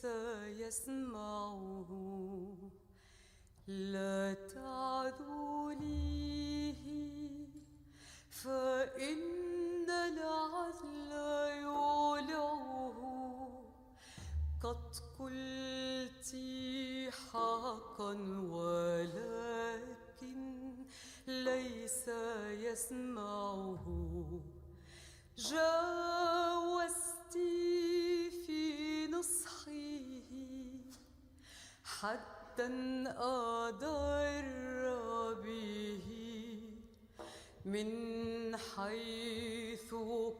ليس يسمعه. لا تعذليه فإن العدل يولعه. قد قلت حقا ولكن ليس يسمعه. جاوزت في نصحه حتى أضر به من حيث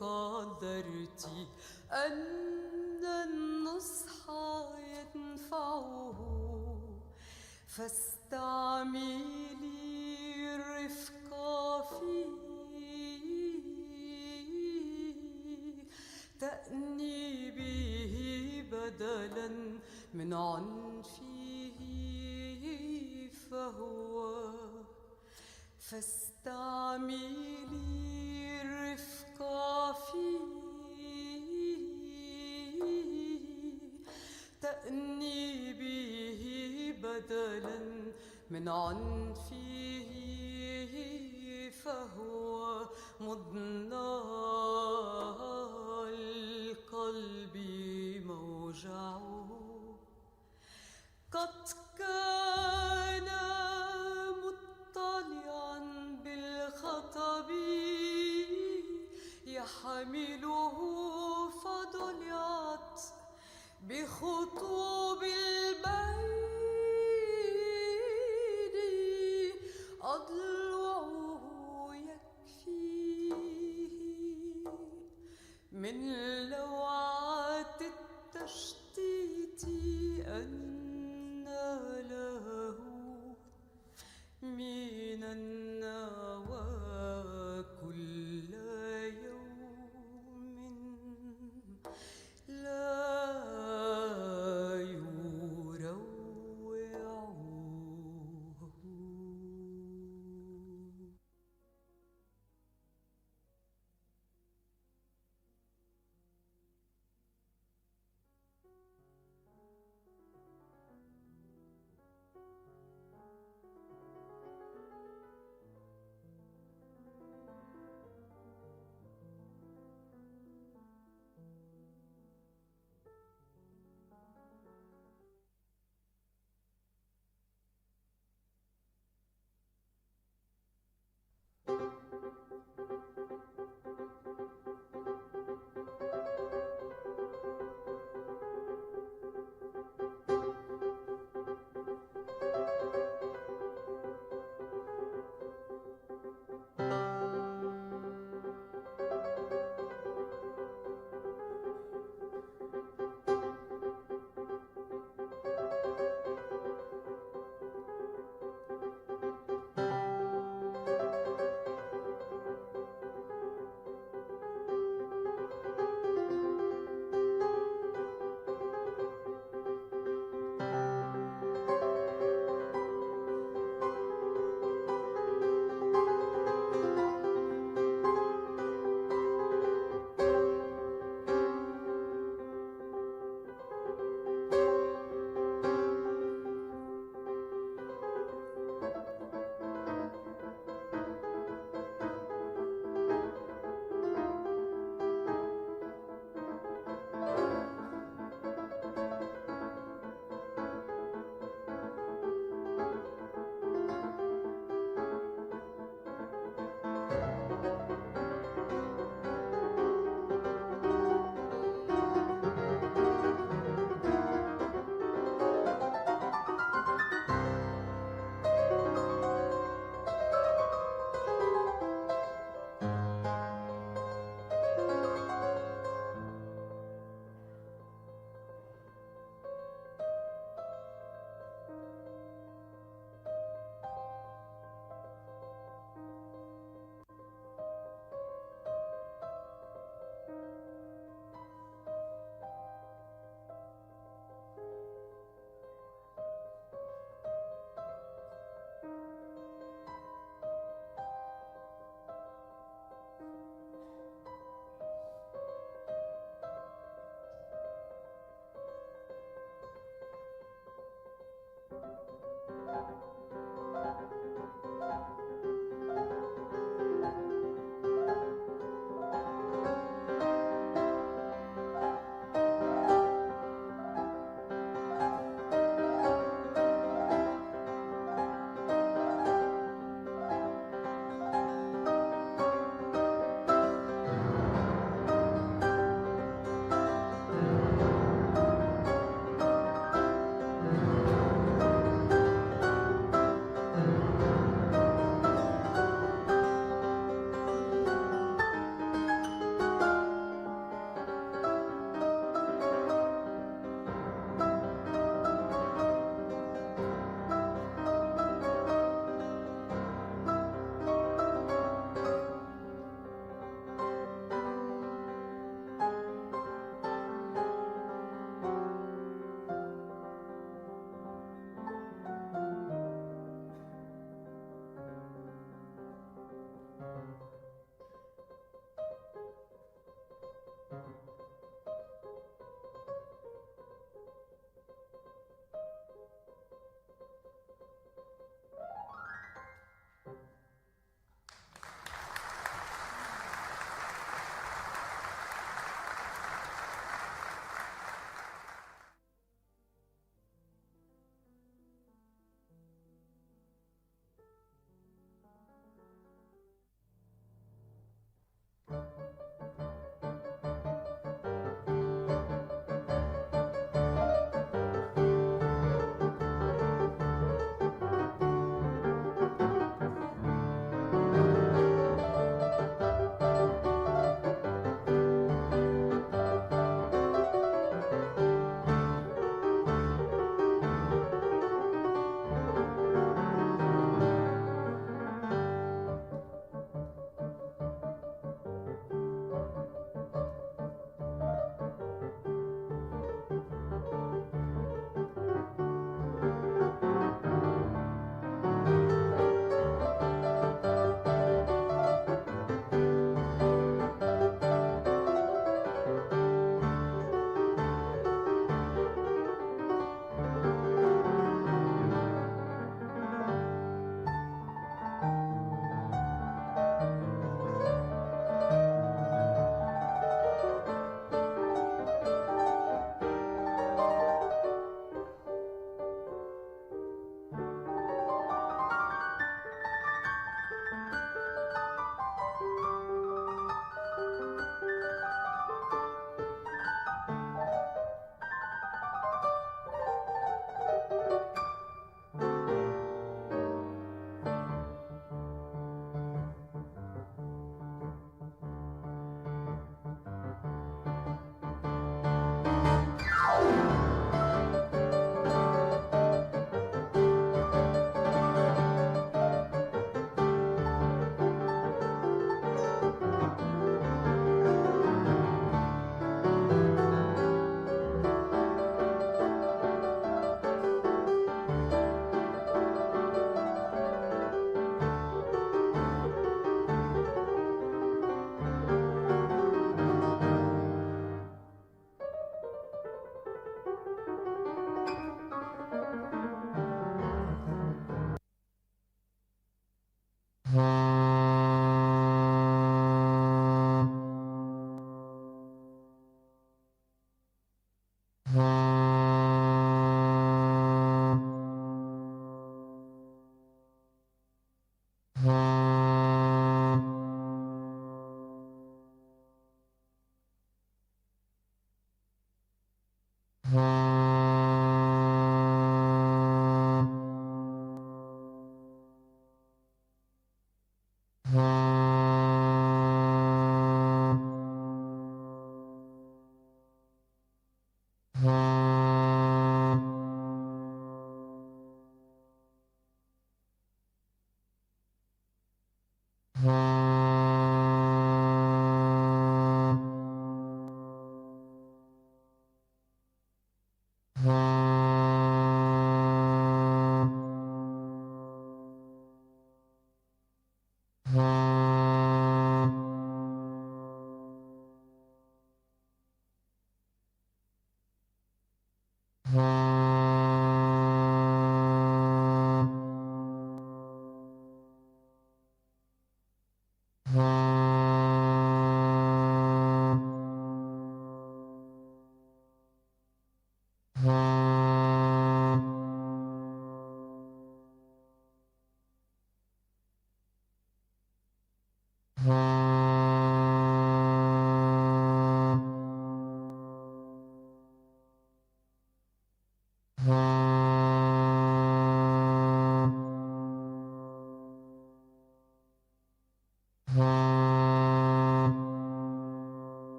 قدرت أن النصح ينفعه. فاستعملي الرفق فيه تأني به بدلا من عنفه فهو. فاستعملي الرفق فيه تأني به بدلا من عنفه فهو. مضنى القلب موجعه. قد كان مطلعا بالخطب يحمله فضلعت بخطوب البين أضلعه يكفيه من لوعة التشتيت أن له من النوى كل يوم لا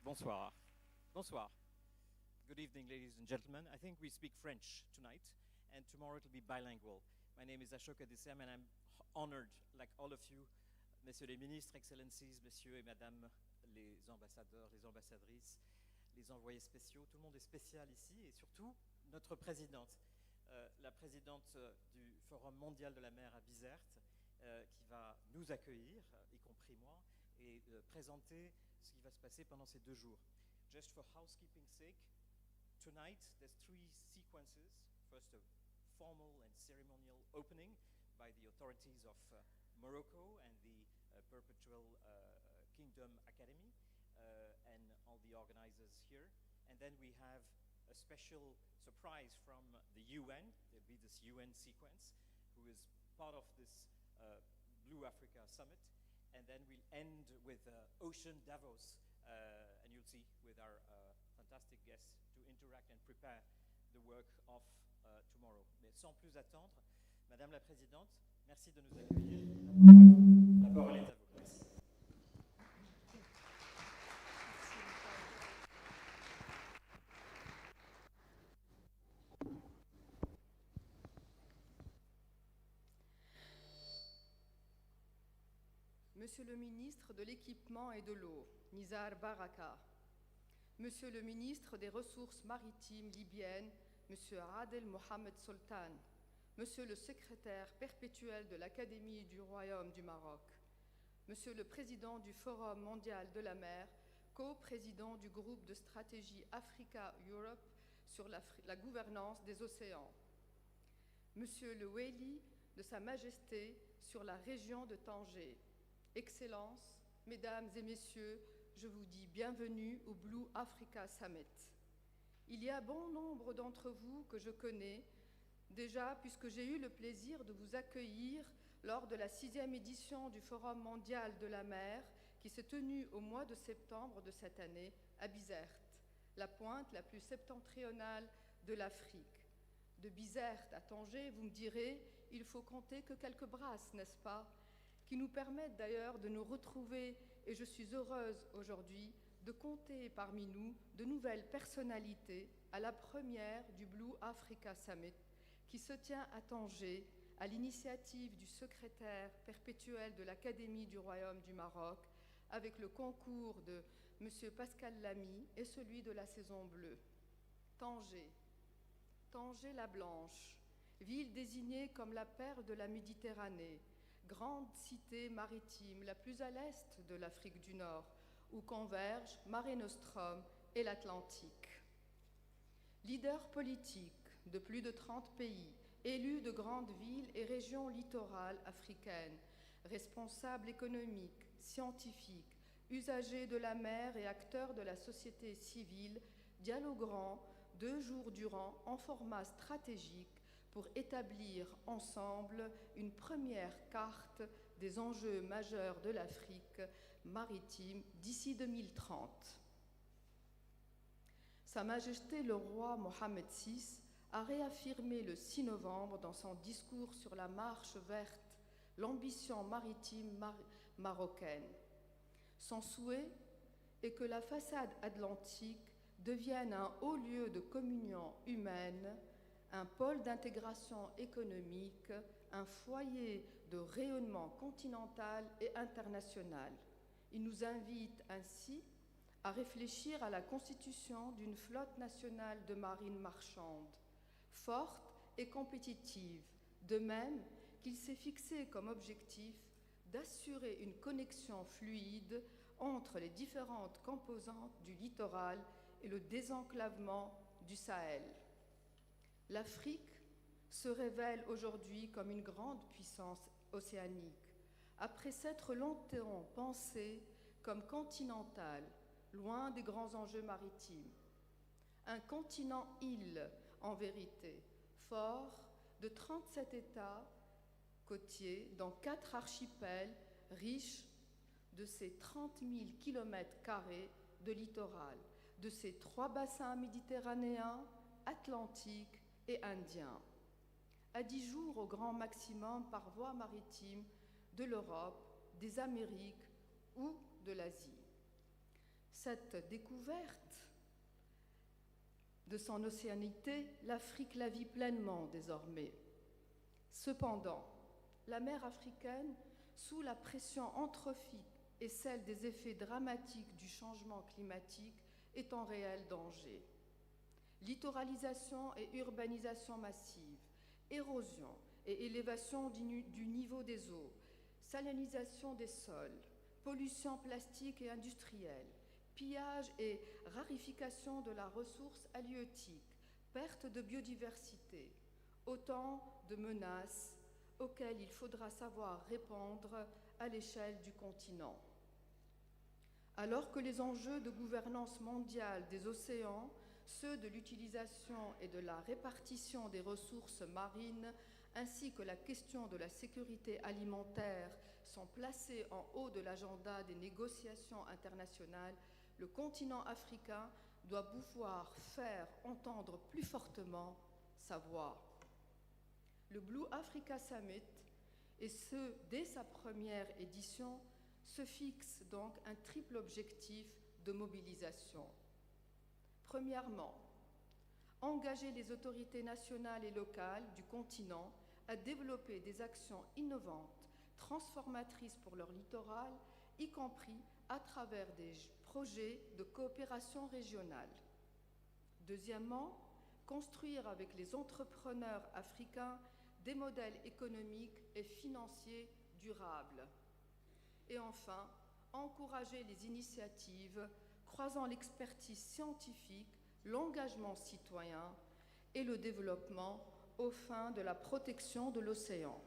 Bonsoir. Bonsoir. Good evening, ladies and gentlemen. I think we speak French tonight, and tomorrow it will be bilingual. My name is Ashoka Desem, and I'm honored, like all of you, Messieurs les ministres, Excellencies, Messieurs et Madame les ambassadeurs, les ambassadrices, les envoyés spéciaux. Tout le monde est spécial ici, et surtout notre présidente, la présidente du Forum mondial de la mer à Bizerte, qui va nous accueillir, y compris moi, et présenter ce qui va se passer pendant ces 2 jours. Just for housekeeping sake, tonight there's 3 sequences. First, a formal and ceremonial opening by the authorities of Morocco and the Perpetual Kingdom Academy and all the organizers here. And then we have a special surprise from the UN. There'll be this UN sequence, who is part of this Blue Africa Summit. And then we'll end with Ocean Davos, and you'll see with our fantastic guests to interact and prepare the work of tomorrow. Mais sans plus attendre, Madame la Présidente, merci de nous accueillir. La parole est à vous. Merci. Monsieur le ministre de l'Équipement et de l'Eau, Nizar Baraka, Monsieur le ministre des Ressources maritimes libyennes, Monsieur Adel Mohamed Sultan, Monsieur le secrétaire perpétuel de l'Académie du Royaume du Maroc, Monsieur le président du Forum mondial de la mer, co-président du groupe de stratégie Africa-Europe sur la gouvernance des océans, Monsieur le Wali de Sa Majesté sur la région de Tanger, Excellences, Mesdames et Messieurs, je vous dis bienvenue au Blue Africa Summit. Il y a bon nombre d'entre vous que je connais déjà, puisque j'ai eu le plaisir de vous accueillir lors de la 6e édition du Forum mondial de la mer qui s'est tenu au mois de septembre de cette année à Bizerte, la pointe la plus septentrionale de l'Afrique. De Bizerte à Tanger, vous me direz, il faut compter que quelques brasses, n'est-ce pas, qui nous permettent d'ailleurs de nous retrouver, et je suis heureuse aujourd'hui de compter parmi nous de nouvelles personnalités à la première du Blue Africa Summit, qui se tient à Tanger à l'initiative du secrétaire perpétuel de l'Académie du Royaume du Maroc, avec le concours de M. Pascal Lamy et celui de la Saison Bleue. Tanger. Tanger la Blanche, ville désignée comme la perle de la Méditerranée, grande cité maritime la plus à l'est de l'Afrique du Nord, où convergent Mare Nostrum et l'Atlantique. Leader politique de plus de 30 pays, élu de grandes villes et régions littorales africaines, responsable économique, scientifique, usager de la mer et acteur de la société civile, dialogueront 2 jours durant en format stratégique pour établir ensemble une première carte des enjeux majeurs de l'Afrique maritime d'ici 2030. Sa Majesté le roi Mohammed VI a réaffirmé le 6 novembre dans son discours sur la marche verte l'ambition maritime marocaine. Son souhait est que la façade atlantique devienne un haut lieu de communion humaine, un pôle d'intégration économique, un foyer de rayonnement continental et international. Il nous invite ainsi à réfléchir à la constitution d'une flotte nationale de marine marchande, forte et compétitive, de même qu'il s'est fixé comme objectif d'assurer une connexion fluide entre les différentes composantes du littoral et le désenclavement du Sahel. L'Afrique se révèle aujourd'hui comme une grande puissance océanique, après s'être longtemps pensée comme continentale, loin des grands enjeux maritimes. Un continent-île, en vérité, fort de 37 États côtiers dans 4 archipels riches de ses 30 000 km² de littoral, de ses 3 bassins méditerranéens, atlantiques et indiens, à 10 jours au grand maximum par voie maritime de l'Europe, des Amériques ou de l'Asie. Cette découverte de son océanité, l'Afrique la vit pleinement désormais. Cependant, la mer africaine, sous la pression anthropique et celle des effets dramatiques du changement climatique, est en réel danger. Littoralisation et urbanisation massive, érosion et élévation du niveau des eaux, salinisation des sols, pollution plastique et industrielle, pillage et rarification de la ressource halieutique, perte de biodiversité, autant de menaces auxquelles il faudra savoir répondre à l'échelle du continent. Alors que les enjeux de gouvernance mondiale des océans, ceux de l'utilisation et de la répartition des ressources marines, ainsi que la question de la sécurité alimentaire sont placés en haut de l'agenda des négociations internationales, le continent africain doit pouvoir faire entendre plus fortement sa voix. Le Blue Africa Summit, et ce dès sa première édition, se fixe donc un triple objectif de mobilisation. Premièrement, engager les autorités nationales et locales du continent à développer des actions innovantes, transformatrices pour leur littoral, y compris à travers des projets de coopération régionale. Deuxièmement, construire avec les entrepreneurs africains des modèles économiques et financiers durables. Et enfin, encourager les initiatives croisant l'expertise scientifique, l'engagement citoyen et le développement aux fins de la protection de l'océan.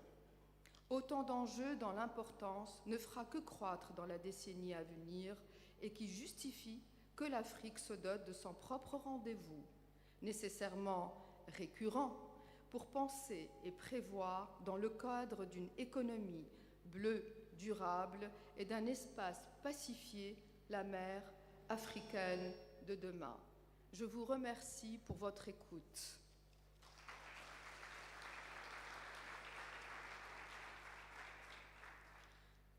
Autant d'enjeux dont l'importance ne fera que croître dans la décennie à venir et qui justifient que l'Afrique se dote de son propre rendez-vous, nécessairement récurrent, pour penser et prévoir dans le cadre d'une économie bleue durable et d'un espace pacifié la mer africaine de demain. Je vous remercie pour votre écoute.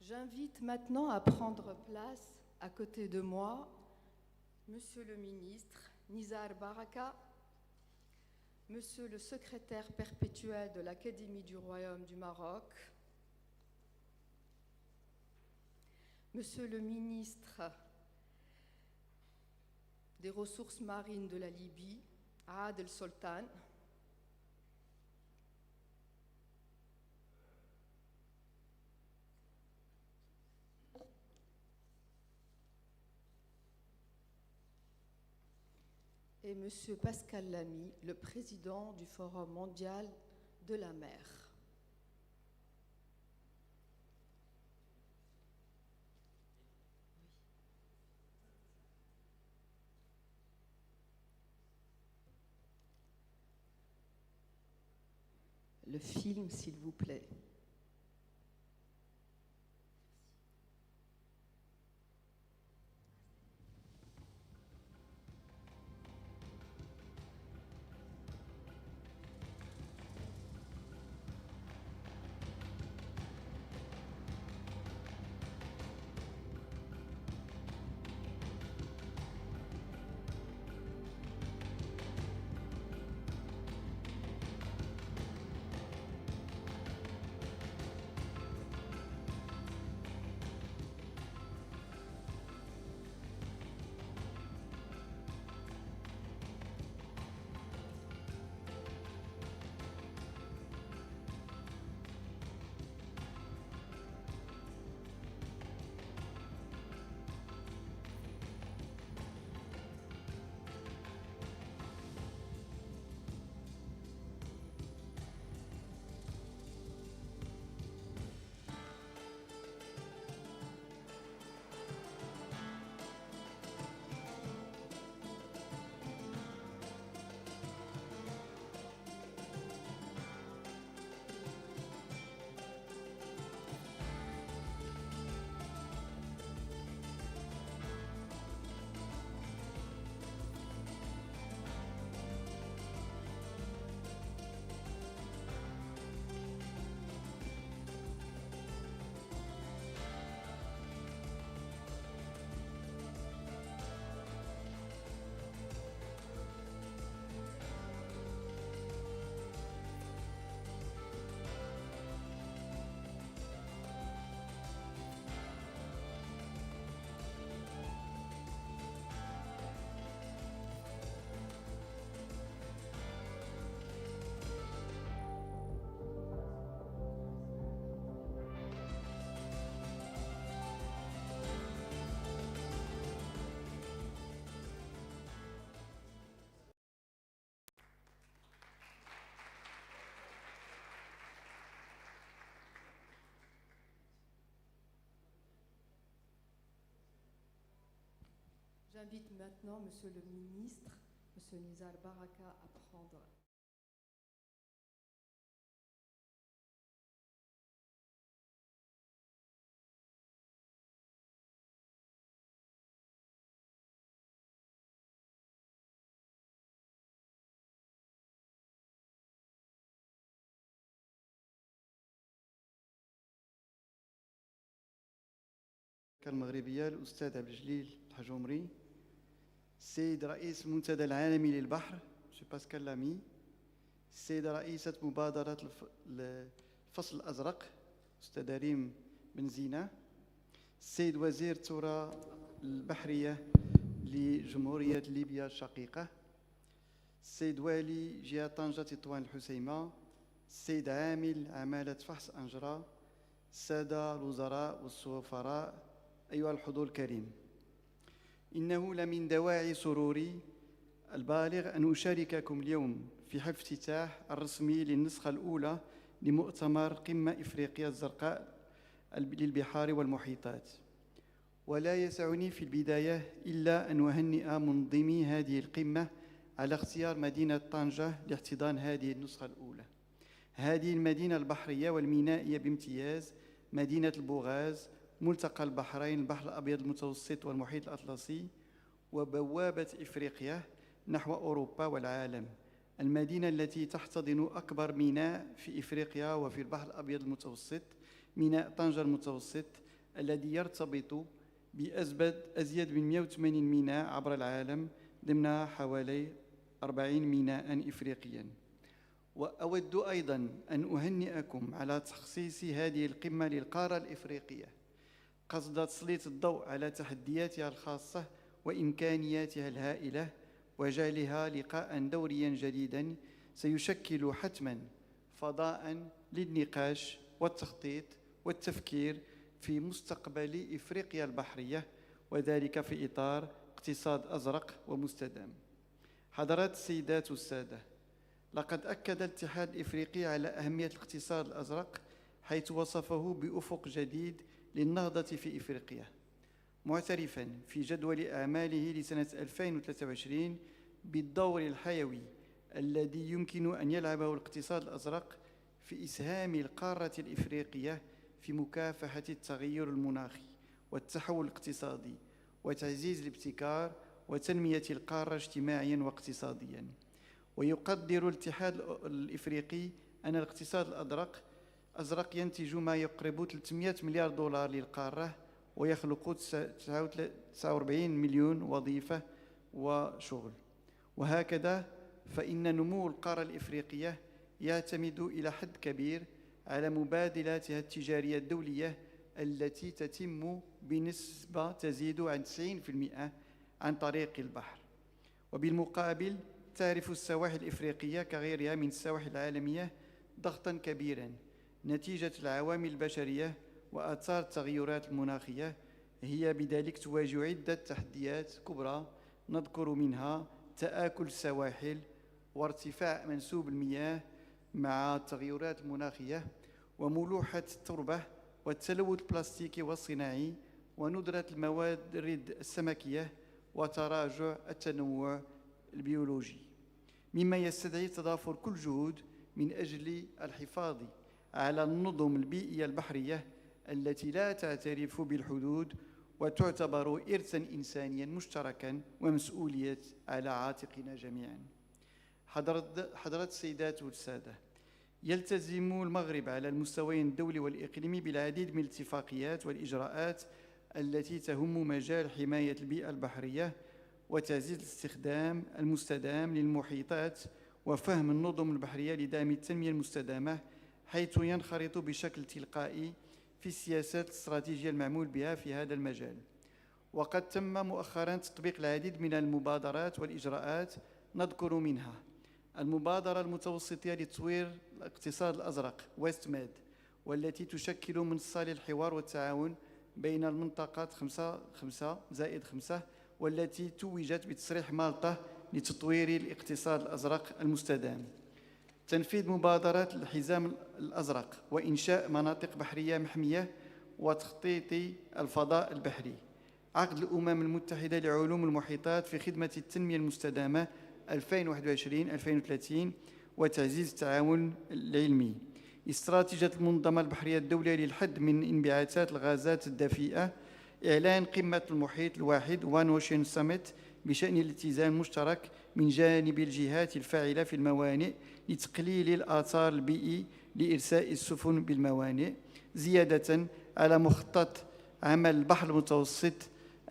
J'invite maintenant à prendre place à côté de moi Monsieur le ministre Nizar Baraka, Monsieur le secrétaire perpétuel de l'Académie du Royaume du Maroc, Monsieur le ministre des Ressources marines de la Libye, Adel Sultan, et Monsieur Pascal Lamy, le président du Forum mondial de la mer. Le film, s'il vous plaît. J'invite maintenant Monsieur le ministre, Monsieur Nizar Baraka, à prendre. المغربية الأستاذ عبد الجليل الحجومري، السيد رئيس المنتدى العالمي للبحر سي باسكال لامي، السيدة رئيسة مبادرة الفصل الأزرق أستاذ ريم بن زينة، السيد وزير الثورة البحرية لجمهورية ليبيا الشقيقة، السيد والي جهة طنجة تطوان الحسيمة، السيد عامل عمالة فحص أنجرة، السادة الوزراء والسفراء، أيها الحضور الكريم، إنه لمن دواعي سروري البالغ أن أشارككم اليوم في حفل الافتتاح الرسمي للنسخة الأولى لمؤتمر قمة إفريقيا الزرقاء للبحار والمحيطات. ولا يسعني في البداية إلا أن أهنئ منظمي هذه القمة على اختيار مدينة طنجة لاحتضان هذه النسخة الأولى. هذه المدينة البحرية والمينائية بامتياز، مدينة البوغاز، ملتقى البحرين، البحر الأبيض المتوسط والمحيط الأطلسي، وبوابة إفريقيا نحو أوروبا والعالم، المدينة التي تحتضن أكبر ميناء في إفريقيا وفي البحر الأبيض المتوسط، ميناء طنجة المتوسط، الذي يرتبط بأزيد من 180 ميناء عبر العالم ضمن حوالي 40 ميناء إفريقيا. وأود أيضا أن أهنئكم على تخصيص هذه القمة للقارة الإفريقية قصد تسليط الضوء على تحدياتها الخاصة وإمكانياتها الهائلة، وجعلها لقاء دوريا جديدا سيشكل حتما فضاء للنقاش والتخطيط والتفكير في مستقبل إفريقيا البحرية، وذلك في إطار اقتصاد أزرق ومستدام. حضرات السيدات والسادة، لقد أكد الاتحاد الإفريقي على أهمية الاقتصاد الأزرق، حيث وصفه بأفق جديد للنهضة في إفريقيا، معترفاً في جدول أعماله لسنة 2023 بالدور الحيوي الذي يمكن أن يلعبه الاقتصاد الأزرق في إسهام القارة الإفريقية في مكافحة التغير المناخي والتحول الاقتصادي وتعزيز الابتكار وتنمية القارة اجتماعياً واقتصادياً. ويقدر الاتحاد الإفريقي أن الاقتصاد الأزرق ينتج ما يقرب 300 مليار دولار للقارة، ويخلق 49 مليون وظيفة وشغل. وهكذا فإن نمو القارة الإفريقية يعتمد إلى حد كبير على مبادلاتها التجارية الدولية التي تتم بنسبة تزيد عن 90% عن طريق البحر. وبالمقابل تعرف السواحل الإفريقية كغيرها من السواحل العالمية ضغطاً كبيراً نتيجة العوامل البشرية وآثار التغيرات المناخية. هي بذلك تواجه عدة تحديات كبرى، نذكر منها تآكل السواحل وارتفاع منسوب المياه مع التغيرات المناخية، وملوحة التربة والتلوث البلاستيكي والصناعي، وندرة الموارد السمكية، وتراجع التنوع البيولوجي، مما يستدعي تضافر كل جهود من أجل الحفاظ على النظم البيئية البحرية التي لا تعترف بالحدود وتعتبر إرثاً إنسانياً مشتركاً ومسؤولية على عاتقنا جميعاً. حضرات السيدات والسادة، يلتزم المغرب على المستويين الدولي والإقليمي بالعديد من الاتفاقيات والإجراءات التي تهم مجال حماية البيئة البحرية وتعزيز الاستخدام المستدام للمحيطات وفهم النظم البحرية لدعم التنمية المستدامة، حيث ينخرط بشكل تلقائي في السياسات الاستراتيجية المعمول بها في هذا المجال. وقد تم مؤخراً تطبيق العديد من المبادرات والإجراءات، نذكر منها المبادرة المتوسطية لتطوير الاقتصاد الأزرق ويستميد، والتي تشكل منصة للحوار والتعاون بين المنطقة 5+5، والتي توجت بتصريح مالطا لتطوير الاقتصاد الأزرق المستدام. تنفيذ مبادرة الحزام الأزرق وإنشاء مناطق بحرية محمية وتخطيط الفضاء البحري. عقد الأمم المتحدة لعلوم المحيطات في خدمة التنمية المستدامة 2021-2030 وتعزيز التعاون العلمي. استراتيجية المنظمة البحرية الدولية للحد من انبعاثات الغازات الدفيئة. إعلان قمة المحيط الواحد One Ocean Summit بشأن الالتزام المشترك من جانب الجهات الفاعلة في الموانئ لتقليل الآثار البيئي لإرساء السفن بالموانئ. زيادة على مخطط عمل البحر المتوسط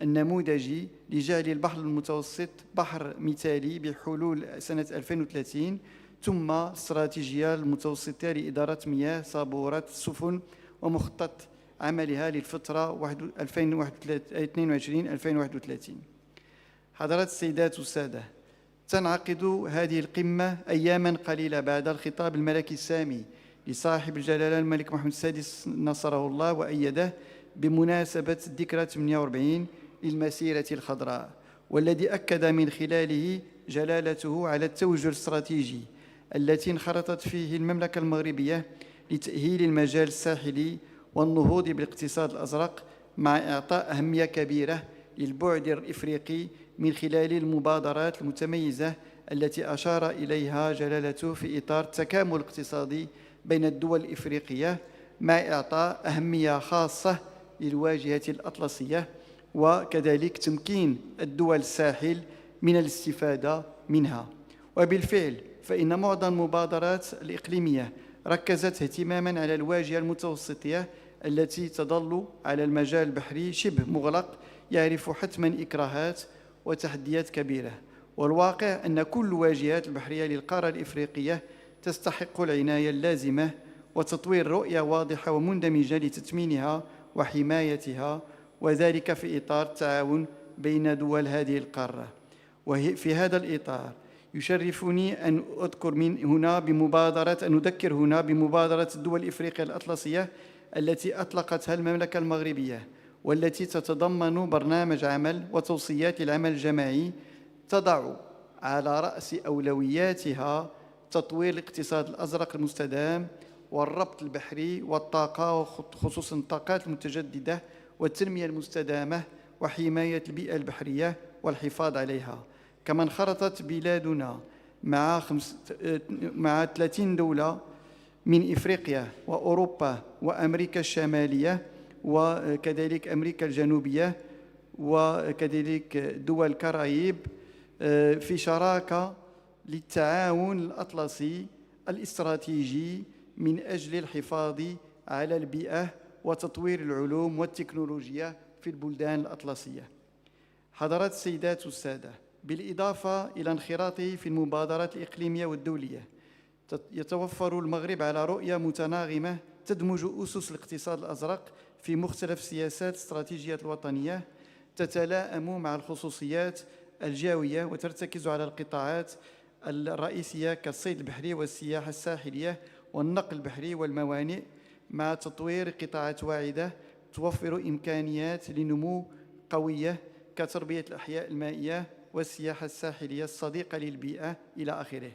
النموذجي لجعل البحر المتوسط بحر مثالي بحلول سنة 2030، ثم استراتيجية المتوسطة لإدارة مياه صابورة السفن ومخطط عملها للفترة 2022-2031. حضرات السيدات والسادة، تنعقد هذه القمة أياماً قليلة بعد الخطاب الملكي السامي لصاحب الجلالة الملك محمد السادس نصره الله وأيده بمناسبة الذكرى 48 للمسيرة الخضراء، والذي أكد من خلاله جلالته على التوجه الاستراتيجي التي انخرطت فيه المملكة المغربية لتأهيل المجال الساحلي والنهوض بالاقتصاد الأزرق، مع إعطاء أهمية كبيرة للبعد الإفريقي من خلال المبادرات المتميزة التي أشار إليها جلالته في إطار التكامل الاقتصادي بين الدول الإفريقية، مع إعطاء أهمية خاصة للواجهة الأطلسية، وكذلك تمكين الدول الساحل من الاستفادة منها. وبالفعل فإن معظم المبادرات الإقليمية ركزت اهتماماً على الواجهة المتوسطية التي تظل على المجال البحري شبه مغلق، يعرف حتماً إكراهات وتحديات كبيرة، والواقع أن كل الواجهات البحرية للقارة الإفريقية تستحق العناية اللازمة وتطوير رؤية واضحة ومندمجة لتثمينها وحمايتها، وذلك في إطار التعاون بين دول هذه القارة. وفي هذا الإطار يشرفني أن أذكر هنا بمبادرة الدول الإفريقية الأطلسية التي أطلقتها المملكة المغربية، والتي تتضمن برنامج عمل وتوصيات للعمل الجماعي تضع على رأس أولوياتها تطوير الاقتصاد الأزرق المستدام والربط البحري والطاقة، وخصوصاً الطاقات المتجددة والتنمية المستدامة وحماية البيئة البحرية والحفاظ عليها. كما انخرطت بلادنا مع 30 دولة من إفريقيا وأوروبا وأمريكا الشمالية وكذلك أمريكا الجنوبية وكذلك دول الكاريب في شراكة للتعاون الأطلسي الاستراتيجي من أجل الحفاظ على البيئة وتطوير العلوم والتكنولوجيا في البلدان الأطلسية. حضرات السيدات والسادة، بالإضافة إلى انخراطه في المبادرات الإقليمية والدولية، يتوفر المغرب على رؤية متناغمة تدمج أسس الاقتصاد الأزرق في مختلف السياسات الاستراتيجية الوطنية، تتلائم مع الخصوصيات الجوية وترتكز على القطاعات الرئيسية كالصيد البحري والسياحة الساحلية والنقل البحري والموانئ، مع تطوير قطاعات واعدة توفر إمكانيات لنمو قوية كتربية الأحياء المائية والسياحة الساحلية الصديقة للبيئة إلى آخره.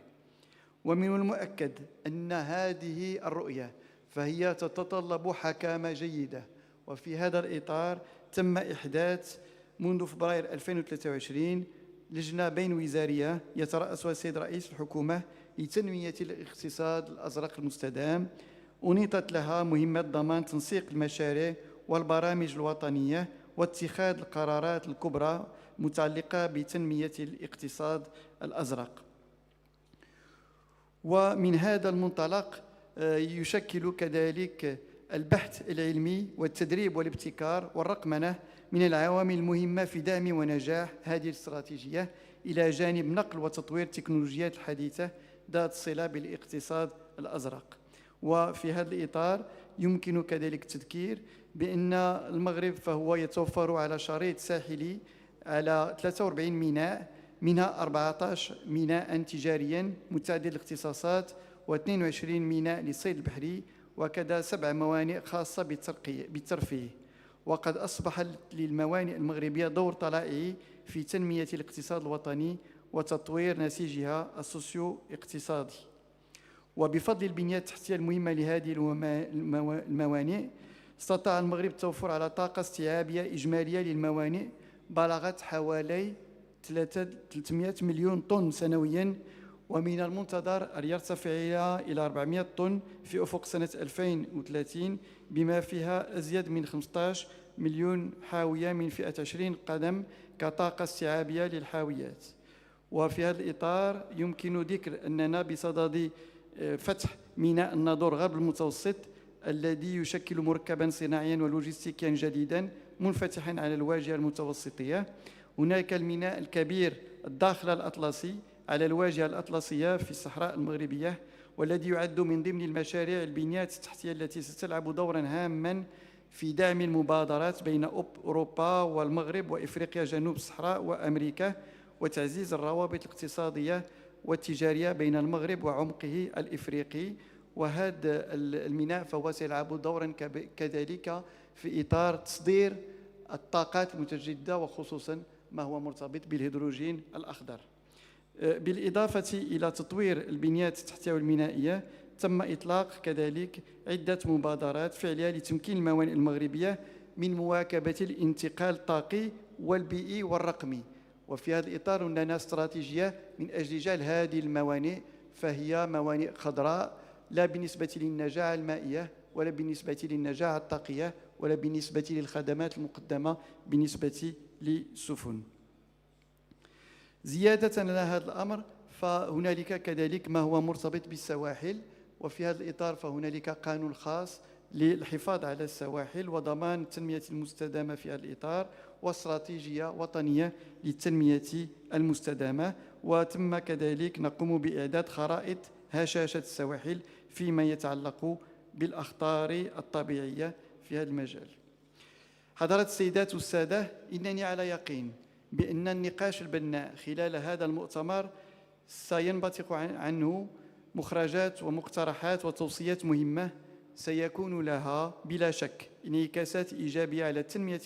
ومن المؤكد أن هذه الرؤية فهي تتطلب حكامة جيدة، وفي هذا الإطار تم إحداث منذ فبراير 2023 لجنة بين وزارية يترأسها السيد رئيس الحكومة لتنمية الاقتصاد الأزرق المستدام، أنيطت لها مهمة ضمان تنسيق المشاريع والبرامج الوطنية واتخاذ القرارات الكبرى متعلقة بتنمية الاقتصاد الأزرق. ومن هذا المنطلق يشكل كذلك البحث العلمي والتدريب والابتكار والرقمنة من العوامل المهمة في دعم ونجاح هذه الاستراتيجية، إلى جانب نقل وتطوير التكنولوجيات الحديثة ذات الصلة بالاقتصاد الأزرق. وفي هذا الإطار يمكن كذلك التذكير بأن المغرب فهو يتوفر على شريط ساحلي على 43 ميناء، منها 14 ميناء تجاريا متعدد الاختصاصات و22 ميناء للصيد البحري، وكذا 7 موانئ خاصة بالترفيه. وقد أصبح للموانئ المغربية دور طلائعي في تنمية الاقتصاد الوطني وتطوير نسيجها السوسيو اقتصادي. وبفضل البنية التحتية المهمة لهذه الموانئ، استطاع المغرب التوفر على طاقة استيعابية إجمالية للموانئ بلغت حوالي 300 مليون طن سنويا، ومن المنتظر أن يرتفع إلى 400 طن في أفق سنة 2030، بما فيها أزيد من 15 مليون حاوية من فئة 20 قدم كطاقة استيعابية للحاويات. وفي هذا الإطار يمكن ذكر أننا بصدد فتح ميناء الناظور غرب المتوسط الذي يشكل مركبا صناعيا ولوجستيكيا جديدا منفتحا على الواجهة المتوسطية. هناك الميناء الكبير الداخل الأطلسي على الواجهة الأطلسية في الصحراء المغربية، والذي يعد من ضمن المشاريع البنيات التحتية التي ستلعب دورا هاما في دعم المبادرات بين أوروبا والمغرب وإفريقيا جنوب الصحراء وأمريكا، وتعزيز الروابط الاقتصادية والتجارية بين المغرب وعمقه الإفريقي. وهذا الميناء فهو سيلعب دورا كذلك في إطار تصدير الطاقات المتجددة، وخصوصا ما هو مرتبط بالهيدروجين الأخضر. بالإضافة إلى تطوير البنيات التحتية والمينائية، تم إطلاق كذلك عدة مبادرات فعلية لتمكين الموانئ المغربية من مواكبة الانتقال الطاقي والبيئي والرقمي. وفي هذا الإطار لنا استراتيجية من أجل جعل هذه الموانئ فهي موانئ خضراء، لا بالنسبة للنجاعة المائية ولا بالنسبة للنجاعة الطاقية ولا بالنسبة للخدمات المقدمة بالنسبة للسفن. زيادة على هذا الأمر فهنالك كذلك ما هو مرتبط بالسواحل، وفي هذا الإطار فهنالك قانون خاص للحفاظ على السواحل وضمان التنمية المستدامة في هذا الإطار، واستراتيجية وطنية للتنمية المستدامة. وتم كذلك نقوم بإعداد خرائط هشاشة السواحل فيما يتعلق بالأخطار الطبيعية في هذا المجال. حضرات السيدات والسادة، إنني على يقين بأن النقاش البناء خلال هذا المؤتمر سينبثق عنه مخرجات ومقترحات وتوصيات مهمة سيكون لها بلا شك انعكاسات إيجابية على التنمية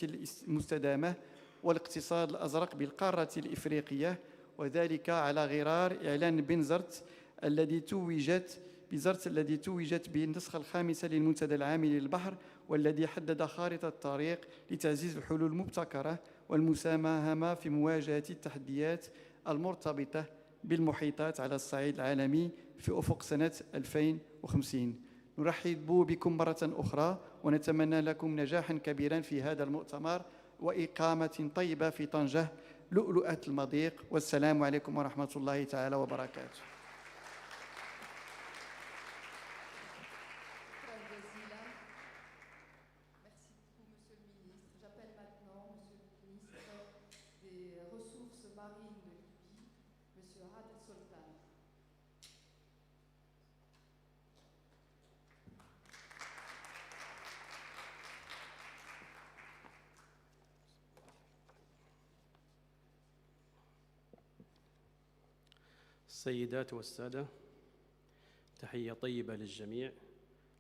المستدامة والاقتصاد الأزرق بالقارة الإفريقية، وذلك على غرار إعلان بنزرت الذي توجت بالنسخة الخامسة للمنتدى العامل للبحر، والذي حدد خارطة الطريق لتعزيز الحلول المبتكرة والمساهمة في مواجهة التحديات المرتبطة بالمحيطات على الصعيد العالمي في أفق سنة 2050. نرحب بكم مرة أخرى ونتمنى لكم نجاحا كبيرا في هذا المؤتمر وإقامة طيبة في طنجة لؤلؤة المضيق، والسلام عليكم ورحمة الله تعالى وبركاته. السيدات والسادة، تحية طيبة للجميع.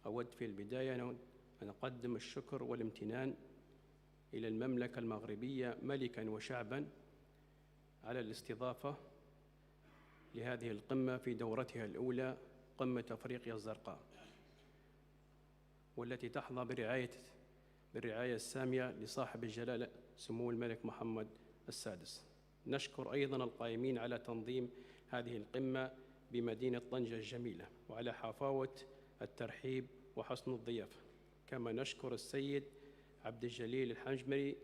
أود في البداية أن أقدم الشكر والامتنان إلى المملكة المغربية ملكاً وشعباً على الاستضافة لهذه القمة في دورتها الأولى، قمة أفريقيا الزرقاء، والتي تحظى بالرعاية السامية لصاحب الجلالة سمو الملك محمد السادس. نشكر أيضاً القائمين على تنظيم هذه القمة بمدينة طنجة الجميلة وعلى حفاوة الترحيب وحسن الضيافة. كما نشكر السيد عبد الجليل الحنجمري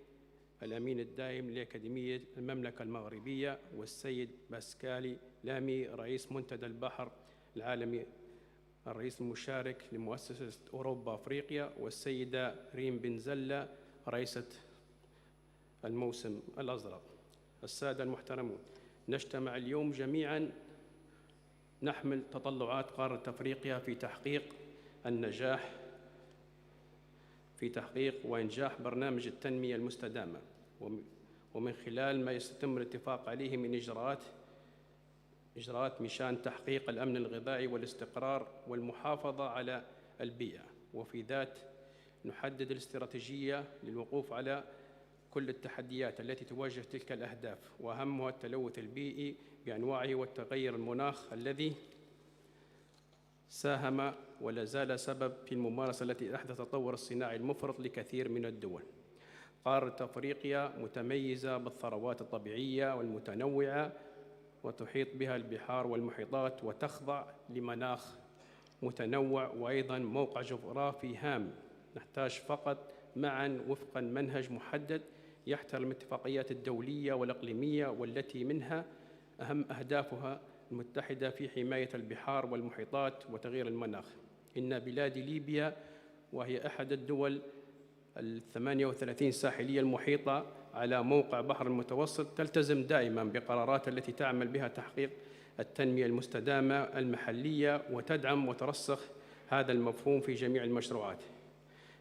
الأمين الدائم لأكاديمية المملكة المغربية، والسيد باسكالي لامي رئيس منتدى البحر العالمي الرئيس المشارك لمؤسسة أوروبا أفريقيا، والسيدة ريم بن زلة رئيسة الموسم الأزرق. السادة المحترمون، نجتمع اليوم جميعاً نحمل تطلعات قارة أفريقيا في تحقيق النجاح في تحقيق وإنجاح برنامج التنمية المستدامة، ومن خلال ما يتم الاتفاق عليه من إجراءات مشان تحقيق الأمن الغذائي والاستقرار والمحافظة على البيئة. وفي ذات نحدد الاستراتيجية للوقوف على كل التحديات التي تواجه تلك الأهداف، وأهمها التلوث البيئي بأنواعه والتغير المناخ الذي ساهم ولا زال سبب في الممارسة التي أحدث التطور الصناعي المفرط لكثير من الدول. قارة أفريقيا متميزة بالثروات الطبيعية والمتنوعة، وتحيط بها البحار والمحيطات، وتخضع لمناخ متنوع وأيضاً موقع جغرافي هام. نحتاج فقط معاً وفقاً منهج محدد يحترم الاتفاقيات الدولية والإقليمية، والتي منها أهم أهدافها المتحدة في حماية البحار والمحيطات وتغيير المناخ. إن بلاد ليبيا، وهي أحد الدول 38 ساحلية المحيطة على موقع بحر المتوسط، تلتزم دائماً بقرارات التي تعمل بها تحقيق التنمية المستدامة المحلية، وتدعم وترسخ هذا المفهوم في جميع المشروعات.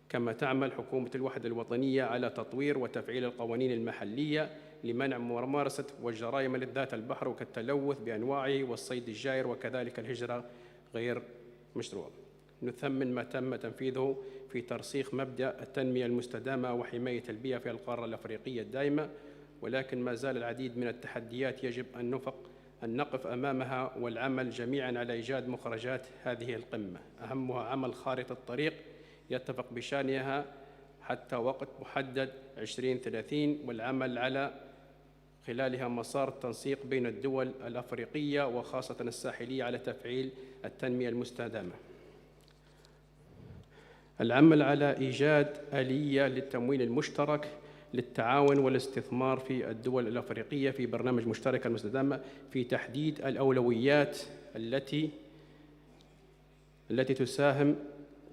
كما تعمل حكومة الوحدة الوطنية على تطوير وتفعيل القوانين المحلية لمنع ممارسة والجرائم ذات البحر كالتلوث بأنواعه والصيد الجائر، وكذلك الهجرة غير مشروعة. نثمن ما تم تنفيذه في ترسيخ مبدأ التنمية المستدامة وحماية البيئة في القارة الأفريقية الدائمة، ولكن ما زال العديد من التحديات يجب أن نقف أمامها والعمل جميعاً على إيجاد مخرجات هذه القمة. أهمها عمل خارطة الطريق يتفق بشأنها حتى وقت محدد 2030، والعمل على خلالها مسار التنسيق بين الدول الأفريقية وخاصة الساحلية على تفعيل التنمية المستدامة. العمل على إيجاد آلية للتمويل المشترك للتعاون والاستثمار في الدول الأفريقية في برنامج مشترك المستدامة، في تحديد الأولويات التي تساهم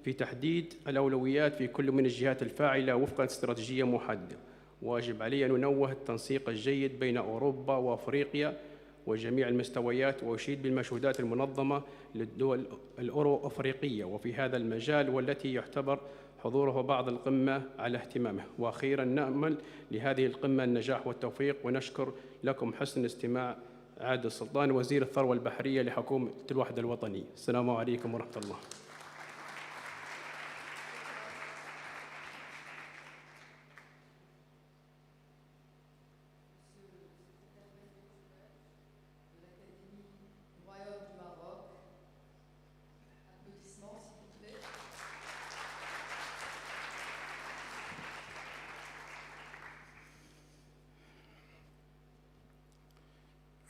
في تحديد الأولويات في كل من الجهات الفاعلة وفق استراتيجية محددة. واجب علي أن ننوه التنسيق الجيد بين أوروبا وأفريقيا وجميع المستويات، وأشيد بالمجهودات المنظمة للدول الأورو أفريقية وفي هذا المجال، والتي يعتبر حضوره بعض القمة على اهتمامه. وأخيراً نأمل لهذه القمة النجاح والتوفيق، ونشكر لكم حسن الاستماع. عادل السلطان، وزير الثروة البحرية لحكومة الوحدة الوطنية. السلام عليكم ورحمة الله.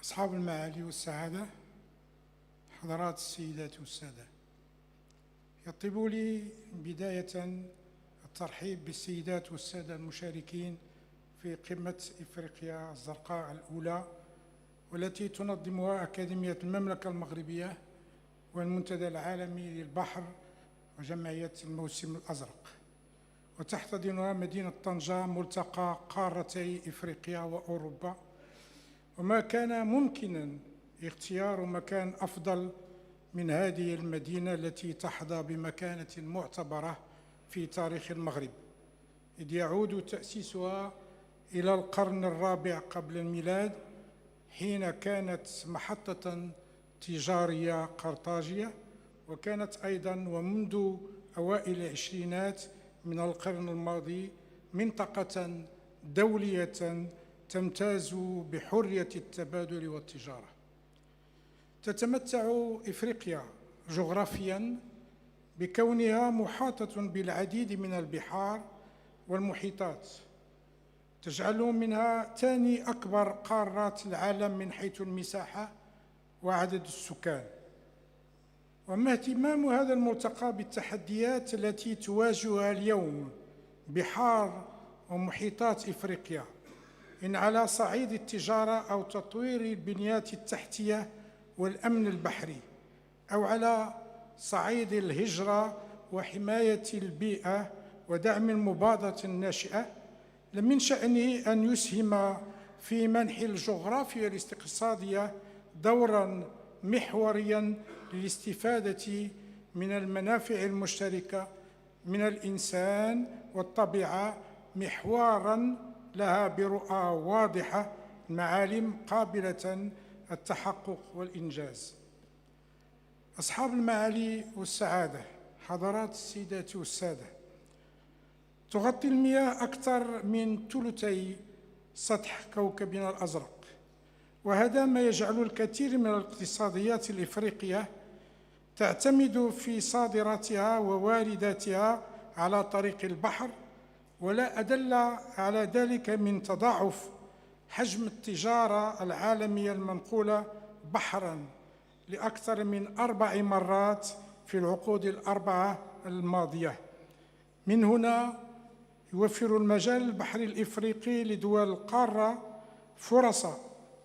أصحاب المعالي والسعادة، حضرات السيدات والسادة، يطيب لي بداية الترحيب بالسيدات والسادة المشاركين في قمة إفريقيا الزرقاء الأولى، والتي تنظمها أكاديمية المملكة المغربية والمنتدى العالمي للبحر وجمعية الموسم الأزرق، وتحتضنها مدينة طنجة ملتقى قارتي إفريقيا وأوروبا. وما كان ممكناً اختيار مكان أفضل من هذه المدينة التي تحظى بمكانة معتبرة في تاريخ المغرب، إذ يعود تأسيسها إلى القرن الرابع قبل الميلاد، حين كانت محطة تجارية قرطاجية، وكانت أيضاً ومنذ أوائل العشرينات من القرن الماضي منطقة دولية تمتاز بحرية التبادل والتجارة. تتمتع إفريقيا جغرافياً بكونها محاطة بالعديد من البحار والمحيطات، تجعل منها ثاني أكبر قارات العالم من حيث المساحة وعدد السكان. وما اهتمام هذا الملتقى بالتحديات التي تواجهها اليوم بحار ومحيطات إفريقيا، إن على صعيد التجارة أو تطوير البنيات التحتية والأمن البحري، أو على صعيد الهجرة وحماية البيئة ودعم المبادرة الناشئة، لمن شأنه أن يسهم في منح الجغرافيا الاقتصادية دوراً محورياً للاستفادة من المنافع المشتركة من الإنسان والطبيعة، محوراً لها برؤى واضحة، معالم قابلة التحقق والإنجاز. أصحاب المعالي والسعادة، حضرات السيدات والسادة، تغطي المياه أكثر من ثلثي سطح كوكبنا الأزرق، وهذا ما يجعل الكثير من الاقتصاديات الإفريقية تعتمد في صادراتها ووارداتها على طريق البحر، ولا أدل على ذلك من تضاعف حجم التجارة العالمية المنقولة بحراً لأكثر من 4 مرات في العقود ال4 الماضية. من هنا يوفر المجال البحري الإفريقي لدول القارة فرص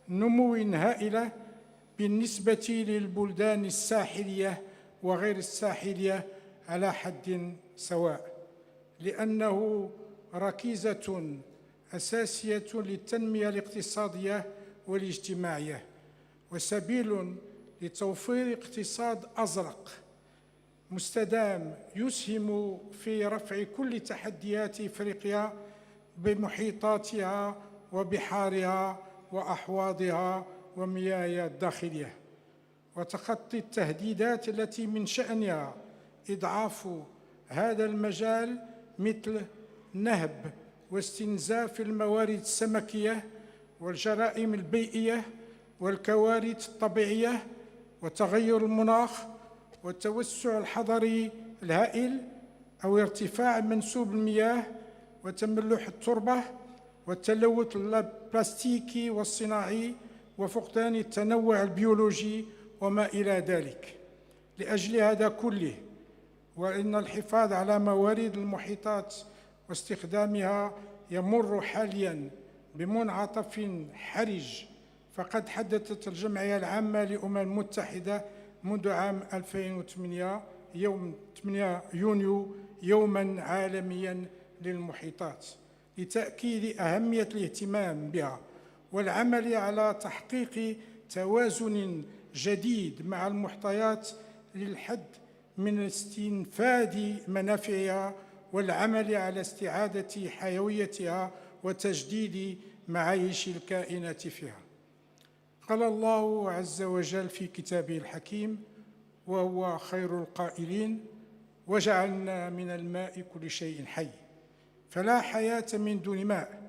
نمو هائلة بالنسبة للبلدان الساحلية وغير الساحلية على حد سواء، لأنه ركيزة أساسية للتنمية الاقتصادية والاجتماعية، وسبيل لتوفير اقتصاد أزرق مستدام يسهم في رفع كل تحديات إفريقيا بمحيطاتها وبحارها وأحواضها ومياهها الداخلية، وتخطي التهديدات التي من شأنها إضعاف هذا المجال، مثل نهب واستنزاف الموارد السمكية والجرائم البيئية والكوارث الطبيعية وتغير المناخ والتوسع الحضري الهائل، أو ارتفاع منسوب المياه وتملح التربة والتلوث البلاستيكي والصناعي وفقدان التنوع البيولوجي وما إلى ذلك. لأجل هذا كله، وإن الحفاظ على موارد المحيطات واستخدامها يمر حالياً بمنعطف حرج، فقد حددت الجمعية العامة للأمم المتحدة منذ عام 2008 يوم 8 يونيو يوماً عالمياً للمحيطات، لتأكيد أهمية الاهتمام بها والعمل على تحقيق توازن جديد مع المحتويات للحد من استنفاد منافعها والعمل على استعادة حيويتها وتجديد معايش الكائنات فيها. قال الله عز وجل في كتابه الحكيم وهو خير القائلين: وجعلنا من الماء كل شيء حي فلا حياة من دون ماء.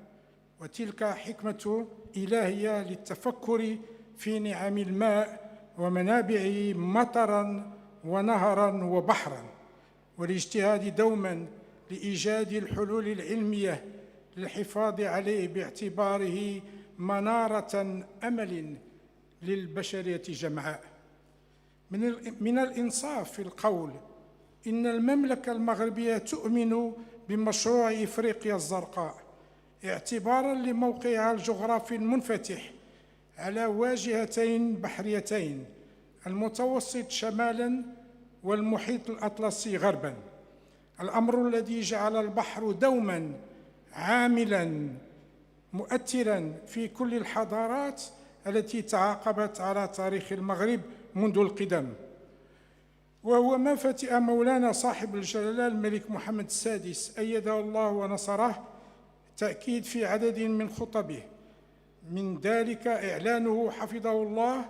وتلك حكمة إلهية للتفكر في نعم الماء ومنابعه مطرا ونهرا وبحرا، والاجتهاد دوما لإيجاد الحلول العلمية للحفاظ عليه باعتباره منارة أمل للبشرية جمعاء. من الإنصاف في القول إن المملكة المغربية تؤمن بمشروع إفريقيا الزرقاء اعتباراً لموقعها الجغرافي المنفتح على واجهتين بحريتين، المتوسط شمالاً والمحيط الأطلسي غرباً، الأمر الذي جعل البحر دوماً عاملاً مؤثراً في كل الحضارات التي تعاقبت على تاريخ المغرب منذ القدم. وهو ما فتئ مولانا صاحب الجلالة الملك محمد السادس أيده الله ونصره تأكيد في عدد من خطبه، من ذلك إعلانه حفظه الله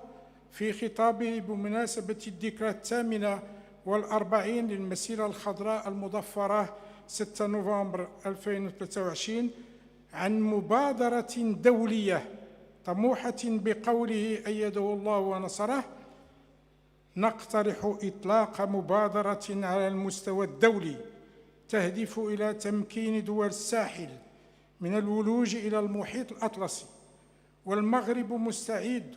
في خطابه بمناسبة الذكرى 48 للمسيرة الخضراء المضفرة 6 نوفمبر 2023 عن مبادرة دولية طموحة بقوله أيده الله ونصره: نقترح إطلاق مبادرة على المستوى الدولي تهدف إلى تمكين دول الساحل من الولوج إلى المحيط الأطلسي، والمغرب مستعد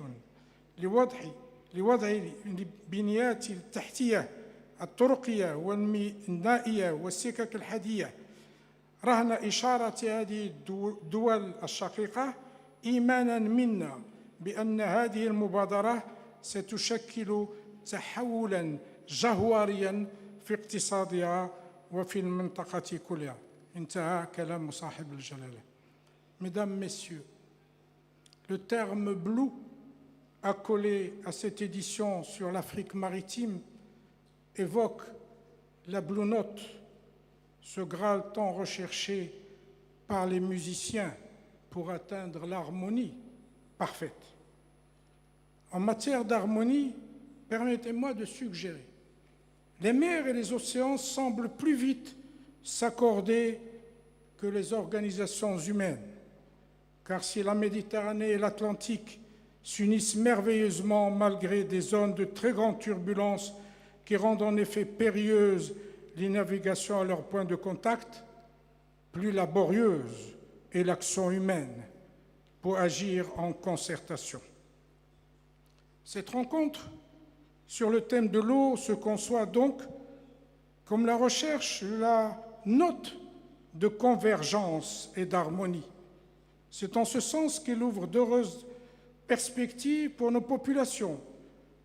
لوضع البنيات التحتية الطرقية والمينائية والسكك الحديدية رهن إشارة هذه الدول الشقيقة، إيماناً منا بأن هذه المبادرة ستشكل تحولاً جوهرياً في اقتصادها وفي المنطقة كلها. انتهى كلام صاحب الجلالة. Mesdames, Messieurs, le terme blue accolé à cette édition sur l'Afrique maritime évoque la Blue Note, ce Graal tant recherché par les musiciens pour atteindre l'harmonie parfaite. En matière d'harmonie, permettez-moi de suggérer, les mers et les océans semblent plus vite s'accorder que les organisations humaines, car si la Méditerranée et l'Atlantique s'unissent merveilleusement malgré des zones de très grande turbulence qui rendent en effet périlleuse les navigations à leur point de contact, plus laborieuse est l'action humaine pour agir en concertation. Cette rencontre sur le thème de l'eau se conçoit donc comme la recherche de la note de convergence et d'harmonie. C'est en ce sens qu'elle ouvre d'heureuses perspectives pour nos populations,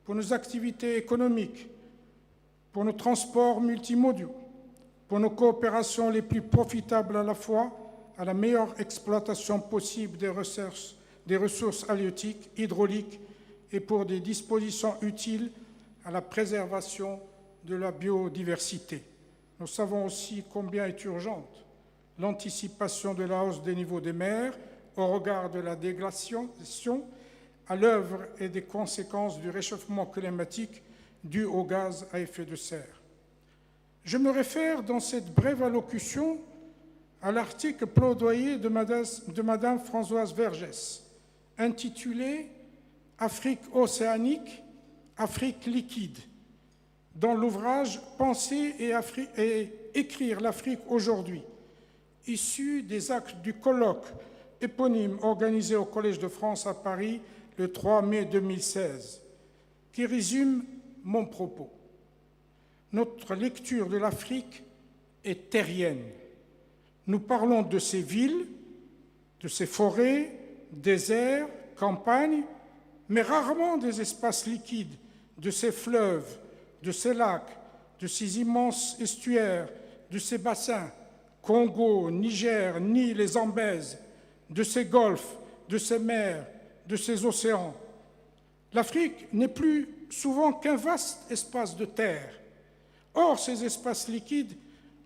pour nos activités économiques, pour nos transports multimodaux, pour nos coopérations les plus profitables à la fois à la meilleure exploitation possible des ressources halieutiques, hydrauliques et pour des dispositions utiles à la préservation de la biodiversité. Nous savons aussi combien est urgente l'anticipation de la hausse des niveaux des mers au regard de la dégradation à l'œuvre et des conséquences du réchauffement climatique dû aux gaz à effet de serre. Je me réfère dans cette brève allocution à l'article plaidoyer de Madame Françoise Vergès, intitulé « Afrique océanique, Afrique liquide », dans l'ouvrage « Penser et écrire l'Afrique aujourd'hui », issu des actes du colloque éponyme organisé au Collège de France à Paris le 3 mai 2016, qui résume mon propos. Notre lecture de l'Afrique est terrienne. Nous parlons de ses villes, de ses forêts, déserts, campagnes, mais rarement des espaces liquides, de ses fleuves, de ses lacs, de ses immenses estuaires, de ses bassins, Congo, Niger, Nil et Zambèze, de ses golfes, de ses mers, de ses océans. L'Afrique n'est plus souvent qu'un vaste espace de terre. Or, ces espaces liquides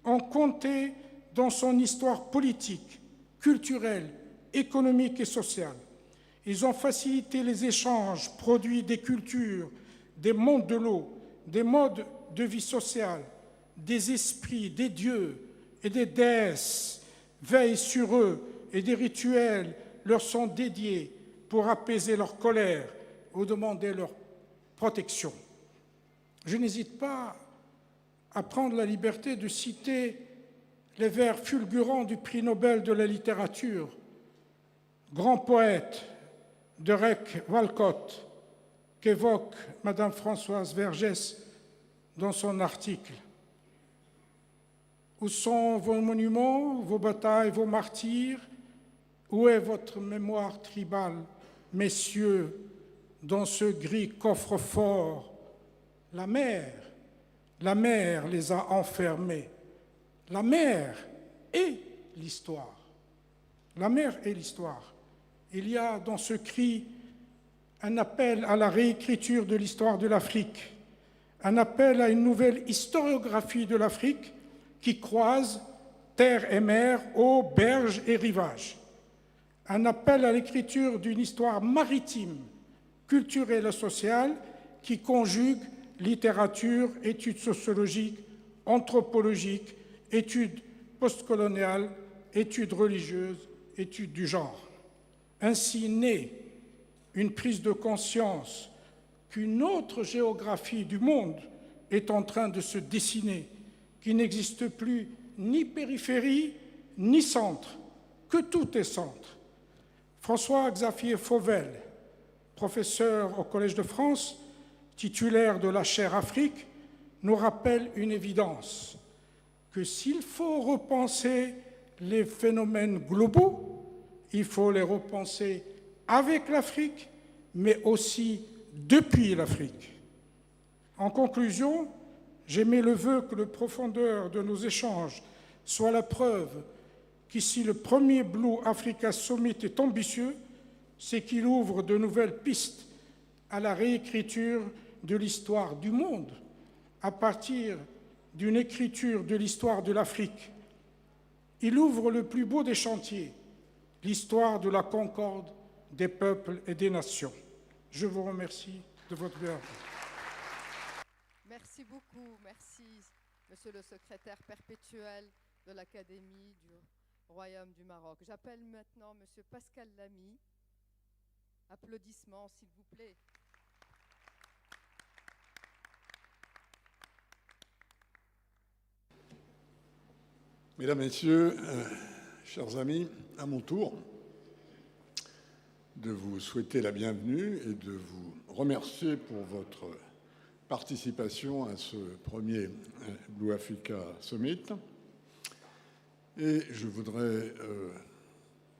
ont compté dans son histoire politique, culturelle, économique et sociale. Ils ont facilité les échanges, produits des cultures, des mondes de l'eau, des modes de vie sociale, des esprits, des dieux et des déesses veillent sur eux et des rituels leur sont dédiés pour apaiser leur colère ou demander leur protection. Je n'hésite pas à prendre la liberté de citer les vers fulgurants du prix Nobel de la littérature, grand poète de Rec Walcott, qu'évoque Madame Françoise Vergès dans son article. Où sont vos monuments, vos batailles, vos martyrs? Où est votre mémoire tribale, messieurs, dans ce gris coffre-fort? La mer les a enfermés. La mer et l'histoire. La mer et l'histoire. Il y a dans ce cri un appel à la réécriture de l'histoire de l'Afrique, un appel à une nouvelle historiographie de l'Afrique qui croise terre et mer, eau, berge et rivage. Un appel à l'écriture d'une histoire maritime, culturelle et sociale qui conjugue littérature, études sociologiques, anthropologiques, études postcoloniales, études religieuses, études du genre. Ainsi naît une prise de conscience qu'une autre géographie du monde est en train de se dessiner, qu'il n'existe plus ni périphérie ni centre, que tout est centre. François-Xavier Fauvel, professeur au Collège de France, titulaire de la chaire Afrique, nous rappelle une évidence, que s'il faut repenser les phénomènes globaux, il faut les repenser avec l'Afrique, mais aussi depuis l'Afrique. En conclusion, j'émets le vœu que la profondeur de nos échanges soit la preuve qu'ici le premier Blue Africa Summit est ambitieux, c'est qu'il ouvre de nouvelles pistes à la réécriture de l'histoire du monde à partir d'une écriture de l'histoire de l'Afrique. Il ouvre le plus beau des chantiers, l'histoire de la concorde des peuples et des nations. Je vous remercie de votre bien. Merci beaucoup, merci, Monsieur le secrétaire perpétuel de l'Académie du Royaume du Maroc. J'appelle maintenant Monsieur Pascal Lamy. Applaudissements, s'il vous plaît. Mesdames, Messieurs, chers amis, à mon tour de vous souhaiter la bienvenue et de vous remercier pour votre participation à ce premier Blue Africa Summit. Et je voudrais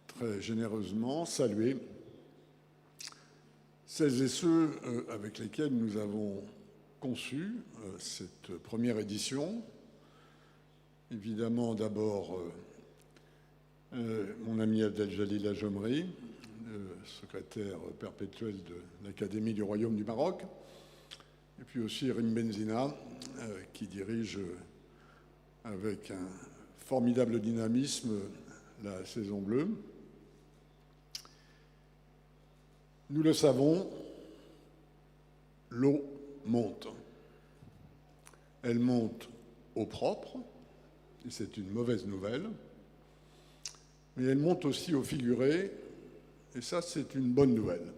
très généreusement saluer celles et ceux avec lesquels nous avons conçu cette première édition. Évidemment, d'abord, mon ami Abdeljalil Ajomri, secrétaire perpétuel de l'Académie du Royaume du Maroc, et puis aussi Rim Benzina, qui dirige avec un formidable dynamisme la saison bleue. Nous le savons, l'eau monte. Elle monte au propre, et c'est une mauvaise nouvelle, mais elle monte aussi au figuré, et ça, c'est une bonne nouvelle.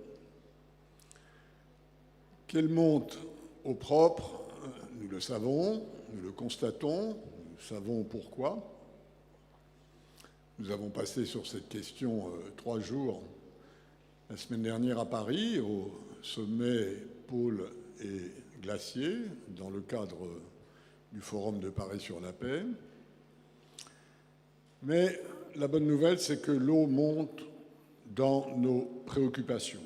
Qu'elle monte au propre, nous le savons, nous le constatons, nous savons pourquoi. Nous avons passé sur cette question 3 jours la semaine dernière à Paris, au sommet pôle et glacier, dans le cadre du Forum de Paris sur la paix. Mais la bonne nouvelle, c'est que l'eau monte dans nos préoccupations.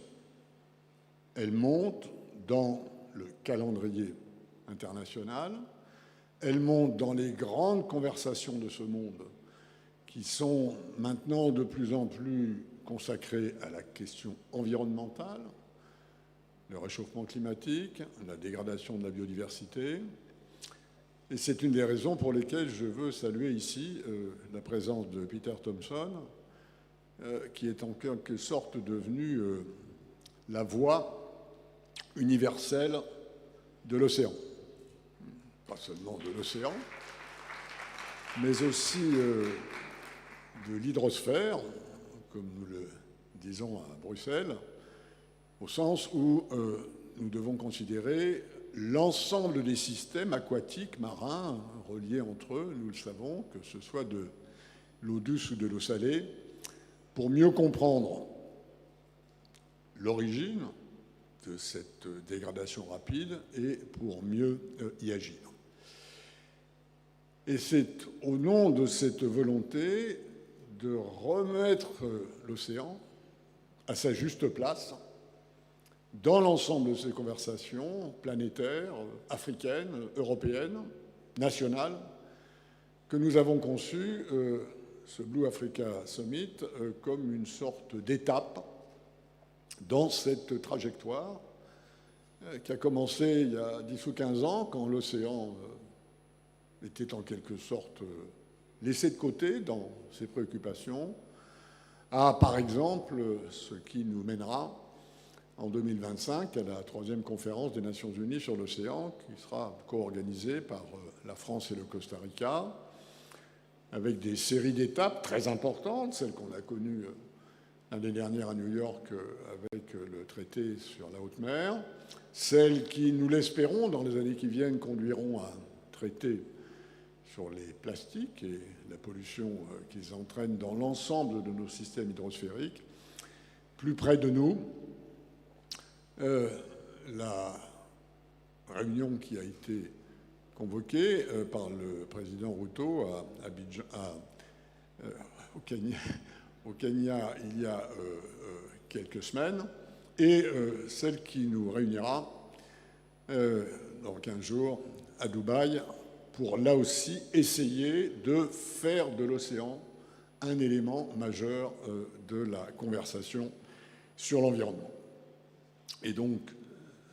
Elle monte dans le calendrier international, elle monte dans les grandes conversations de ce monde qui sont maintenant de plus en plus consacrées à la question environnementale, le réchauffement climatique, la dégradation de la biodiversité. Et c'est une des raisons pour lesquelles je veux saluer ici la présence de Peter Thomson, qui est en quelque sorte devenu la voix universelle de l'océan. Pas seulement de l'océan, mais aussi de l'hydrosphère, comme nous le disons à Bruxelles, au sens où nous devons considérer l'ensemble des systèmes aquatiques, marins, reliés entre eux, nous le savons, que ce soit de l'eau douce ou de l'eau salée, pour mieux comprendre l'origine de cette dégradation rapide et pour mieux y agir. Et c'est au nom de cette volonté de remettre l'océan à sa juste place dans l'ensemble de ces conversations planétaires, africaines, européennes, nationales, que nous avons conçu ce Blue Africa Summit comme une sorte d'étape dans cette trajectoire qui a commencé il y a 10 ou 15 ans, quand l'océan était en quelque sorte laissé de côté dans ses préoccupations, à, par exemple, ce qui nous mènera en 2025 à la 3e conférence des Nations Unies sur l'océan, qui sera co-organisée par la France et le Costa Rica, avec des séries d'étapes très importantes, celles qu'on a connues l'année dernière à New York avec le traité sur la haute mer, celles qui, nous l'espérons, dans les années qui viennent, conduiront à un traité sur les plastiques et la pollution qu'ils entraînent dans l'ensemble de nos systèmes hydrosphériques. Plus près de nous, la réunion qui a été convoquée par le président Ruto au Kenya il y a quelques semaines, et celle qui nous réunira dans 15 jours à Dubaï pour là aussi essayer de faire de l'océan un élément majeur de la conversation sur l'environnement. Et donc,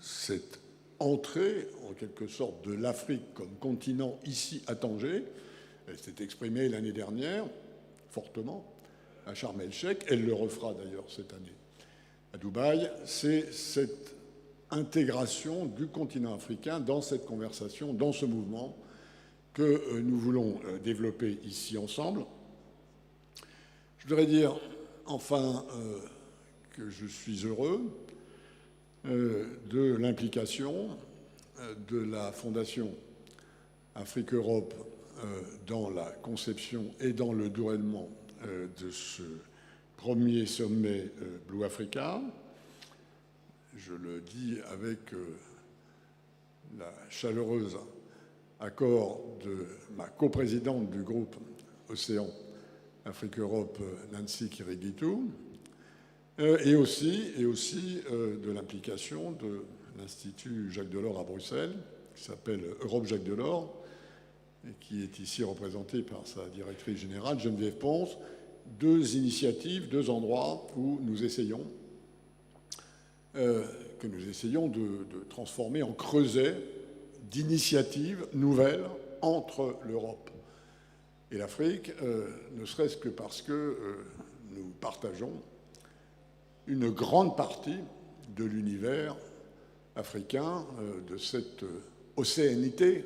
cette entrée, en quelque sorte, de l'Afrique comme continent ici à Tanger, elle s'est exprimée l'année dernière, fortement, à Sharm el-Sheikh, elle le refera d'ailleurs cette année à Dubaï, c'est cette intégration du continent africain dans cette conversation, dans ce mouvement que nous voulons développer ici ensemble. Je voudrais dire enfin que je suis heureux de l'implication de la Fondation Afrique-Europe dans la conception et dans le déroulement de ce premier sommet Blue Africa. Je le dis avec la chaleureuse accord de ma coprésidente du groupe Océan Afrique-Europe, Nancy Kirighitou, et aussi de l'implication de l'Institut Jacques Delors à Bruxelles, qui s'appelle Europe Jacques Delors, et qui est ici représenté par sa directrice générale, Geneviève Ponce. Deux initiatives, deux endroits où nous essayons de transformer en creuset d'initiatives nouvelles entre l'Europe et l'Afrique, ne serait-ce que parce que nous partageons une grande partie de l'univers africain, de cette océanité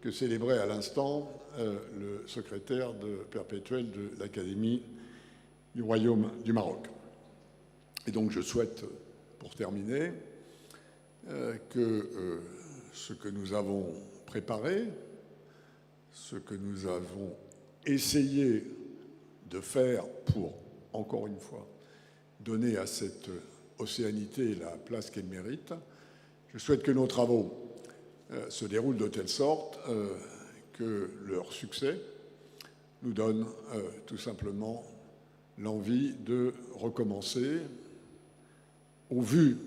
que célébrait à l'instant le secrétaire perpétuel de l'Académie du Royaume du Maroc. Et donc je souhaite, pour terminer, que ce que nous avons préparé, ce que nous avons essayé de faire pour, encore une fois, donner à cette océanité la place qu'elle mérite, je souhaite que nos travaux se déroulent de telle sorte que leur succès nous donne tout simplement l'envie de recommencer, au vu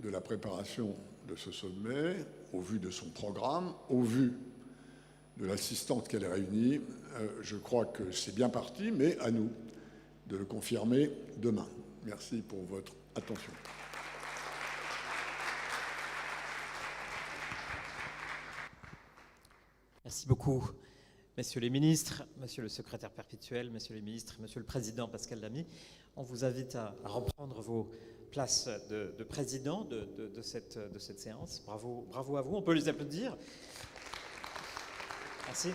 de la préparation de ce sommet, au vu de son programme, au vu de l'assistante qu'elle réunit. Je crois que c'est bien parti, mais à nous de le confirmer demain. Merci pour votre attention. Merci beaucoup, messieurs les ministres, monsieur le secrétaire perpétuel, messieurs les ministres, monsieur le président Pascal Lamy. On vous invite à reprendre vos places de président de cette séance. Bravo, bravo à vous, on peut les applaudir. Merci.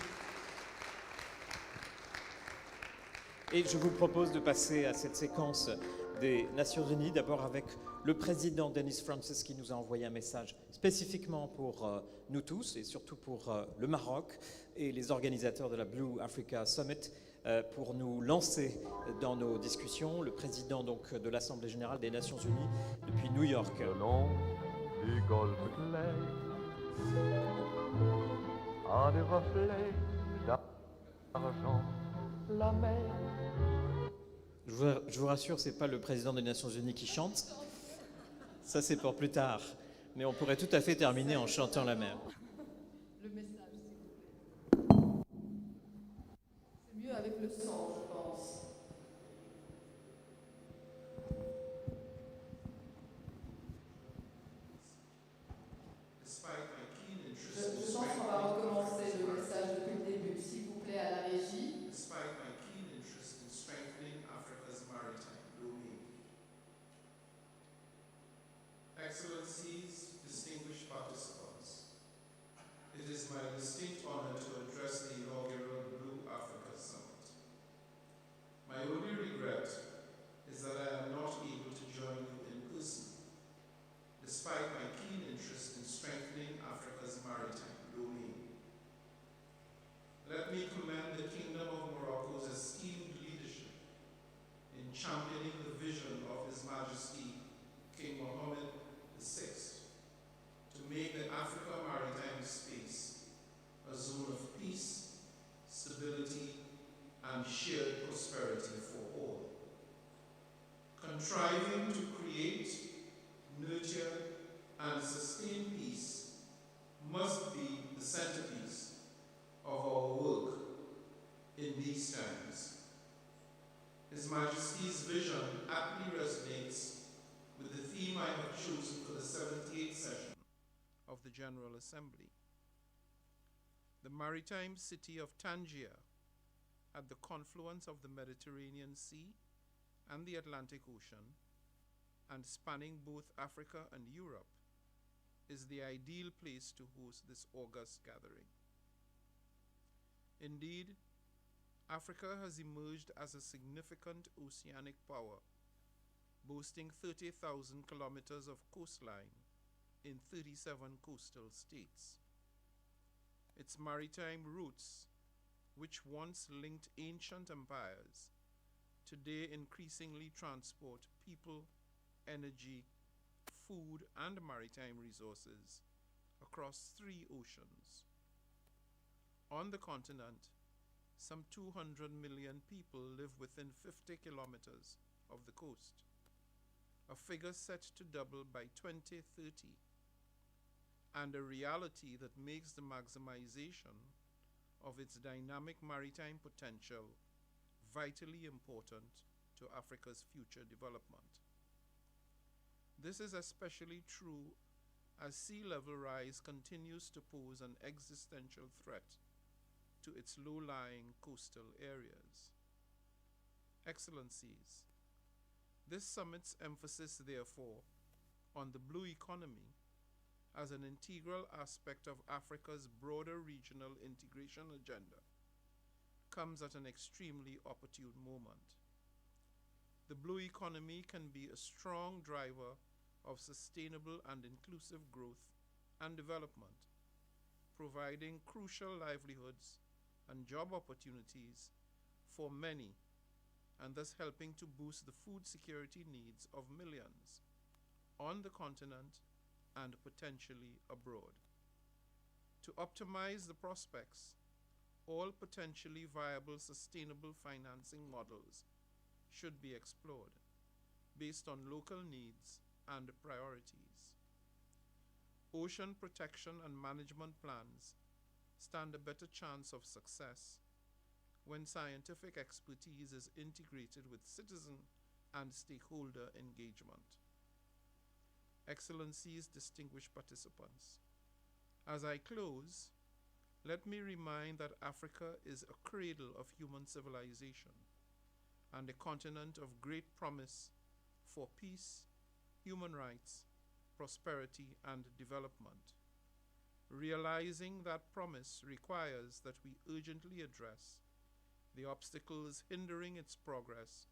Et je vous propose de passer à cette séquence des Nations Unies, d'abord avec le président Dennis Francis qui nous a envoyé un message spécifiquement pour nous tous et surtout pour le Maroc et les organisateurs de la Blue Africa Summit pour nous lancer dans nos discussions. Le président donc de l'Assemblée générale des Nations Unies depuis New York. Le long du golfe clair a des reflets d'argent, la mer. Je vous rassure, c'est pas le président des Nations Unies qui chante. Ça, c'est pour plus tard. Mais on pourrait tout à fait terminer en chantant la mer. Le message, s'il vous plaît. C'est mieux avec le son, je pense. Je pense qu'on va recommencer le message depuis le début, s'il vous plaît, à la régie. Despite my keen interest in strengthening Africa's maritime domain. Excellencies, distinguished participants, it is my distinct honor to address the inaugural Blue Africa Summit. My only regret is that I am not able to join you in person, despite my keen interest in strengthening Africa's maritime domain. Let me commend the Kingdom of Morocco's esteemed leadership in championing the vision of His Majesty King Mohammed VI to make the Africa maritime space a zone of peace, stability, and shared prosperity for all. Contriving to create, nurture, and sustain peace must be the centerpiece of our work in these times. His Majesty's vision aptly resonates with the theme I have chosen for the 78th session of the General Assembly. The maritime city of Tangier, at the confluence of the Mediterranean Sea and the Atlantic Ocean, and spanning both Africa and Europe, is the ideal place to host this august gathering. Indeed, Africa has emerged as a significant oceanic power, boasting 30,000 kilometers of coastline in 37 coastal states. Its maritime routes, which once linked ancient empires, today increasingly transport people, energy, food, and maritime resources across 3 oceans. On the continent, some 200 million people live within 50 kilometers of the coast, a figure set to double by 2030, and a reality that makes the maximization of its dynamic maritime potential vitally important to Africa's future development. This is especially true as sea level rise continues to pose an existential threat to its low-lying coastal areas. Excellencies, this summit's emphasis, therefore, on the blue economy as an integral aspect of Africa's broader regional integration agenda comes at an extremely opportune moment. The blue economy can be a strong driver of sustainable and inclusive growth and development, providing crucial livelihoods and job opportunities for many, and thus helping to boost the food security needs of millions on the continent and potentially abroad. To optimize the prospects, all potentially viable sustainable financing models should be explored based on local needs and priorities. Ocean protection and management plans stand a better chance of success when scientific expertise is integrated with citizen and stakeholder engagement. Excellencies, distinguished participants, as I close, let me remind that Africa is a cradle of human civilization and a continent of great promise for peace, human rights, prosperity, and development. Realizing that promise requires that we urgently address the obstacles hindering its progress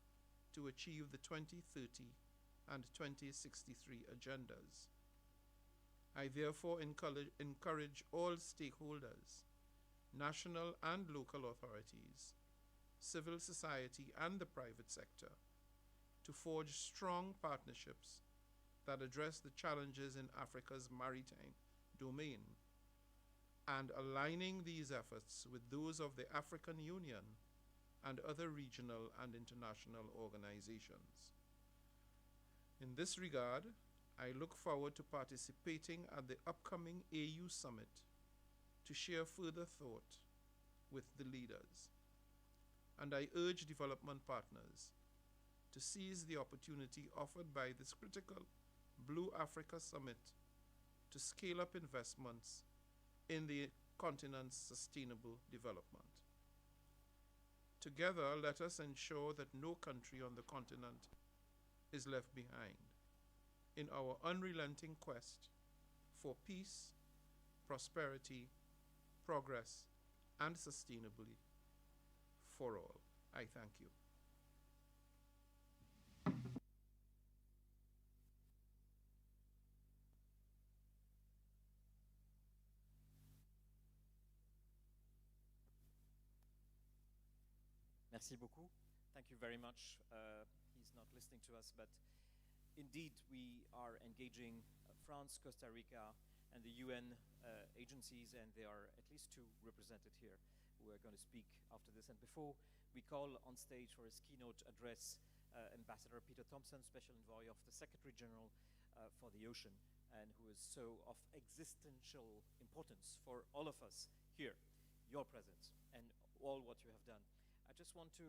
to achieve the 2030 and 2063 agendas. I therefore encourage all stakeholders, national and local authorities, civil society and the private sector, to forge strong partnerships that address the challenges in Africa's maritime domain, and aligning these efforts with those of the African Union and other regional and international organizations. In this regard, I look forward to participating at the upcoming AU Summit to share further thought with the leaders. And I urge development partners to seize the opportunity offered by this critical Blue Africa Summit to scale up investments in the continent's sustainable development. Together, let us ensure that no country on the continent is left behind in our unrelenting quest for peace, prosperity, progress, and sustainability for all. I thank you. Merci beaucoup. Thank you very much. He's not listening to us, but indeed we are engaging France, Costa Rica, and the UN agencies, and there are at least two represented here who are going to speak after this. And before we call on stage for his keynote address Ambassador Peter Thompson, Special Envoy of the Secretary General for the Ocean, and who is so of existential importance for all of us here, your presence and all what you have done. I just want to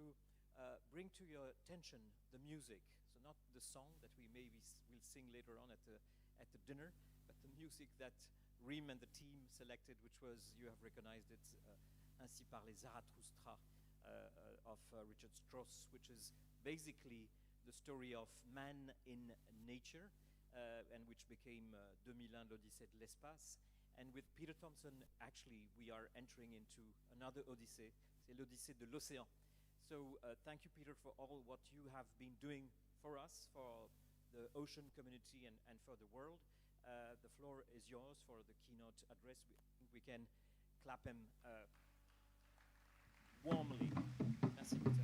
bring to your attention the music. So not the song that we maybe will sing later on at the dinner, but the music that Reem and the team selected, which was, you have recognized it, Ainsi parlait Zarathustra of Richard Strauss, which is basically the story of man in nature, and which became 2001 l'Odyssée de l'espace. And with Peter Thompson, actually, we are entering into another Odyssey. C'est l'Odyssée de l'océan. So thank you, Peter, for all what you have been doing for us, for the ocean community and for the world. The floor is yours for the keynote address. I think we can clap him warmly. Merci, Peter.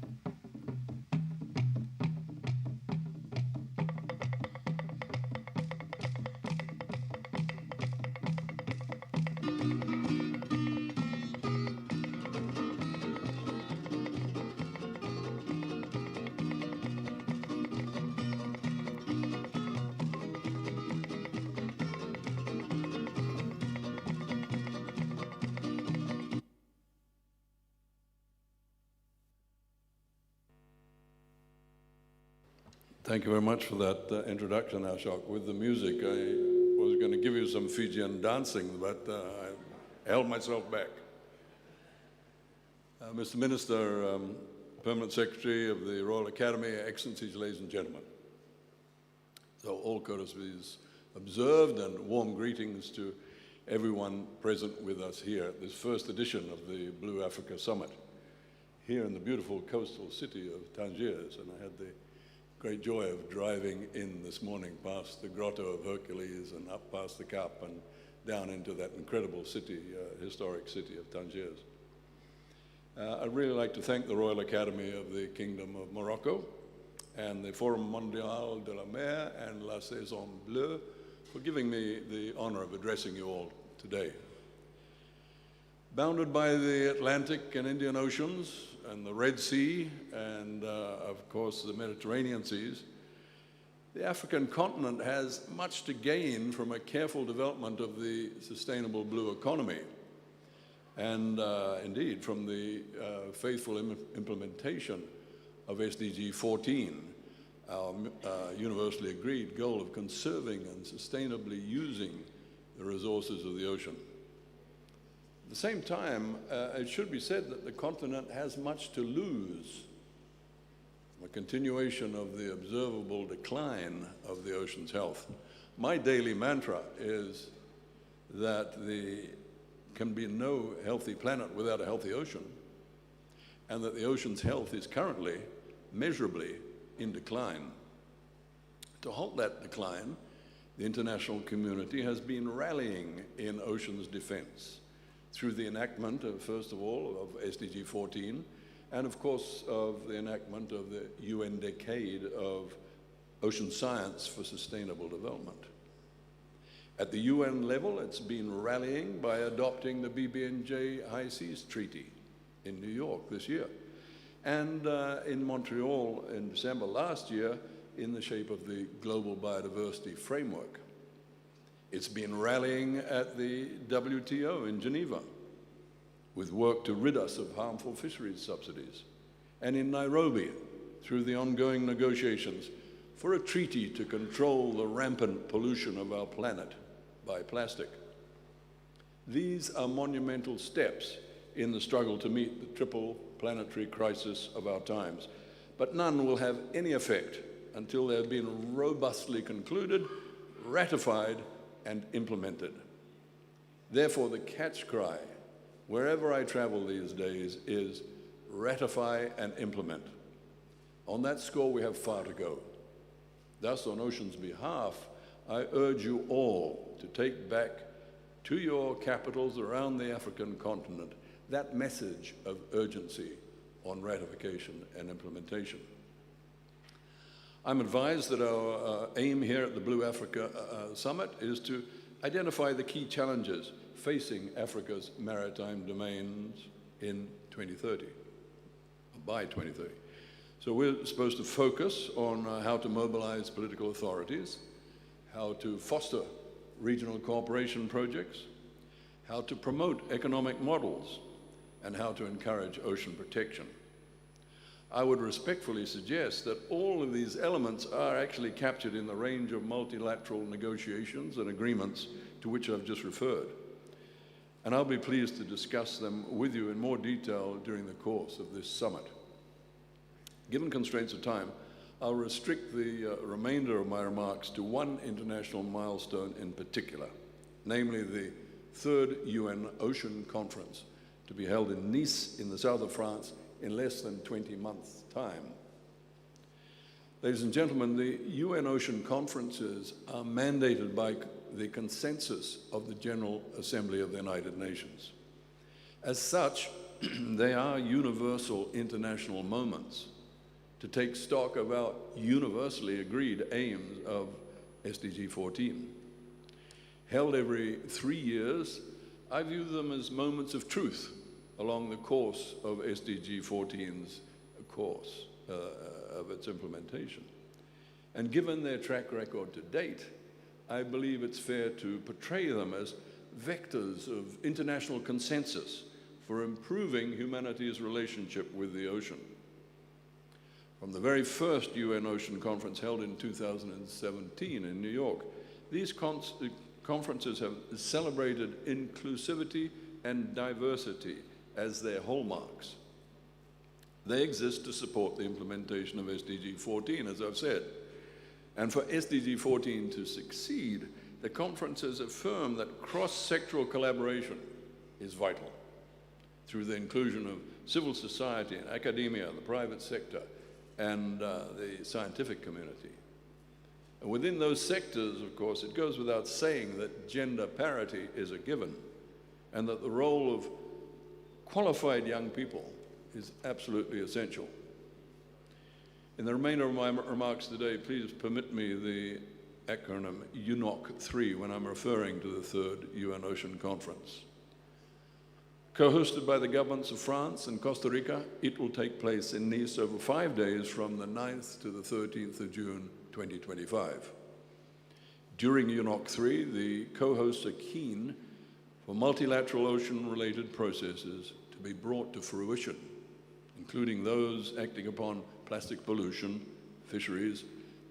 Thank you very much for that introduction, Ashok. With the music, I was going to give you some Fijian dancing, but I held myself back. Mr. Minister, Permanent Secretary of the Royal Academy, Excellencies, ladies and gentlemen. So all courtesies observed, and warm greetings to everyone present with us here at this first edition of the Blue Africa Summit, here in the beautiful coastal city of Tangiers. And I had the great joy of driving in this morning past the Grotto of Hercules and up past the Cap and down into that incredible city, historic city of Tangiers. I'd really like to thank the Royal Academy of the Kingdom of Morocco and the Forum Mondial de la Mer and La Saison Bleue for giving me the honor of addressing you all today. Bounded by the Atlantic and Indian Oceans and the Red Sea and, of course, the Mediterranean seas, the African continent has much to gain from a careful development of the sustainable blue economy and, indeed, from the faithful implementation of SDG 14, our universally agreed goal of conserving and sustainably using the resources of the ocean. At the same time, it should be said that the continent has much to lose from a continuation of the observable decline of the ocean's health. My daily mantra is that there can be no healthy planet without a healthy ocean, and that the ocean's health is currently measurably in decline. To halt that decline, the international community has been rallying in oceans defense through the enactment, first of all, of SDG 14, and of course of the enactment of the UN Decade of Ocean Science for Sustainable Development. At the UN level, it's been rallying by adopting the BBNJ High Seas Treaty in New York this year, and in Montreal in December last year in the shape of the Global Biodiversity Framework. It's been rallying at the WTO in Geneva with work to rid us of harmful fisheries subsidies, and in Nairobi through the ongoing negotiations for a treaty to control the rampant pollution of our planet by plastic. These are monumental steps in the struggle to meet the triple planetary crisis of our times, but none will have any effect until they have been robustly concluded, ratified, and implemented. Therefore, the catch cry, wherever I travel these days, is ratify and implement. On that score, we have far to go. Thus, on Ocean's behalf, I urge you all to take back to your capitals around the African continent that message of urgency on ratification and implementation. I'm advised that our aim here at the Blue Africa Summit is to identify the key challenges facing Africa's maritime domains in 2030, by 2030. So we're supposed to focus on how to mobilize political authorities, how to foster regional cooperation projects, how to promote economic models, and how to encourage ocean protection. I would respectfully suggest that all of these elements are actually captured in the range of multilateral negotiations and agreements to which I've just referred. And I'll be pleased to discuss them with you in more detail during the course of this summit. Given constraints of time, I'll restrict the remainder of my remarks to one international milestone in particular, namely the third UN Ocean Conference, to be held in Nice in the south of France in less than 20 months' time. Ladies and gentlemen, the UN Ocean Conferences are mandated by the consensus of the General Assembly of the United Nations. As such, they are universal international moments to take stock of our universally agreed aims of SDG 14. Held every 3 years, I view them as moments of truth along the course of SDG 14's course of its implementation. And given their track record to date, I believe it's fair to portray them as vectors of international consensus for improving humanity's relationship with the ocean. From the very first UN Ocean Conference held in 2017 in New York, these conferences have celebrated inclusivity and diversity as their hallmarks. They exist to support the implementation of SDG 14, as I've said. And for SDG 14 to succeed, the conferences affirm that cross-sectoral collaboration is vital through the inclusion of civil society and academia, the private sector, and the scientific community. And within those sectors, of course, it goes without saying that gender parity is a given, and that the role of qualified young people is absolutely essential. In the remainder of my remarks today, please permit me the acronym UNOC 3 when I'm referring to the third UN Ocean Conference. Co-hosted by the governments of France and Costa Rica, it will take place in Nice over 5 days from the 9th to the 13th of June 2025. During UNOC 3, the co-hosts are keen for multilateral ocean-related processes to be brought to fruition, including those acting upon plastic pollution, fisheries,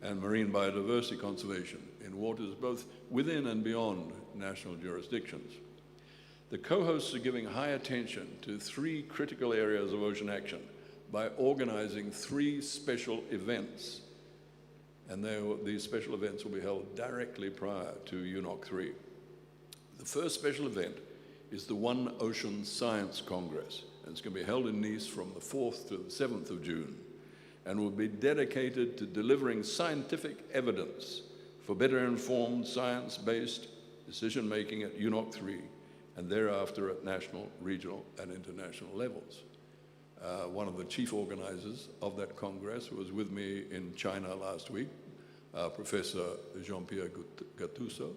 and marine biodiversity conservation in waters both within and beyond national jurisdictions. The co-hosts are giving high attention to 3 critical areas of ocean action by organizing 3 special events. And these special events will be held directly prior to UNOC 3. The first special event is the One Ocean Science Congress. And it's going to be held in Nice from the 4th to the 7th of June, and will be dedicated to delivering scientific evidence for better informed science-based decision-making at UNOC 3 and thereafter at national, regional, and international levels. One of the chief organizers of that Congress was with me in China last week, Professor Jean-Pierre Gattuso.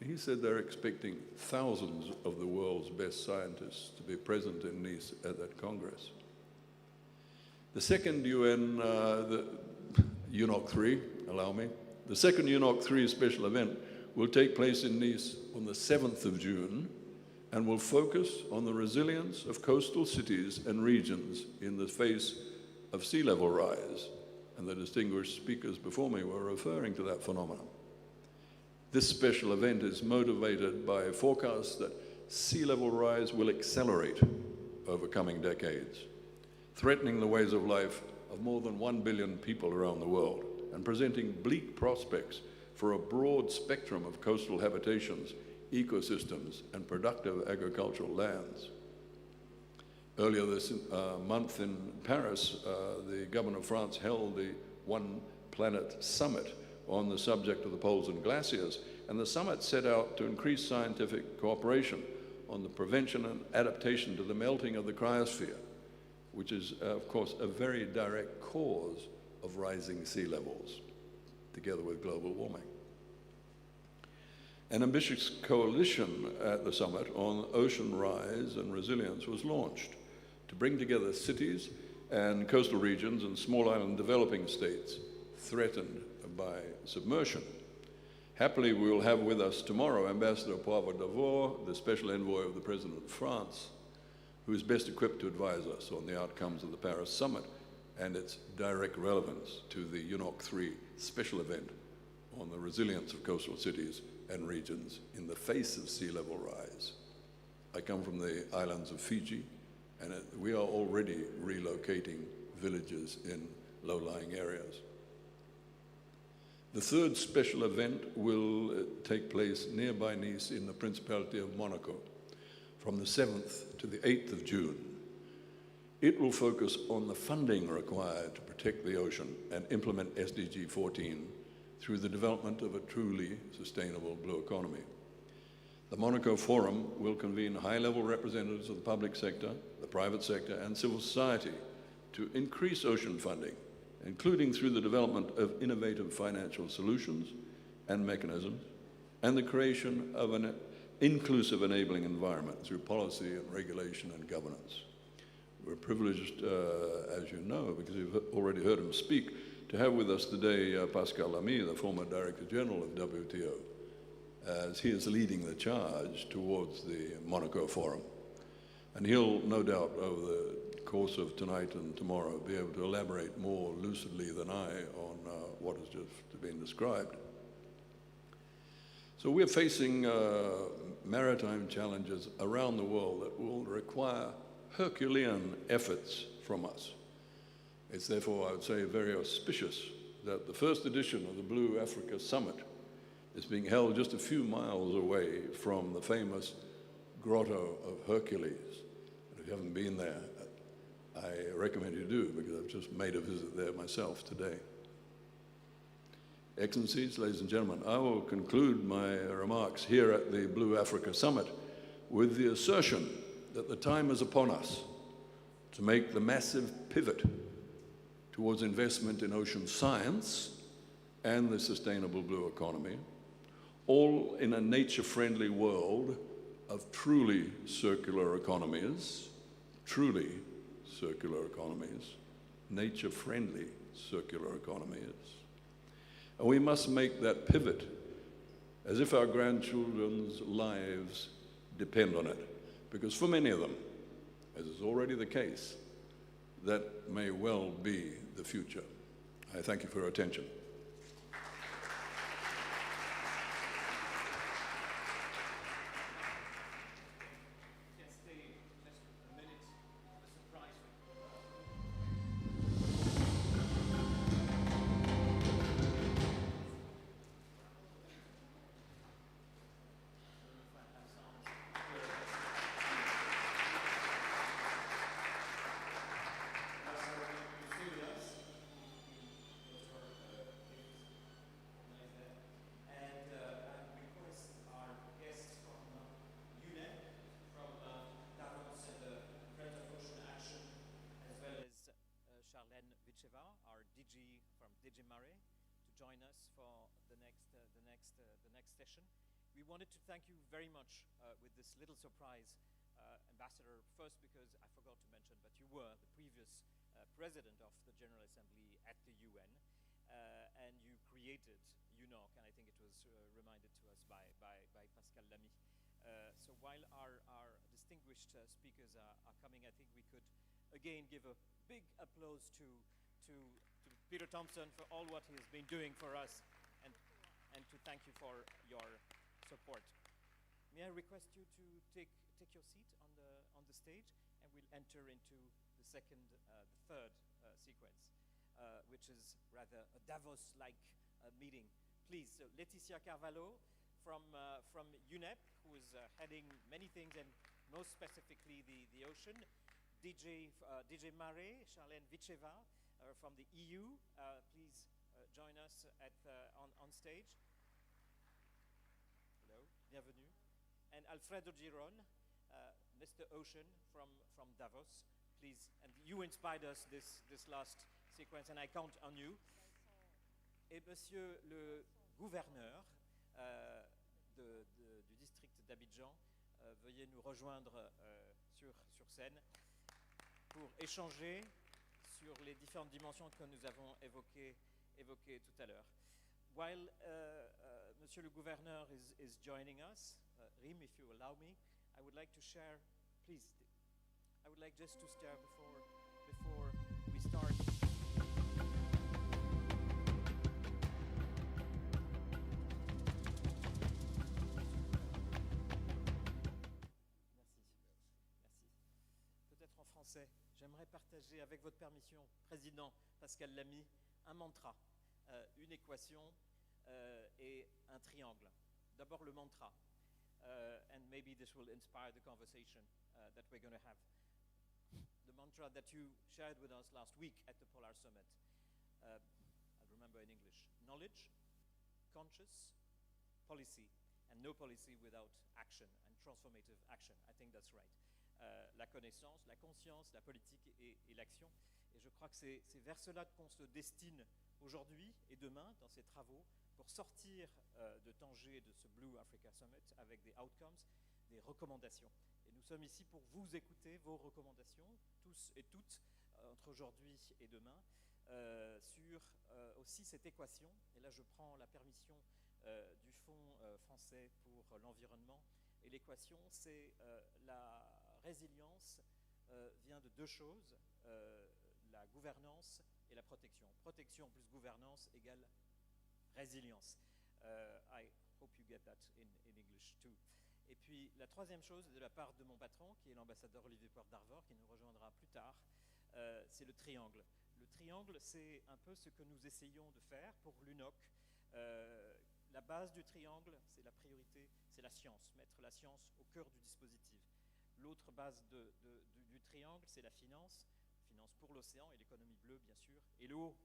He said they're expecting thousands of the world's best scientists to be present in Nice at that Congress. The second UNOC 3, allow me, the second UNOC 3 special event will take place in Nice on the 7th of June and will focus on the resilience of coastal cities and regions in the face of sea level rise. And the distinguished speakers before me were referring to that phenomenon. This special event is motivated by forecasts that sea level rise will accelerate over coming decades, threatening the ways of life of more than 1 billion people around the world and presenting bleak prospects for a broad spectrum of coastal habitations, ecosystems, and productive agricultural lands. Earlier this month in Paris, the government of France held the One Planet Summit on the subject of the poles and glaciers, and the summit set out to increase scientific cooperation on the prevention and adaptation to the melting of the cryosphere, which is, of course, a very direct cause of rising sea levels, together with global warming. An ambitious coalition at the summit on ocean rise and resilience was launched to bring together cities and coastal regions and small island developing states threatened by submersion. Happily, we will have with us tomorrow Ambassador Poivre d'Avor, the special envoy of the President of France, who is best equipped to advise us on the outcomes of the Paris summit and its direct relevance to the UNOC 3 special event on the resilience of coastal cities and regions in the face of sea level rise. I come from the islands of Fiji, and we are already relocating villages in low-lying areas. The third special event will take place nearby Nice in the Principality of Monaco from the 7th to the 8th of June. It will focus on the funding required to protect the ocean and implement SDG 14 through the development of a truly sustainable blue economy. The Monaco Forum will convene high-level representatives of the public sector, the private sector, and civil society to increase ocean funding, including through the development of innovative financial solutions and mechanisms, and the creation of an inclusive enabling environment through policy and regulation and governance. We're privileged, as you know, because you've already heard him speak, to have with us today Pascal Lamy, the former Director General of WTO, as he is leading the charge towards the Monaco Forum. And he'll, no doubt, over the course of tonight and tomorrow, be able to elaborate more lucidly than I on what has just been described. So we're facing maritime challenges around the world that will require Herculean efforts from us. It's therefore, I would say, very auspicious that the first edition of the Blue Africa Summit is being held just a few miles away from the famous Grotto of Hercules. And if you haven't been there, I recommend you do, because I've just made a visit there myself today. Excellencies, ladies and gentlemen, I will conclude my remarks here at the Blue Africa Summit with the assertion that the time is upon us to make the massive pivot towards investment in ocean science and the sustainable blue economy, all in a nature-friendly world of truly circular economies, nature-friendly circular economies. And we must make that pivot as if our grandchildren's lives depend on it, because for many of them, as is already the case, that may well be the future. I thank you for your attention. Mare to join us for the next session. We wanted to thank you very much with this little surprise, Ambassador, first because I forgot to mention, but you were the previous President of the General Assembly at the UN, and you created UNOC, and I think it was reminded to us by Pascal Lamy. So while our distinguished speakers are coming, I think we could again give a big applause to Peter Thompson for all what he has been doing for us, and to thank you for your support. May I request you to take your seat on the stage, and we'll enter into the third sequence, which is rather a Davos-like meeting. Please, so Laetitia Carvalho from UNEP, who is heading many things, and most specifically the ocean. DJ Mare, Charlène Vicheva from the EU, please join us on stage. Hello, bienvenue. And Alfredo Giron, Mr. Ocean from Davos, please. And you inspired us this last sequence, and I count on you. Et Monsieur le gouverneur du district d'Abidjan, veuillez nous rejoindre sur scène pour échanger sur les différentes dimensions que nous avons évoquées tout à l'heure. While Monsieur le gouverneur is joining us, Rim, if you allow me, I would like to share, please, I would like just to share before we start. J'aimerais partager avec votre permission, Président Pascal Lamy, un mantra, une équation et un triangle. D'abord le mantra, and maybe this will inspire the conversation that we're going to have. The mantra that you shared with us last week at the Polar Summit. I'll remember in English. Knowledge, conscious, policy, and no policy without action and transformative action. I think that's right. La connaissance, la conscience, la politique et l'action. Et je crois que c'est vers cela qu'on se destine aujourd'hui et demain dans ces travaux pour sortir de Tanger, de ce Blue Africa Summit avec des outcomes, des recommandations. Et nous sommes ici pour vous écouter, vos recommandations, tous et toutes, entre aujourd'hui et demain, sur aussi cette équation. Et là, je prends la permission du Fonds français pour l'environnement. Et l'équation, c'est la résilience vient de deux choses, la gouvernance et la protection. Protection plus gouvernance égale résilience. I hope you get that in English too. Et puis la troisième chose, de la part de mon patron, qui est l'ambassadeur Olivier Porte-d'Arvor, qui nous rejoindra plus tard, c'est le triangle. Le triangle, c'est un peu ce que nous essayons de faire pour l'UNOC. La base du triangle, c'est la priorité, c'est la science, mettre la science au cœur du dispositif. L'autre base du triangle, c'est la finance pour l'océan et l'économie bleue, bien sûr. Et le haut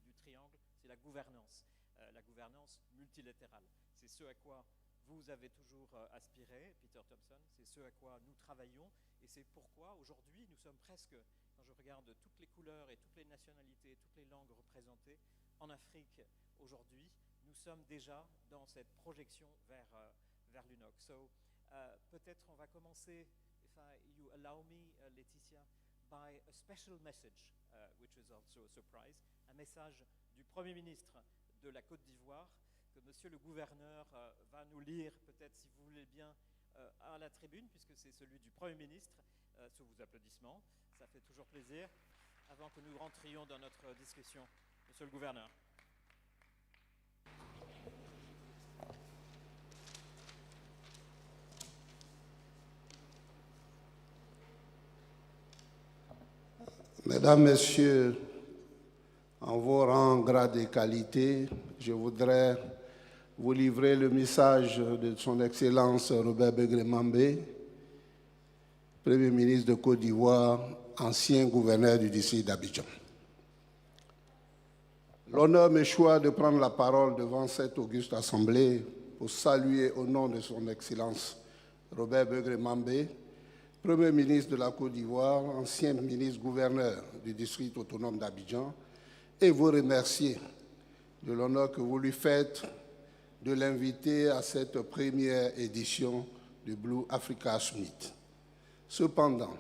du triangle, c'est la gouvernance multilatérale. C'est ce à quoi vous avez toujours aspiré, Peter Thompson, c'est ce à quoi nous travaillons, et c'est pourquoi aujourd'hui, nous sommes presque, quand je regarde toutes les couleurs et toutes les nationalités, toutes les langues représentées en Afrique aujourd'hui, nous sommes déjà dans cette projection vers l'UNOC. So, peut-être on va commencer, if you allow me, Laetitia, by a special message, which is also a surprise, un message du Premier ministre de la Côte d'Ivoire, que Monsieur le gouverneur va nous lire, peut-être si vous voulez bien, à la tribune, puisque c'est celui du Premier ministre, sous vos applaudissements. Ça fait toujours plaisir, avant que nous rentrions dans notre discussion. Monsieur le gouverneur. Mesdames, Messieurs, en vos rangs, grades et qualités, je voudrais vous livrer le message de Son Excellence Robert Begré-Mambé, Premier ministre de Côte d'Ivoire, ancien gouverneur du district d'Abidjan. L'honneur me choisit de prendre la parole devant cette auguste assemblée pour saluer au nom de Son Excellence Robert Begré-Mambé, Premier ministre de la Côte d'Ivoire, ancien ministre gouverneur du district autonome d'Abidjan, et vous remercier de l'honneur que vous lui faites de l'inviter à cette première édition du Blue Africa Summit. Cependant,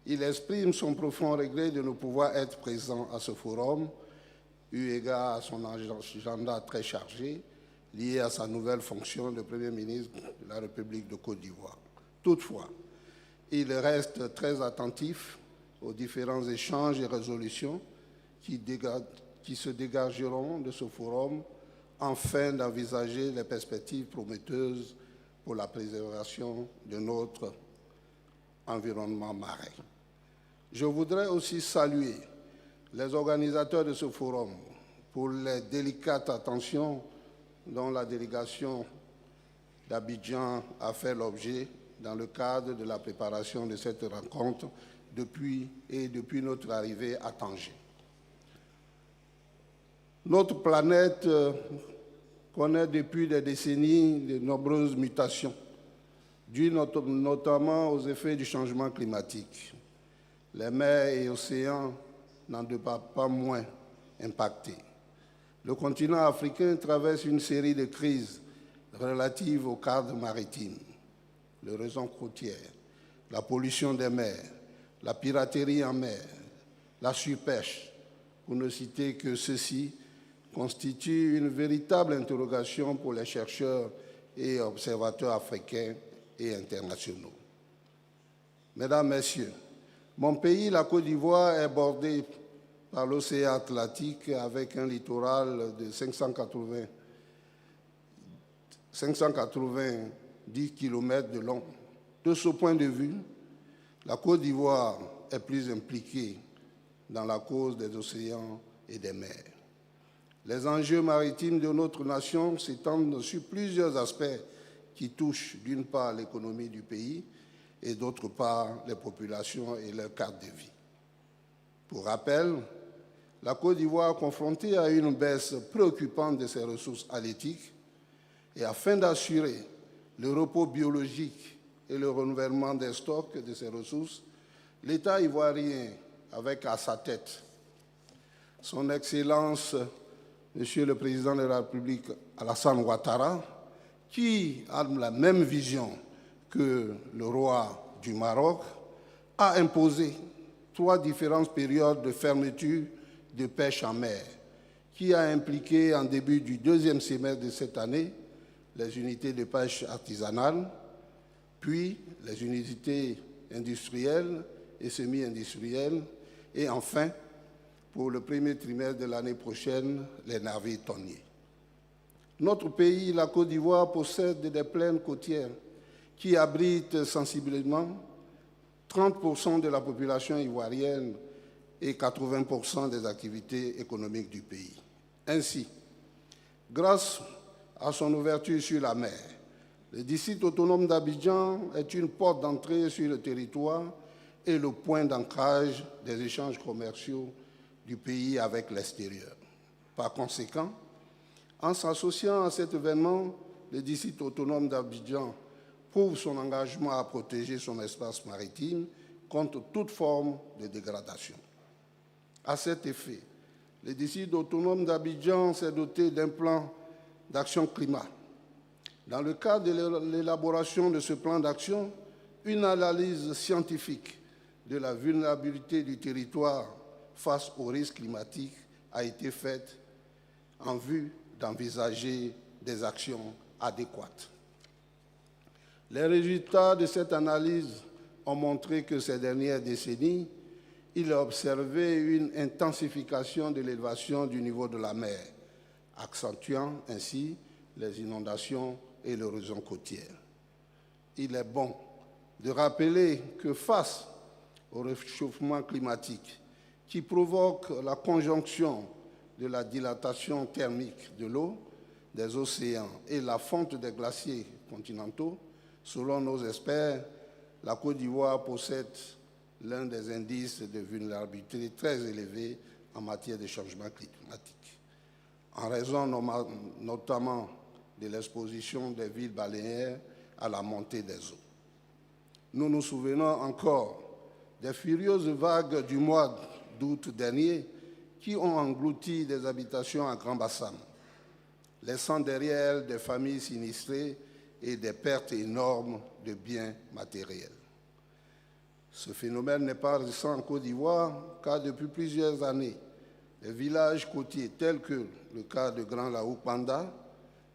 il exprime son profond regret de ne pouvoir être présent à ce forum, eu égard à son agenda très chargé, lié à sa nouvelle fonction de Premier ministre de la République de Côte d'Ivoire. Toutefois, il reste très attentif aux différents échanges et résolutions qui se dégageront de ce forum afin d'envisager les perspectives prometteuses pour la préservation de notre environnement marin. Je voudrais aussi saluer les organisateurs de ce forum pour les délicates attentions dont la délégation d'Abidjan a fait l'objet dans le cadre de la préparation de cette rencontre depuis notre arrivée à Tanger. Notre planète connaît depuis des décennies de nombreuses mutations, dues notamment aux effets du changement climatique. Les mers et océans n'en demeurent pas moins impactés. Le continent africain traverse une série de crises relatives au cadre maritime, l'érosion côtière, la pollution des mers, la piraterie en mer, la surpêche, pour ne citer que ceci, constitue une véritable interrogation pour les chercheurs et observateurs africains et internationaux. Mesdames, Messieurs, mon pays, la Côte d'Ivoire, est bordé par l'océan Atlantique avec un littoral de 590 km de long. De ce point de vue, la Côte d'Ivoire est plus impliquée dans la cause des océans et des mers. Les enjeux maritimes de notre nation s'étendent sur plusieurs aspects qui touchent d'une part l'économie du pays et d'autre part les populations et leur cadre de vie. Pour rappel, la Côte d'Ivoire, confrontée à une baisse préoccupante de ses ressources halieutiques, et afin d'assurer le repos biologique et le renouvellement des stocks de ces ressources, l'État ivoirien, avec à sa tête son Excellence, Monsieur le Président de la République Alassane Ouattara, qui a la même vision que le roi du Maroc, a imposé 3 différentes périodes de fermeture de pêche en mer, qui a impliqué en début du 2e semestre de cette année les unités de pêche artisanales, puis les unités industrielles et semi-industrielles, et enfin, pour le premier trimestre de l'année prochaine, les navires tonniers. Notre pays, la Côte d'Ivoire, possède des plaines côtières qui abritent sensiblement 30% de la population ivoirienne et 80% des activités économiques du pays. Ainsi, grâce à son ouverture sur la mer, le district autonome d'Abidjan est une porte d'entrée sur le territoire et le point d'ancrage des échanges commerciaux du pays avec l'extérieur. Par conséquent, en s'associant à cet événement, le district autonome d'Abidjan prouve son engagement à protéger son espace maritime contre toute forme de dégradation. À cet effet, le district autonome d'Abidjan s'est doté d'un plan d'action climat. Dans le cadre de l'élaboration de ce plan d'action, une analyse scientifique de la vulnérabilité du territoire face aux risques climatiques a été faite en vue d'envisager des actions adéquates. Les résultats de cette analyse ont montré que ces dernières décennies, il a observé une intensification de l'élévation du niveau de la mer, accentuant ainsi les inondations et l'érosion côtière. Il est bon de rappeler que face au réchauffement climatique qui provoque la conjonction de la dilatation thermique de l'eau, des océans et la fonte des glaciers continentaux, selon nos experts, la Côte d'Ivoire possède l'un des indices de vulnérabilité très élevés en matière de changement climatique, en raison notamment de l'exposition des villes balnéaires à la montée des eaux. Nous nous souvenons encore des furieuses vagues du mois d'août dernier qui ont englouti des habitations à Grand Bassam, laissant derrière elles des familles sinistrées et des pertes énormes de biens matériels. Ce phénomène n'est pas récent en Côte d'Ivoire, car depuis plusieurs années, les villages côtiers tels que le cas de Grand Laou Panda,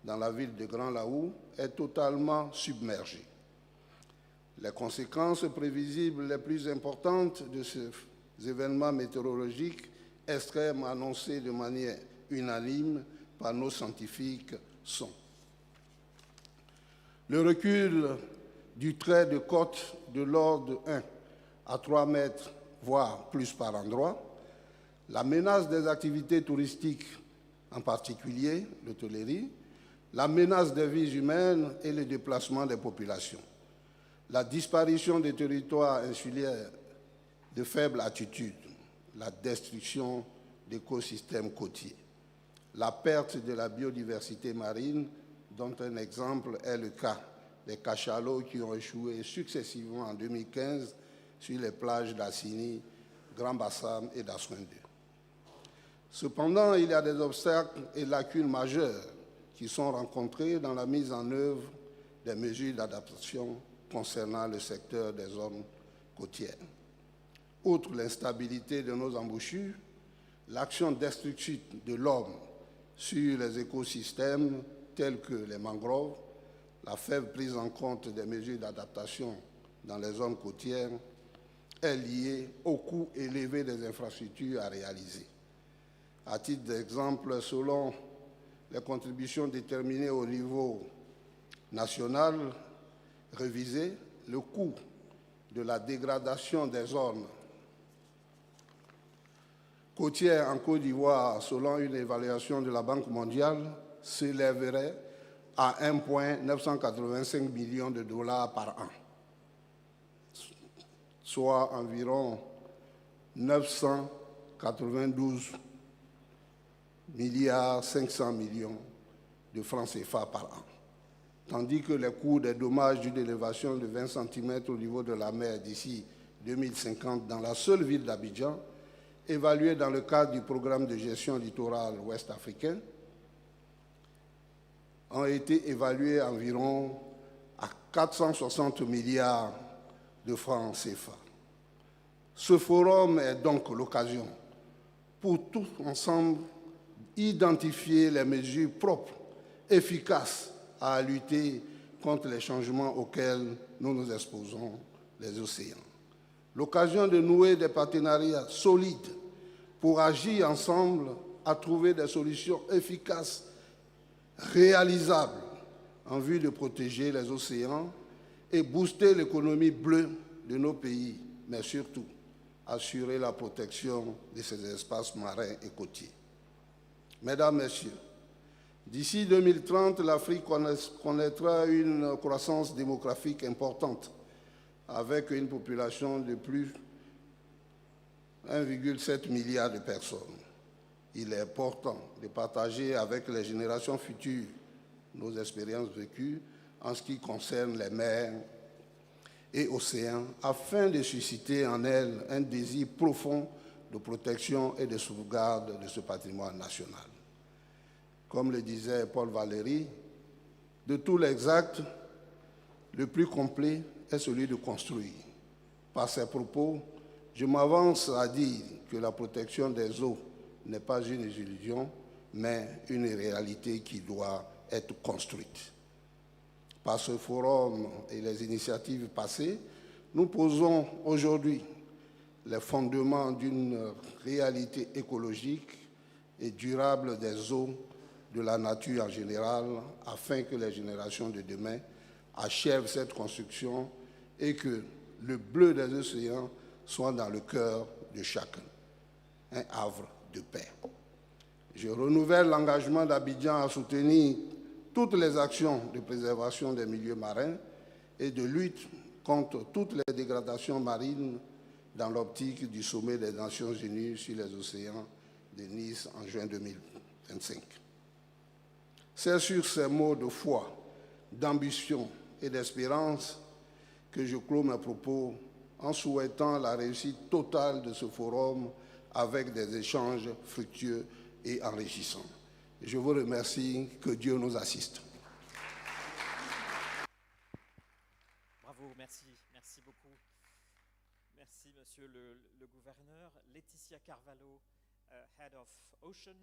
dans la ville de Grand Laou, est totalement submergé. Les conséquences prévisibles les plus importantes de ces événements météorologiques extrêmes annoncés de manière unanime par nos scientifiques sont le recul du trait de côte de l'ordre de 1 à 3 mètres, voire plus par endroit, la menace des activités touristiques, en particulier l'hôtellerie, la menace des vies humaines et le déplacement des populations, la disparition des territoires insulaires de faible altitude, la destruction d'écosystèmes côtiers, la perte de la biodiversité marine, dont un exemple est le cas des cachalots qui ont échoué successivement en 2015 sur les plages d'Assini, Grand Bassam et d'Assouan II. Cependant, il y a des obstacles et lacunes majeures qui sont rencontrés dans la mise en œuvre des mesures d'adaptation concernant le secteur des zones côtières. Outre l'instabilité de nos embouchures, l'action destructrice de l'homme sur les écosystèmes tels que les mangroves, la faible prise en compte des mesures d'adaptation dans les zones côtières est liée au coût élevé des infrastructures à réaliser. À titre d'exemple, selon les contributions déterminées au niveau national révisé, le coût de la dégradation des zones côtières en Côte d'Ivoire, selon une évaluation de la Banque mondiale, s'élèverait à 1,985 millions de dollars par an, soit environ 992 milliards 500 millions de francs CFA par an, tandis que les coûts des dommages d'une élévation de 20 cm au niveau de la mer d'ici 2050 dans la seule ville d'Abidjan, évalués dans le cadre du programme de gestion littorale ouest africain, ont été évalués environ à 460 milliards de francs CFA. Ce forum est donc l'occasion pour tous ensemble identifier les mesures propres, efficaces à lutter contre les changements auxquels nous nous exposons, les océans. L'occasion de nouer des partenariats solides pour agir ensemble à trouver des solutions efficaces, réalisables, en vue de protéger les océans et booster l'économie bleue de nos pays, mais surtout assurer la protection de ces espaces marins et côtiers. Mesdames, Messieurs, d'ici 2030, l'Afrique connaîtra une croissance démographique importante, avec une population de plus de 1,7 milliard de personnes. Il est important de partager avec les générations futures nos expériences vécues en ce qui concerne les mers et océans, afin de susciter en elles un désir profond de protection et de sauvegarde de ce patrimoine national. Comme le disait Paul Valéry, de tous les actes, le plus complet est celui de construire. Par ces propos, je m'avance à dire que la protection des eaux n'est pas une illusion, mais une réalité qui doit être construite. Par ce forum et les initiatives passées, nous posons aujourd'hui les fondements d'une réalité écologique et durable des eaux, de la nature en général, afin que les générations de demain achèvent cette construction et que le bleu des océans soit dans le cœur de chacun, un havre de paix. Je renouvelle l'engagement d'Abidjan à soutenir toutes les actions de préservation des milieux marins et de lutte contre toutes les dégradations marines dans l'optique du sommet des Nations Unies sur les océans de Nice en juin 2025. C'est sur ces mots de foi, d'ambition et d'espérance que je clôt mes propos en souhaitant la réussite totale de ce forum avec des échanges fructueux et enrichissants. Je vous remercie, que Dieu nous assiste. Bravo, merci beaucoup. Merci, Monsieur le Gouverneur. Laetitia Carvalho, Head of Ocean,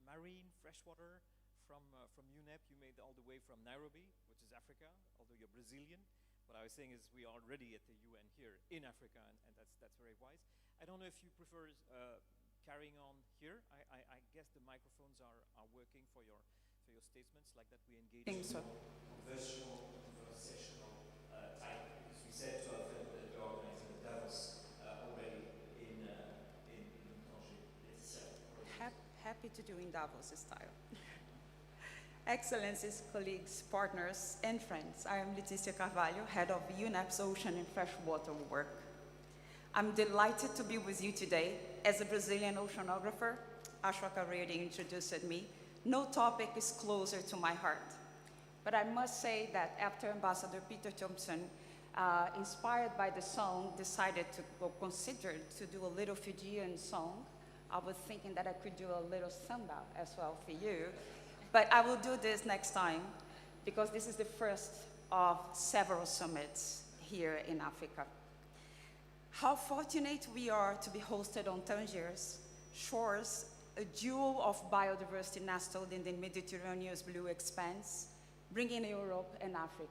Marine, Freshwater, from UNEP. You made all the way from Nairobi, which is Africa, although you're Brazilian. What I was saying is we are already at the UN here in Africa, and that's very wise. I don't know if you prefer carrying on here. I guess the microphones are working for your statements, like that we engage in conversational type, because we said to our friend that we're organizing the Davos already in Tanger. Happy to do in Davos style. Excellencies, colleagues, partners, and friends, I am Laetitia Carvalho, head of UNEP's Ocean and Freshwater Work. I'm delighted to be with you today. As a Brazilian oceanographer, Ashok already introduced me. No topic is closer to my heart. But I must say that after Ambassador Peter Thompson, inspired by the song, decided to consider to do a little Fijian song, I was thinking that I could do a little samba as well for you. But I will do this next time, because this is the first of several summits here in Africa. How fortunate we are to be hosted on Tanger's shores, a jewel of biodiversity nestled in the Mediterranean's blue expanse, bringing Europe and Africa.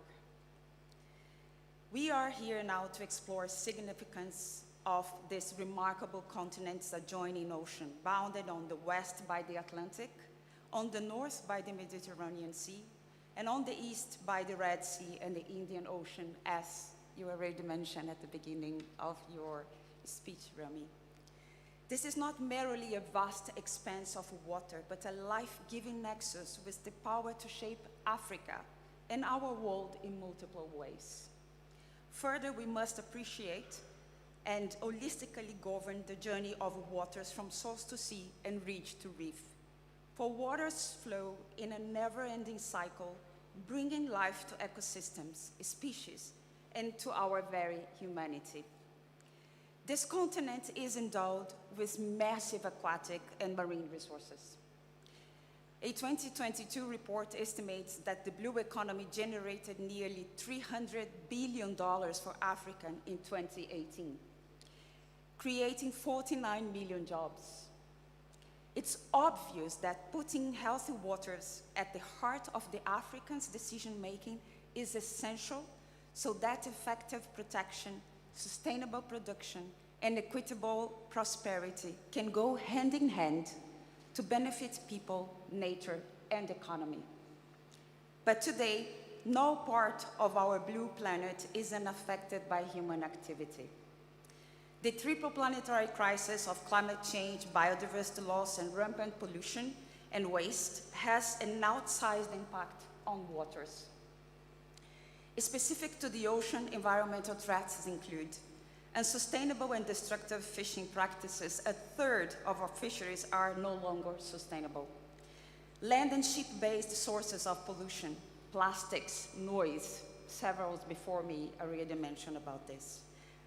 We are here now to explore significance of this remarkable continent's adjoining ocean, bounded on the west by the Atlantic, on the north by the Mediterranean Sea, and on the east by the Red Sea and the Indian Ocean, as you already mentioned at the beginning of your speech, Rami. This is not merely a vast expanse of water, but a life-giving nexus with the power to shape Africa and our world in multiple ways. Further, we must appreciate and holistically govern the journey of waters from source to sea and ridge to reef. For waters flow in a never-ending cycle, bringing life to ecosystems, species, and to our very humanity. This continent is endowed with massive aquatic and marine resources. A 2022 report estimates that the blue economy generated nearly $300 billion for Africa in 2018, creating 49 million jobs. It's obvious that putting healthy waters at the heart of the Africans' decision-making is essential so that effective protection, sustainable production, and equitable prosperity can go hand in hand to benefit people, nature, and economy. But today, no part of our blue planet is unaffected by human activity. The triple planetary crisis of climate change, biodiversity loss, and rampant pollution and waste has an outsized impact on waters. Specific to the ocean, environmental threats include unsustainable and destructive fishing practices. A third of our fisheries are no longer sustainable. Land and ship-based sources of pollution, plastics, noise, several before me already mentioned about this.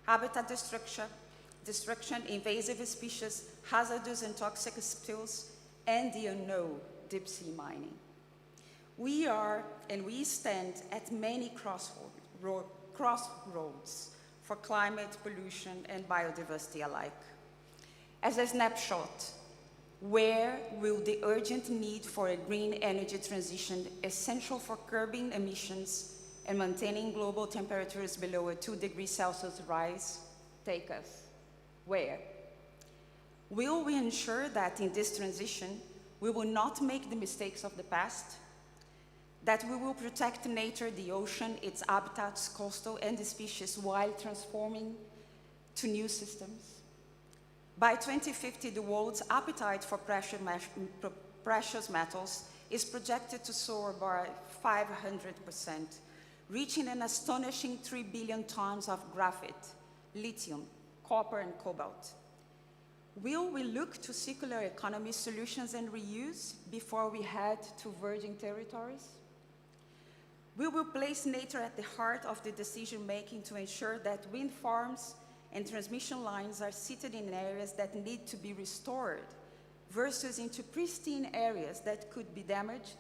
Habitat destruction, invasive species, hazardous and toxic spills, and the unknown deep sea mining. We are and we stand at many crossroads for climate, pollution, and biodiversity alike. As a snapshot, where will the urgent need for a green energy transition essential for curbing emissions and maintaining global temperatures below a 2 degrees Celsius rise take us? Where? Will we ensure that in this transition, we will not make the mistakes of the past? That we will protect nature, the ocean, its habitats, coastal, and the species while transforming to new systems? By 2050, the world's appetite for precious metals is projected to soar by 500%, reaching an astonishing 3 billion tons of graphite, lithium, copper, and cobalt. Will we look to circular economy solutions and reuse before we head to virgin territories? We will place nature at the heart of the decision-making to ensure that wind farms and transmission lines are sited in areas that need to be restored versus into pristine areas that could be damaged,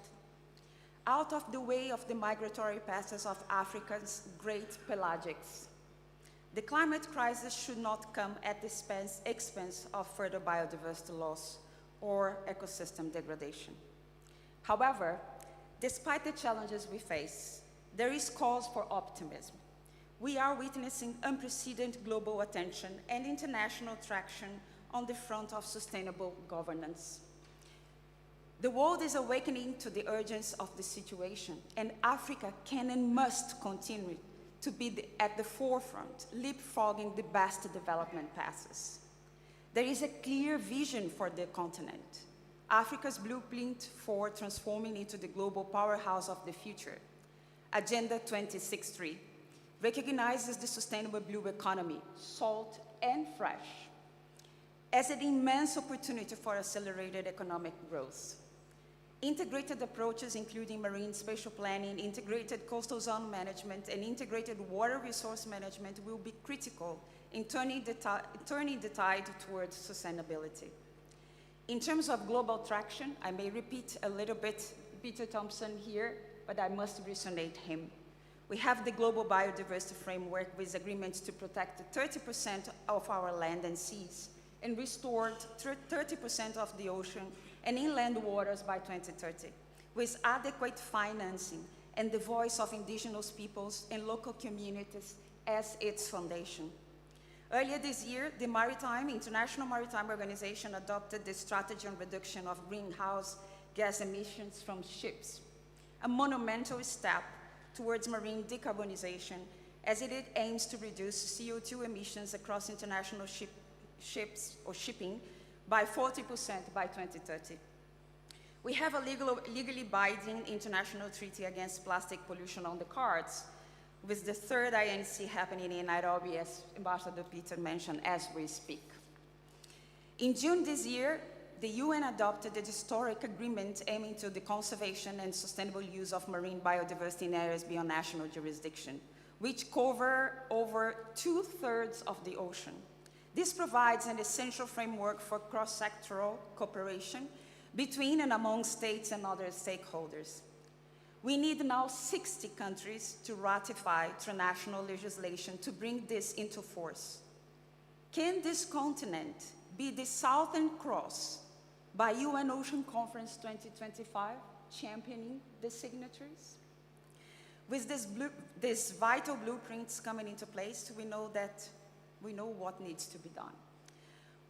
out of the way of the migratory passes of Africa's great pelagics. The climate crisis should not come at the expense of further biodiversity loss or ecosystem degradation. However, despite the challenges we face, there is cause for optimism. We are witnessing unprecedented global attention and international traction on the front of sustainable governance. The world is awakening to the urgency of the situation, and Africa can and must continue to be at the forefront, leapfrogging the best development paths. There is a clear vision for the continent, Africa's blueprint for transforming into the global powerhouse of the future. Agenda 2063 recognizes the sustainable blue economy, salt and fresh, as an immense opportunity for accelerated economic growth. Integrated approaches, including marine spatial planning, integrated coastal zone management, and integrated water resource management, will be critical in turning the tide towards sustainability. In terms of global traction, I may repeat a little bit Peter Thompson here, but I must resonate him. We have the Global Biodiversity Framework with agreements to protect 30% of our land and seas and restored 30% of the ocean and inland waters by 2030, with adequate financing and the voice of indigenous peoples and local communities as its foundation. Earlier this year, the International Maritime Organization adopted the strategy on reduction of greenhouse gas emissions from ships, a monumental step towards marine decarbonization as it aims to reduce CO2 emissions across international shipping by 40% by 2030. We have a legally binding international treaty against plastic pollution on the cards, with the third INC happening in Nairobi, as Ambassador Peter mentioned, as we speak. In June this year, the UN adopted a historic agreement aiming to the conservation and sustainable use of marine biodiversity in areas beyond national jurisdiction, which cover over 2/3 of the ocean. This provides an essential framework for cross-sectoral cooperation between and among states and other stakeholders. We need now 60 countries to ratify international legislation to bring this into force. Can this continent be the Southern Cross by UN Ocean Conference 2025, championing the signatories? With these vital blueprints coming into place, we know what needs to be done.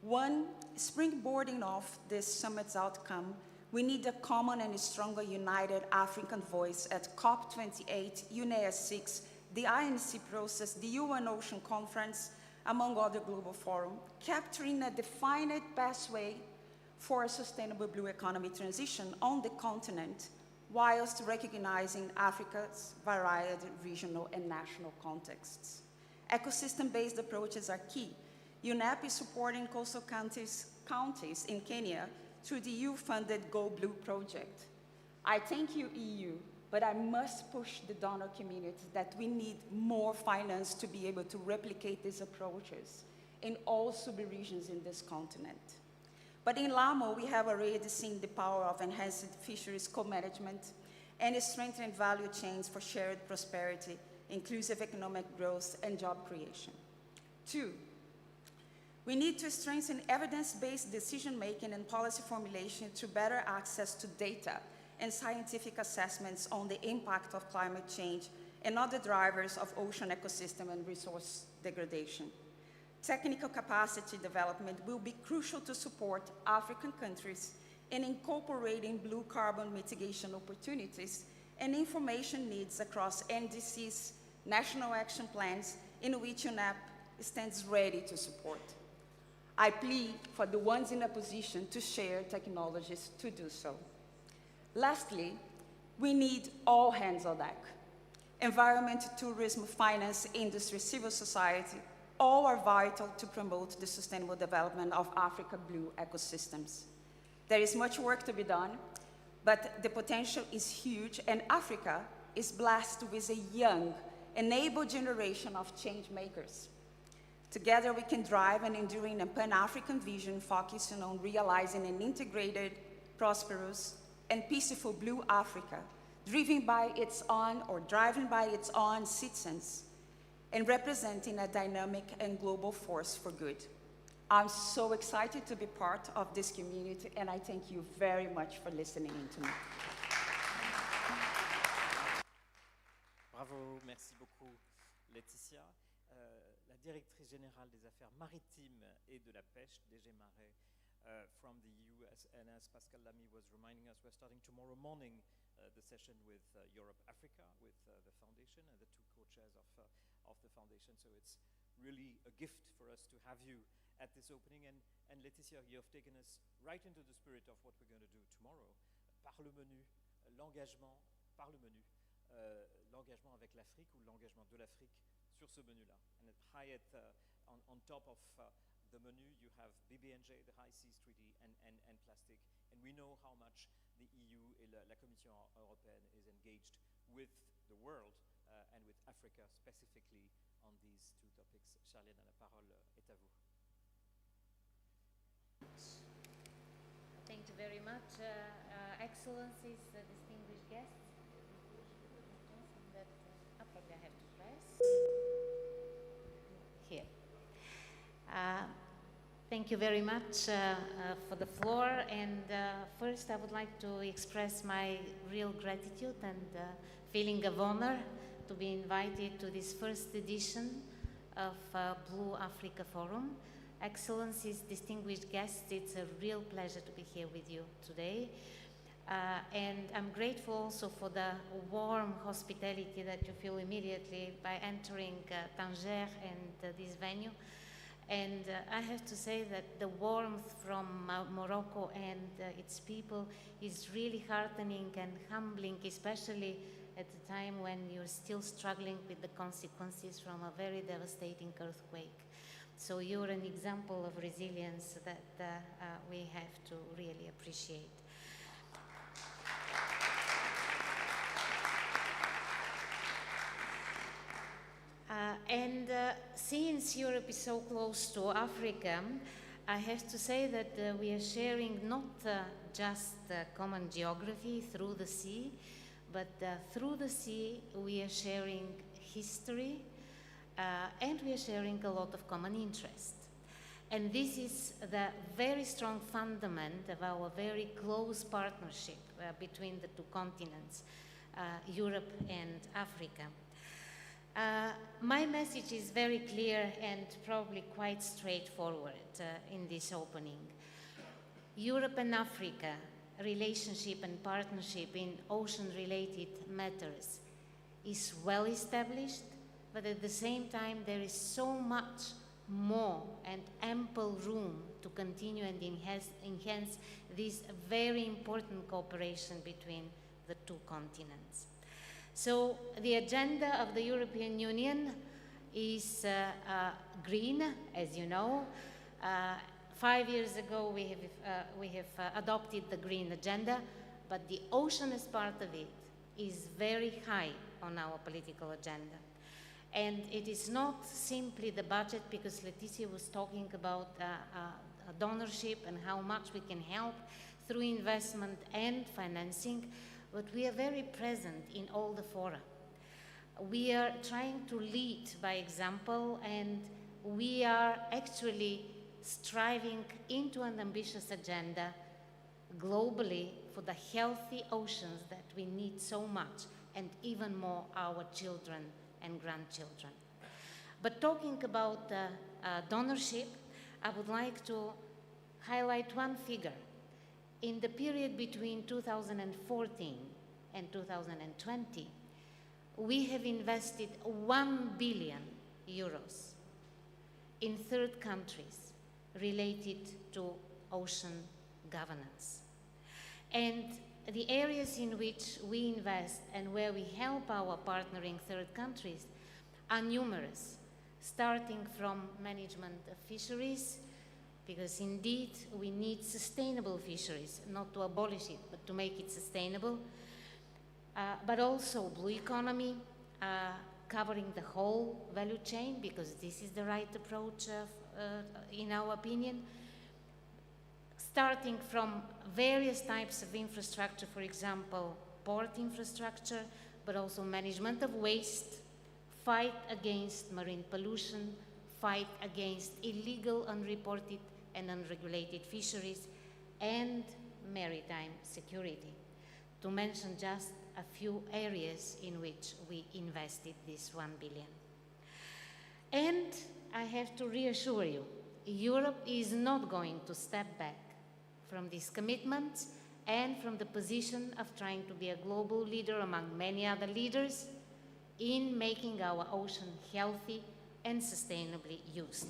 One, springboarding off this summit's outcome, we need a common and stronger united African voice at COP28, UNEA 6, the INC process, the UN Ocean Conference, among other global forums, capturing a defined pathway for a sustainable blue economy transition on the continent, whilst recognizing Africa's varied regional and national contexts. Ecosystem-based approaches are key. UNEP is supporting coastal counties in Kenya through the EU-funded Go Blue project. I thank you, EU, but I must push the donor community that we need more finance to be able to replicate these approaches in all sub-regions in this continent. But in LAMO, we have already seen the power of enhanced fisheries co-management and strengthened value chains for shared prosperity, inclusive economic growth, and job creation. Two, we need to strengthen evidence-based decision-making and policy formulation through better access to data and scientific assessments on the impact of climate change and other drivers of ocean ecosystem and resource degradation. Technical capacity development will be crucial to support African countries in incorporating blue carbon mitigation opportunities and information needs across NDC's national action plans, in which UNEP stands ready to support. I plead for the ones in a position to share technologies to do so. Lastly, we need all hands on deck. Environment, tourism, finance, industry, civil society, all are vital to promote the sustainable development of Africa's blue ecosystems. There is much work to be done, but the potential is huge, and Africa is blessed with a young, enabled generation of change makers. Together we can drive an enduring and Pan-African vision focusing on realizing an integrated, prosperous, and peaceful blue Africa, driven by its own citizens, and representing a dynamic and global force for good. I'm so excited to be part of this community, and I thank you very much for listening in to me. Bravo, merci beaucoup, Laetitia. La directrice générale des affaires maritimes et de la pêche, DG Marais, from the EU, and as Pascal Lamy was reminding us, we're starting tomorrow morning the session with Europe Africa, with the foundation and the two co-chairs of the foundation. So it's really a gift for us to have you at this opening. And Laetitia, you have taken us right into the spirit of what we're going to do tomorrow. Par le menu, l'engagement, par le menu, l'engagement avec l'Afrique ou l'engagement de l'Afrique sur ce menu-là. And high on top of the menu, you have BBNJ, the High Seas Treaty, and plastic. And we know how much the EU et la Commission européenne is engaged with the world and with Africa specifically on these two topics. Charlène, la parole est à vous. Thank you very much, Excellencies, distinguished guests. Probably I have to press here. Thank you very much for the floor, and first I would like to express my real gratitude and feeling of honor to be invited to this first edition of Blue Africa Forum. Excellencies, distinguished guests, it's a real pleasure to be here with you today. And I'm grateful also for the warm hospitality that you feel immediately by entering Tanger and this venue. And I have to say that the warmth from Morocco and its people is really heartening and humbling, especially at the time when you're still struggling with the consequences from a very devastating earthquake. So you're an example of resilience that we have to really appreciate. Since Europe is so close to Africa, I have to say that we are sharing not just common geography through the sea, but through the sea we are sharing history and we are sharing a lot of common interest. And this is the very strong fundament of our very close partnership between the two continents, Europe and Africa. My message is very clear and probably quite straightforward in this opening. Europe and Africa relationship and partnership in ocean-related matters is well established, but at the same time there is so much more and ample room to continue and enhance this very important cooperation between the two continents. So the agenda of the European Union is green, as you know. 5 years ago we have adopted the green agenda, but the ocean as part of it is very high on our political agenda. And it is not simply the budget, because Laetitia was talking about donorship and how much we can help through investment and financing, but we are very present in all the fora. We are trying to lead by example, and we are actually striving into an ambitious agenda globally for the healthy oceans that we need so much, and even more our children and grandchildren. But talking about donorship, I would like to highlight one figure. In the period between 2014 and 2020, we have invested 1 billion euros in third countries related to ocean governance. And the areas in which we invest and where we help our partnering third countries are numerous, starting from management of fisheries, because indeed we need sustainable fisheries, not to abolish it, but to make it sustainable, but also blue economy, covering the whole value chain, because this is the right approach in our opinion, starting from various types of infrastructure, for example, port infrastructure, but also management of waste, fight against marine pollution, fight against illegal, unreported and unregulated fisheries, and maritime security, to mention just a few areas in which we invested this 1 billion. And I have to reassure you, Europe is not going to step back from these commitments and from the position of trying to be a global leader among many other leaders in making our ocean healthy and sustainably used.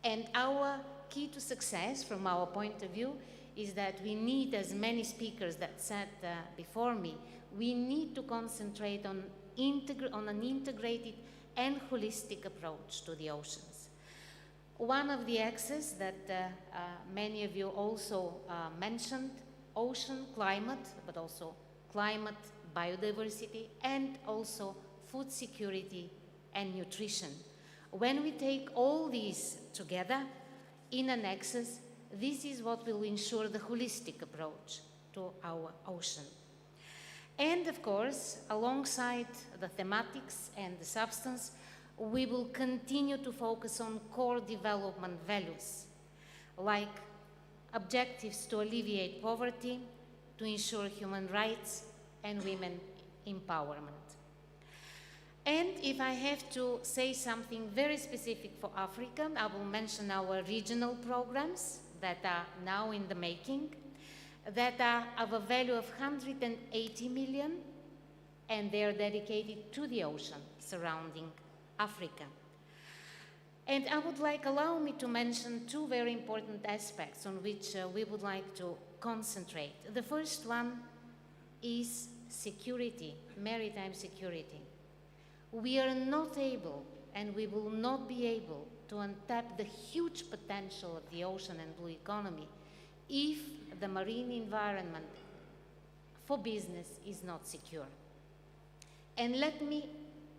And our key to success, from our point of view, is that we need, as many speakers that sat before me, we need to concentrate on an integrated and holistic approach to the oceans. One of the axes that many of you also mentioned, ocean climate, but also climate, biodiversity, and also food security and nutrition. When we take all these together in an axis, this is what will ensure the holistic approach to our ocean. And of course, alongside the thematics and the substance, we will continue to focus on core development values, like objectives to alleviate poverty, to ensure human rights and women empowerment. And if I have to say something very specific for Africa, I will mention our regional programs that are now in the making, that are of a value of 180 million, and they are dedicated to the ocean surrounding Africa. And I would like, allow me to mention two very important aspects on which we would like to concentrate. The first one is security, maritime security. We are not able, and we will not be able, to untap the huge potential of the ocean and blue economy if the marine environment for business is not secure. And let me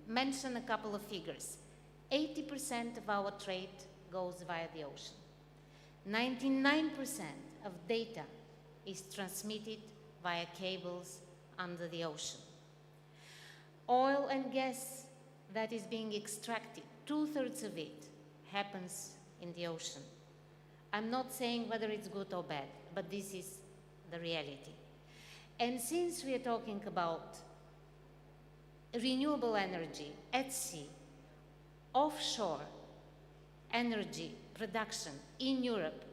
mention a couple of figures. 80% of our trade goes via the ocean. 99% of data is transmitted via cables under the ocean. Oil and gas that is being extracted, 2/3 of it happens in the ocean. I'm not saying whether it's good or bad, but this is the reality. And since we are talking about renewable energy at sea, offshore energy production in Europe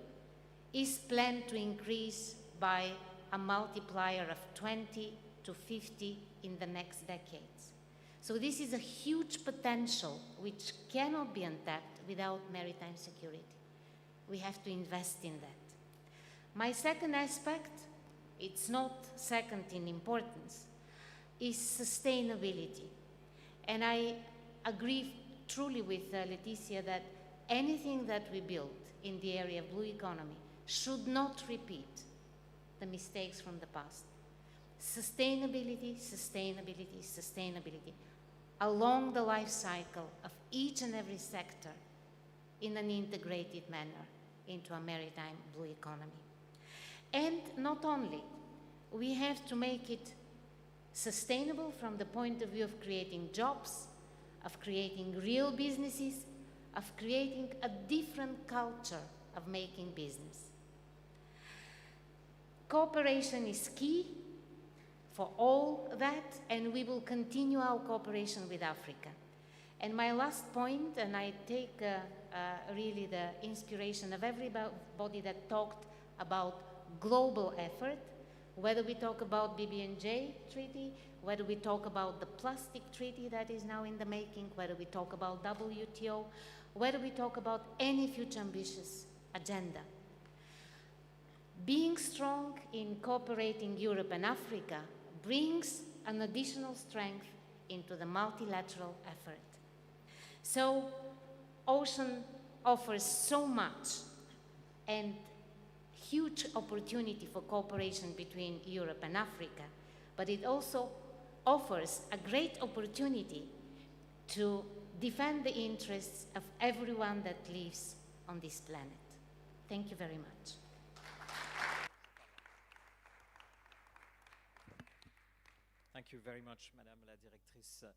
is planned to increase by a multiplier of 20 to 50 in the next decades. So this is a huge potential which cannot be untapped without maritime security. We have to invest in that. My second aspect, it's not second in importance, is sustainability. And I agree truly with Laetitia that anything that we build in the area of blue economy should not repeat the mistakes from the past. Sustainability, sustainability, sustainability along the life cycle of each and every sector in an integrated manner into a maritime blue economy. And not only, we have to make it sustainable from the point of view of creating jobs, of creating real businesses, of creating a different culture of making business. Cooperation is key for all that, and we will continue our cooperation with Africa. And my last point, and I take really the inspiration of everybody that talked about global effort, whether we talk about BBNJ treaty, whether we talk about the plastic treaty that is now in the making, whether we talk about WTO, whether we talk about any future ambitious agenda. Being strong in cooperating Europe and Africa brings an additional strength into the multilateral effort. So, ocean offers so much and huge opportunity for cooperation between Europe and Africa, but it also offers a great opportunity to defend the interests of everyone that lives on this planet. Thank you very much. Thank you very much, Madame la Directrice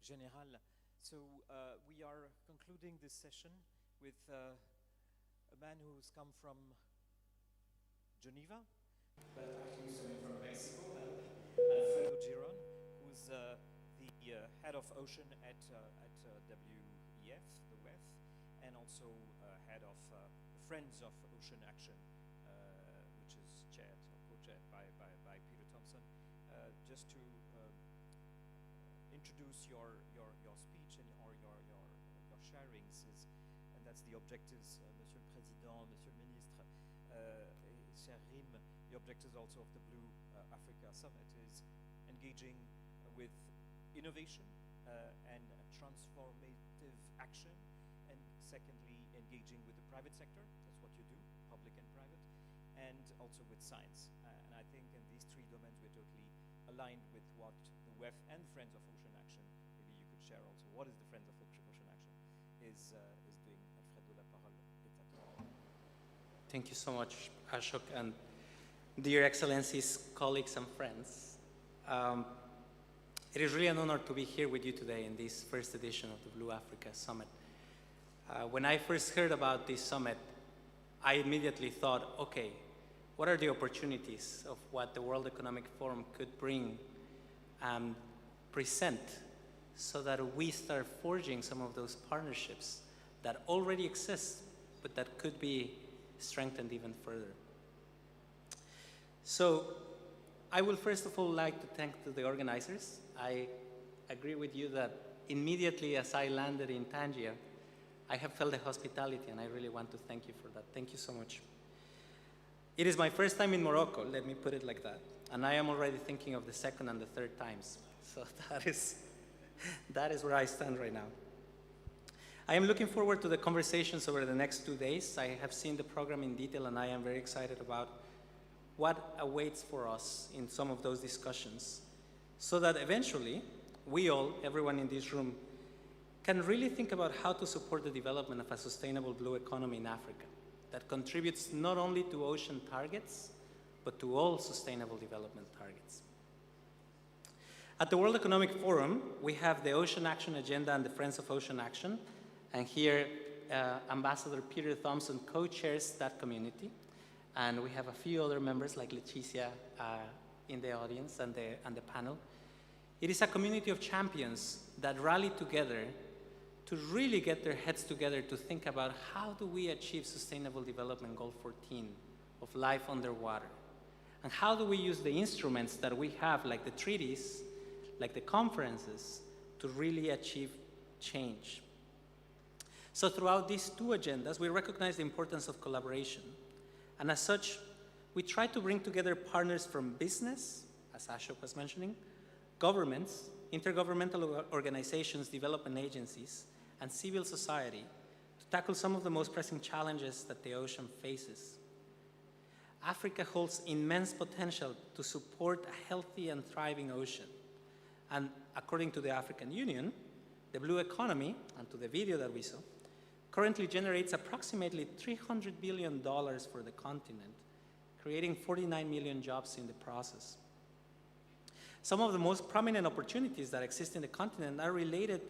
Générale. So we are concluding this session with a man who's come from Geneva, but actually he's coming from Mexico, Alfredo Giron, who's the head of ocean at WEF, the WEF, and also head of Friends of Ocean Action, which is chaired or co-chaired by Peter Thompson. Just to introduce your speech and or your sharings is, and that's the objectives, Monsieur le Président, Monsieur le Ministre, cher Rim, the objectives also of the Blue Africa Summit is engaging with innovation and transformative action, and secondly, engaging with the private sector, that's what you do, public and private, and also with science. And I think in these three domains we're totally aligned with what the WEF and Friends of Ocean Action, maybe you could share also what is the Friends of Ocean Action is doing. Alfredo, la parole est à toi. Thank you so much, Ashok, and dear Excellencies, colleagues and friends. It is really an honor to be here with you today in this first edition of the Blue Africa Summit. When I first heard about this summit, I immediately thought, okay, what are the opportunities of what the World Economic Forum could bring and present so that we start forging some of those partnerships that already exist, but that could be strengthened even further. So I will first of all like to thank the organizers. I agree with you that immediately as I landed in Tangier, I have felt the hospitality, and I really want to thank you for that. Thank you so much. It is my first time in Morocco, let me put it like that. And I am already thinking of the second and the third times. So that is where I stand right now. I am looking forward to the conversations over the next 2 days. I have seen the program in detail, and I am very excited about what awaits for us in some of those discussions, so that eventually we all, everyone in this room, can really think about how to support the development of a sustainable blue economy in Africa that contributes not only to ocean targets, but to all sustainable development targets. At the World Economic Forum, we have the Ocean Action Agenda and the Friends of Ocean Action, and here Ambassador Peter Thompson co-chairs that community, and we have a few other members like Leticia in the audience and the panel. It is a community of champions that rally together to really get their heads together to think about how do we achieve Sustainable Development Goal 14 of life underwater, and how do we use the instruments that we have, like the treaties, like the conferences, to really achieve change. So throughout these two agendas, we recognize the importance of collaboration. And as such, we try to bring together partners from business, as Ashok was mentioning, governments, intergovernmental organizations, development agencies, and civil society to tackle some of the most pressing challenges that the ocean faces. Africa holds immense potential to support a healthy and thriving ocean. And according to the African Union, the blue economy, and to the video that we saw, currently generates approximately $300 billion for the continent, creating 49 million jobs in the process. Some of the most prominent opportunities that exist in the continent are related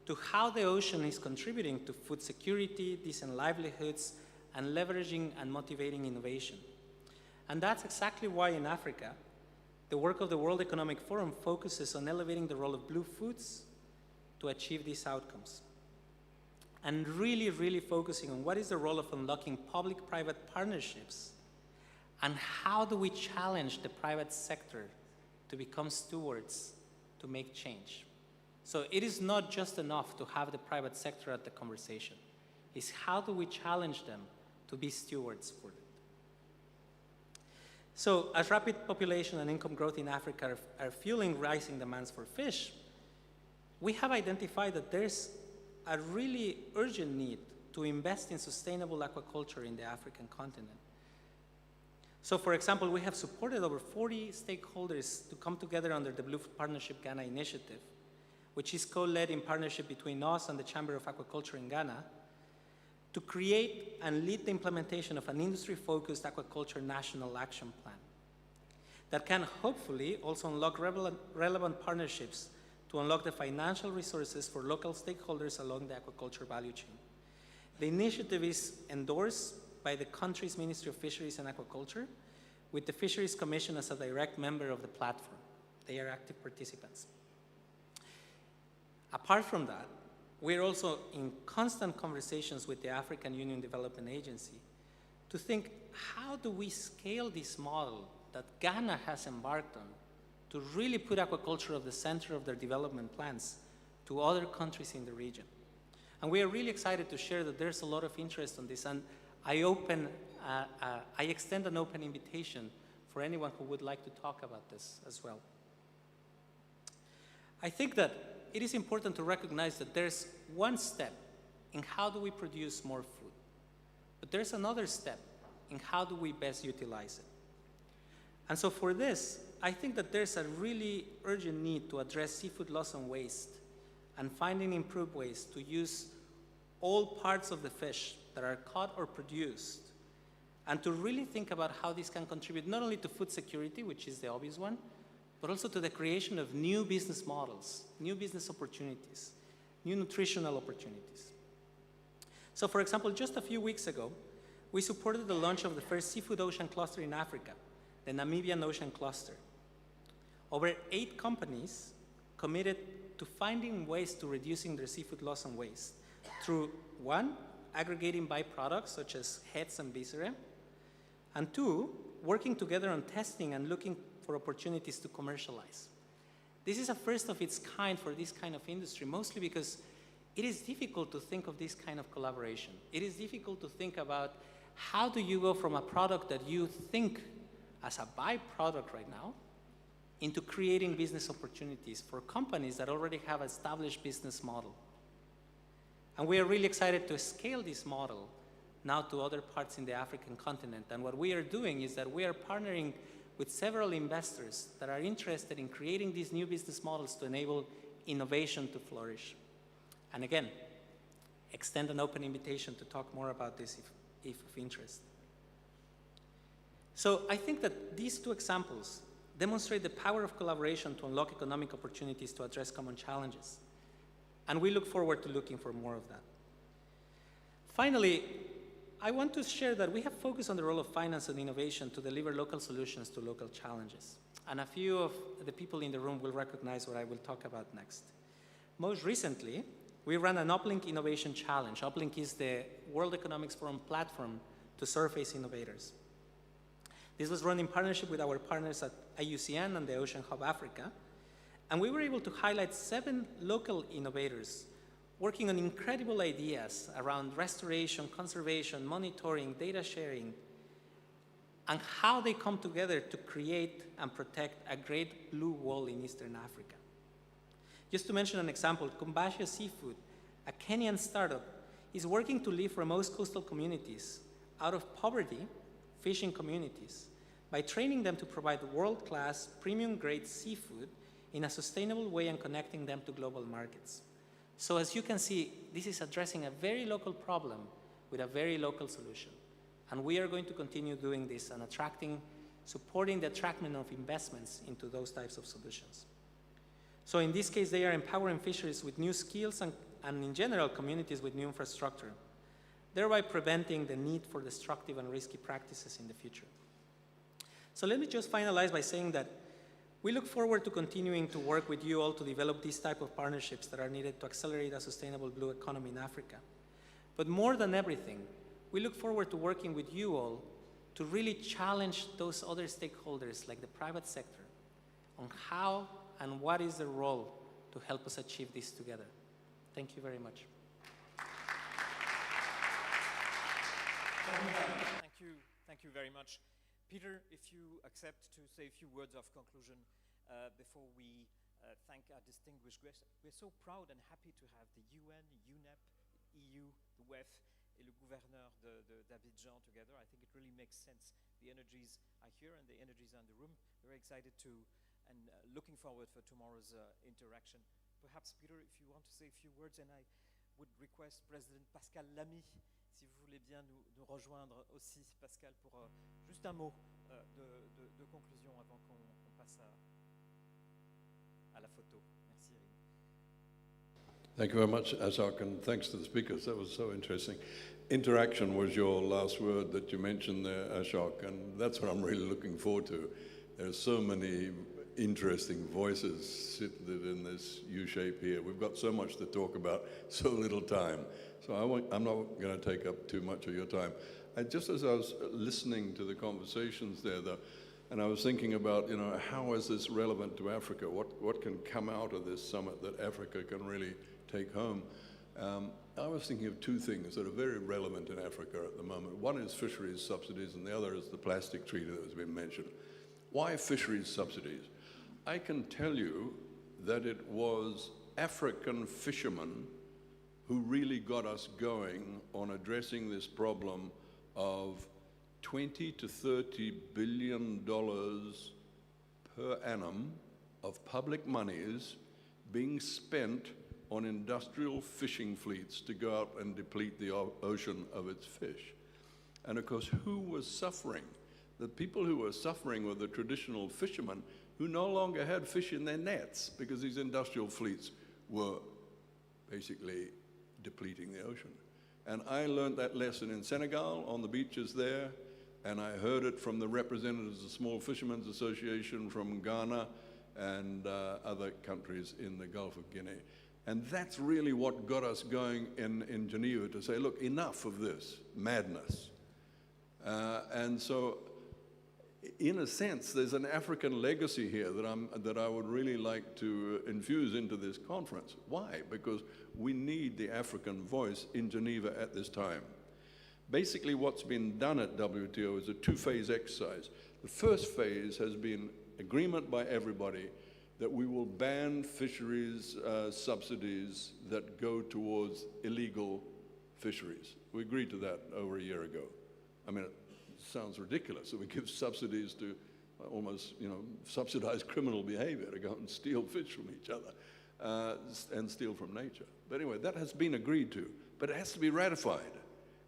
to how the ocean is contributing to food security, decent livelihoods, and leveraging and motivating innovation. And that's exactly why in Africa, the work of the World Economic Forum focuses on elevating the role of blue foods to achieve these outcomes. And really, really focusing on what is the role of unlocking public-private partnerships, and how do we challenge the private sector to become stewards to make change. So it is not just enough to have the private sector at the conversation. It's how do we challenge them to be stewards for it. So as rapid population and income growth in Africa are fueling rising demands for fish, we have identified that there's a really urgent need to invest in sustainable aquaculture in the African continent. So for example, we have supported over 40 stakeholders to come together under the Blue Partnership Ghana initiative which is co-led in partnership between us and the Chamber of Aquaculture in Ghana, to create and lead the implementation of an industry-focused aquaculture national action plan that can hopefully also unlock relevant partnerships to unlock the financial resources for local stakeholders along the aquaculture value chain. The initiative is endorsed by the country's Ministry of Fisheries and Aquaculture, with the Fisheries Commission as a direct member of the platform. They are active participants. Apart from that, we're also in constant conversations with the African Union Development Agency to think, how do we scale this model that Ghana has embarked on to really put aquaculture at the center of their development plans to other countries in the region? And we are really excited to share that there's a lot of interest on this, and I extend an open invitation for anyone who would like to talk about this as well. I think that it is important to recognize that there's one step in how do we produce more food, but there's another step in how do we best utilize it. And so for this, I think that there's a really urgent need to address seafood loss and waste and finding improved ways to use all parts of the fish that are caught or produced, and to really think about how this can contribute not only to food security, which is the obvious one, but also to the creation of new business models, new business opportunities, new nutritional opportunities. So for example, just a few weeks ago, we supported the launch of the first seafood ocean cluster in Africa, the Namibian Ocean Cluster. Over 8 companies committed to finding ways to reducing their seafood loss and waste through, 1, aggregating byproducts such as heads and viscera, and 2, working together on testing and looking for opportunities to commercialize. This is a first of its kind for this kind of industry, mostly because it is difficult to think of this kind of collaboration. It is difficult to think about how do you go from a product that you think as a byproduct right now into creating business opportunities for companies that already have an established business model. And we are really excited to scale this model now to other parts in the African continent. And what we are doing is that we are partnering with several investors that are interested in creating these new business models to enable innovation to flourish. And again, extend an open invitation to talk more about this if of interest. So I think that these 2 examples demonstrate the power of collaboration to unlock economic opportunities to address common challenges. And we look forward to looking for more of that. Finally, I want to share that we have focused on the role of finance and innovation to deliver local solutions to local challenges. And a few of the people in the room will recognize what I will talk about next. Most recently, we ran an Uplink Innovation Challenge. Uplink is the World Economics Forum platform to surface innovators. This was run in partnership with our partners at IUCN and the Ocean Hub Africa. And we were able to highlight 7 local innovators working on incredible ideas around restoration, conservation, monitoring, data sharing, and how they come together to create and protect a great blue wall in Eastern Africa. Just to mention an example, Kumbasha Seafood, a Kenyan startup, is working to lift remote coastal communities out of poverty, fishing communities, by training them to provide world-class, premium-grade seafood in a sustainable way and connecting them to global markets. So as you can see, this is addressing a very local problem with a very local solution. And we are going to continue doing this and supporting the attraction of investments into those types of solutions. So in this case, they are empowering fisheries with new skills and in general, communities with new infrastructure, thereby preventing the need for destructive and risky practices in the future. So let me just finalize by saying that we look forward to continuing to work with you all to develop these type of partnerships that are needed to accelerate a sustainable blue economy in Africa. But more than everything, we look forward to working with you all to really challenge those other stakeholders like the private sector on how and what is their role to help us achieve this together. Thank you very much. Thank you very much. Peter, if you accept to say a few words of conclusion before we thank our distinguished guests. We're so proud and happy to have the UN, UNEP, EU, the WEF, and the gouverneur d'Abidjan together. I think it really makes sense. The energies are here and the energies are in the room. Very excited to and looking forward for tomorrow's interaction. perhaps, Peter, if you want to say a few words, and I would request President Pascal Lamy, si vous voulez bien nous rejoindre aussi, Pascal, pour juste un mot de conclusion avant qu'on passe à la photo. Merci, Irine. Thank you very much, Ashok, and thanks to the speakers. That was so interesting. Interaction was your last word that you mentioned there, Ashok, and that's what I'm really looking forward to. There are so many interesting voices seated in this U-shape here. We've got so much to talk about, so little time. So I'm not going to take up too much of your time. Just as I was listening to the conversations there, though, and I was thinking about, how is this relevant to Africa? What can come out of this summit that Africa can really take home? I was thinking of two things that are very relevant in Africa at the moment. One is fisheries subsidies, and the other is the plastic treaty that has been mentioned. Why fisheries subsidies? I can tell you that it was African fishermen who really got us going on addressing this problem of $20 to $30 billion per annum of public monies being spent on industrial fishing fleets to go out and deplete the ocean of its fish. And of course, who was suffering? The people who were suffering were the traditional fishermen who no longer had fish in their nets because these industrial fleets were basically depleting the ocean. And I learned that lesson in Senegal on the beaches there, and I heard it from the representatives of the Small Fishermen's Association from Ghana and other countries in the Gulf of Guinea. And that's really what got us going in Geneva to say, look, enough of this madness. And so, in a sense, there's an African legacy here that I would really like to infuse into this conference. Why? Because we need the African voice in Geneva at this time. Basically, what's been done at WTO is a two-phase exercise. The first phase has been agreement by everybody that we will ban fisheries subsidies that go towards illegal fisheries. We agreed to that over a year ago. I mean, it sounds ridiculous that we give subsidies to almost, subsidize criminal behavior to go and steal fish from each other and steal from nature. But anyway, that has been agreed to, but it has to be ratified.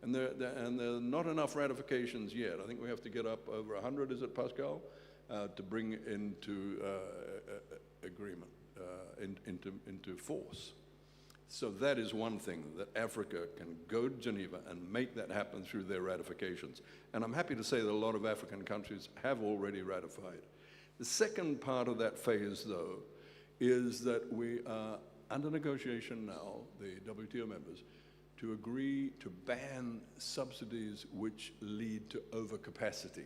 And there are not enough ratifications yet. I think we have to get up over 100, is it, Pascal, to bring into agreement, into force. So that is one thing, that Africa can go to Geneva and make that happen through their ratifications. And I'm happy to say that a lot of African countries have already ratified. The second part of that phase, though, is that we are under negotiation now, the WTO members, to agree to ban subsidies which lead to overcapacity.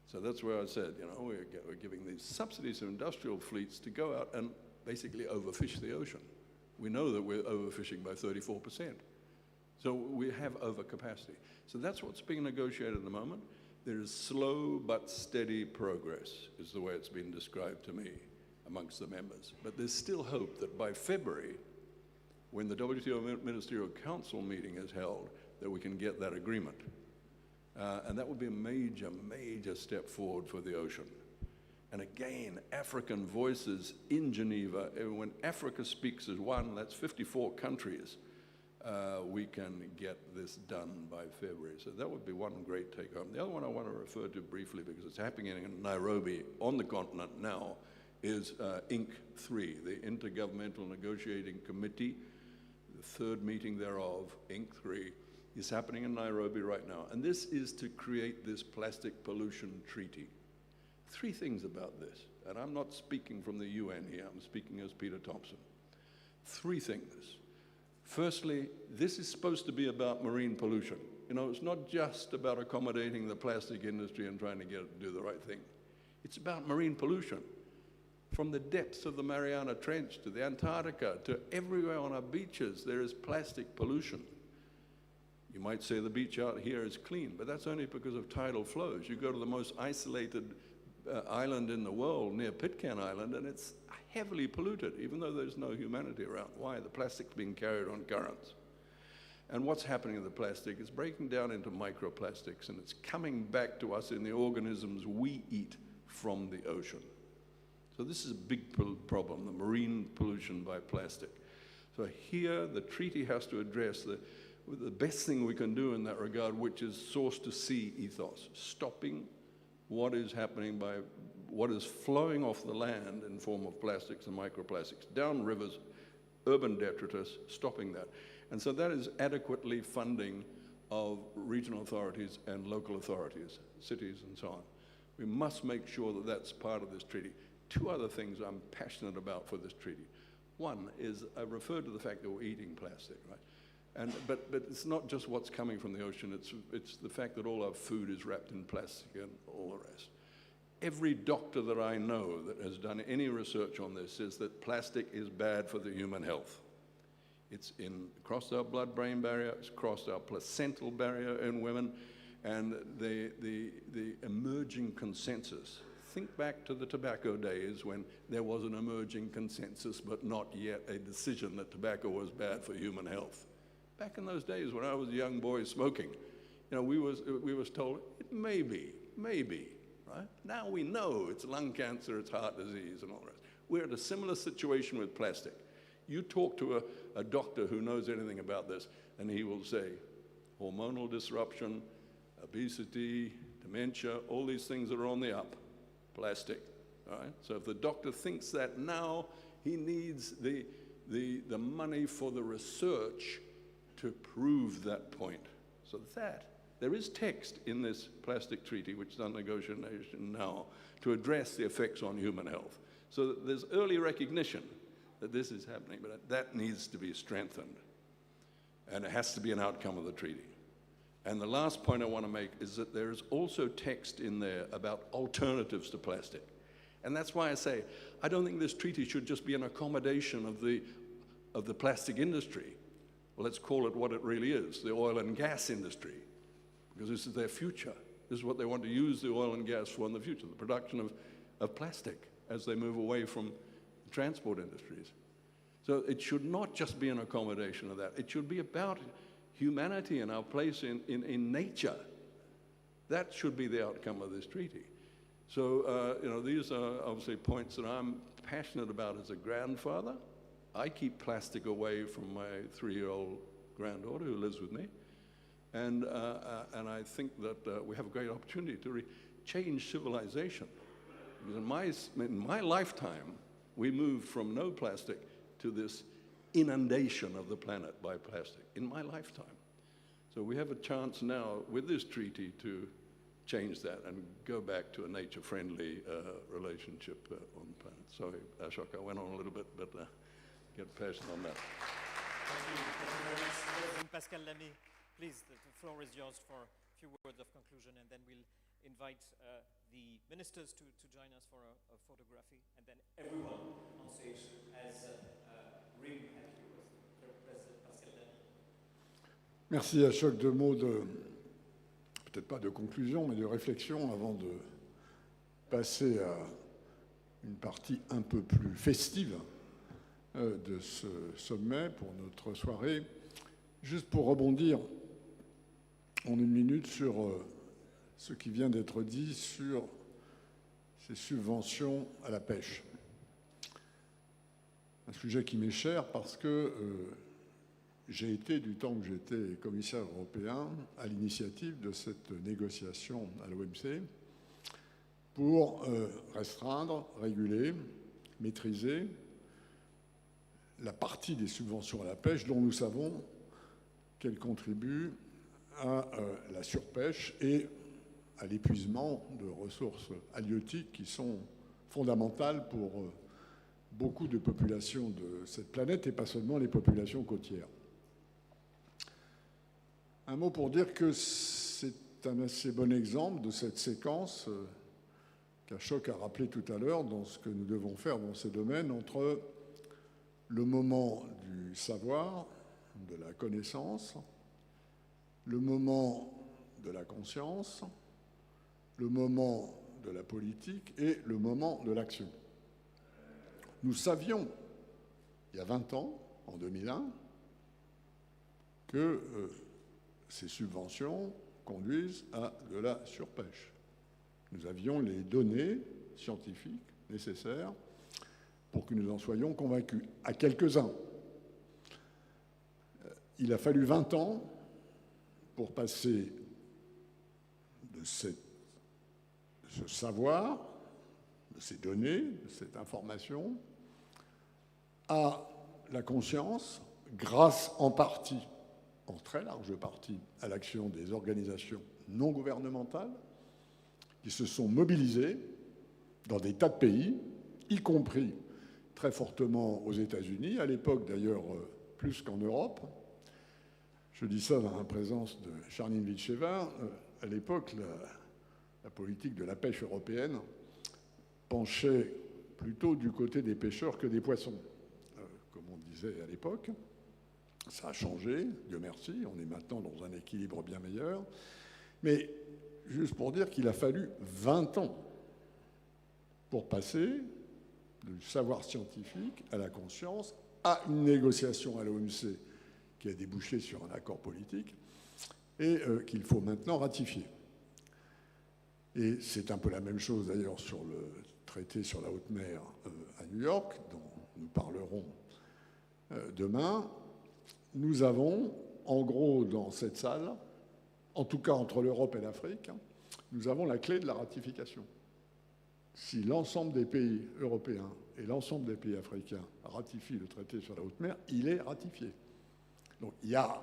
So that's where I said, we're giving these subsidies to industrial fleets to go out and basically overfish the ocean. We know that we're overfishing by 34%. So we have overcapacity. So that's what's being negotiated at the moment. There is slow but steady progress, is the way it's been described to me amongst the members. But there's still hope that by February, when the WTO Ministerial Council meeting is held, that we can get that agreement. And that would be a major, major step forward for the ocean. And again, African voices in Geneva, when Africa speaks as one, that's 54 countries, we can get this done by February. So that would be one great take home. The other one I want to refer to briefly, because it's happening in Nairobi on the continent now, is INC3, the Intergovernmental Negotiating Committee. The third meeting thereof, INC3, is happening in Nairobi right now. And this is to create this plastic pollution treaty. Three things about this, and I'm not speaking from the UN here, I'm speaking as Peter Thompson. Three things. Firstly, this is supposed to be about marine pollution. It's not just about accommodating the plastic industry and trying to get it to do the right thing. It's about marine pollution. From the depths of the Mariana Trench to the Antarctica to everywhere on our beaches, there is plastic pollution. You might say the beach out here is clean, but that's only because of tidal flows. You go to the most isolated island in the world, near Pitcairn Island, and it's heavily polluted, even though there's no humanity around. Why? The plastic's being carried on currents. And what's happening to the plastic is breaking down into microplastics, and it's coming back to us in the organisms we eat from the ocean. So this is a big problem, the marine pollution by plastic. So here the treaty has to address the best thing we can do in that regard, which is source to sea ethos, stopping what is happening by what is flowing off the land in form of plastics and microplastics, down rivers, urban detritus, stopping that. And so that is adequately funding of regional authorities and local authorities, cities and so on. We must make sure that that's part of this treaty. Two other things I'm passionate about for this treaty. One is I referred to the fact that we're eating plastic, right? But it's not just what's coming from the ocean, it's the fact that all our food is wrapped in plastic and all the rest. Every doctor that I know that has done any research on this says that plastic is bad for the human health. It's crossed our blood-brain barrier, it's crossed our placental barrier in women, and the emerging consensus. Think back to the tobacco days when there was an emerging consensus, but not yet a decision that tobacco was bad for human health. Back in those days when I was a young boy smoking, you know, we was told it may be, right? Now we know it's lung cancer, it's heart disease and all the rest. We're at a similar situation with plastic. You talk to a doctor who knows anything about this, and he will say hormonal disruption, obesity, dementia, all these things that are on the up, plastic, all right? So if the doctor thinks that now, he needs the money for the research to prove that point. So there is text in this plastic treaty, which is under negotiation now, to address the effects on human health. So there's early recognition that this is happening, but that needs to be strengthened. And it has to be an outcome of the treaty. And the last point I want to make is that there is also text in there about alternatives to plastic. And that's why I say, I don't think this treaty should just be an accommodation of the plastic industry. Well, let's call it what it really is, the oil and gas industry, because this is their future. This is what they want to use the oil and gas for in the future, the production of plastic as they move away from transport industries. So it should not just be an accommodation of that. It should be about humanity and our place in nature. That should be the outcome of this treaty. So, you know, these are obviously points that I'm passionate about as a grandfather. I keep plastic away from my 3-year-old granddaughter who lives with me. And I think that we have a great opportunity to change civilization. Because in my lifetime, we moved from no plastic to this inundation of the planet by plastic, in my lifetime. So we have a chance now with this treaty to change that and go back to a nature-friendly relationship on the planet. Sorry, Ashok, I went on a little bit, but get passionate on that. Thank you very much. President Pascal Lamy, please, the floor is yours for a few words of conclusion, and then we'll invite the ministers to join us for a photography, and then everyone on stage as ring at you, President Pascal Lamy. Merci Ashok. Deux mots peut-être pas de conclusion, mais de réflexion avant de passer à une partie un peu plus festive de ce sommet pour notre soirée. Juste pour rebondir en une minute sur ce qui vient d'être dit sur ces subventions à la pêche. Un sujet qui m'est cher parce que j'ai été, du temps que j'étais commissaire européen, à l'initiative de cette négociation à l'OMC pour restreindre, réguler, maîtriser la partie des subventions à la pêche dont nous savons qu'elle contribue à la surpêche et à l'épuisement de ressources halieutiques qui sont fondamentales pour beaucoup de populations de cette planète et pas seulement les populations côtières. Un mot pour dire que c'est un assez bon exemple de cette séquence qu'Ashok a rappelé tout à l'heure dans ce que nous devons faire dans ces domaines entre le moment du savoir, de la connaissance, le moment de la conscience, le moment de la politique et le moment de l'action. Nous savions, il y a 20 ans, en 2001, que ces subventions conduisent à de la surpêche. Nous avions les données scientifiques nécessaires pour que nous en soyons convaincus, à quelques-uns. Il a fallu 20 ans pour passer de ce savoir, de ces données, de cette information, à la conscience, grâce en partie, en très large partie, à l'action des organisations non gouvernementales qui se sont mobilisées dans des tas de pays, y compris très fortement aux États-Unis, à l'époque d'ailleurs plus qu'en Europe. Je dis ça dans la présence de Charline Litcheva. À l'époque, la politique de la pêche européenne penchait plutôt du côté des pêcheurs que des poissons, comme on disait à l'époque. Ça a changé, Dieu merci, on est maintenant dans un équilibre bien meilleur. Mais juste pour dire qu'il a fallu 20 ans pour passer du savoir scientifique à la conscience, à une négociation à l'OMC qui a débouché sur un accord politique et qu'il faut maintenant ratifier. Et c'est un peu la même chose d'ailleurs sur le traité sur la haute mer à New York, dont nous parlerons demain. Nous avons, en gros, dans cette salle, en tout cas entre l'Europe et l'Afrique, nous avons la clé de la ratification. Si l'ensemble des pays européens et l'ensemble des pays africains ratifient le traité sur la haute mer, il est ratifié. Donc il y a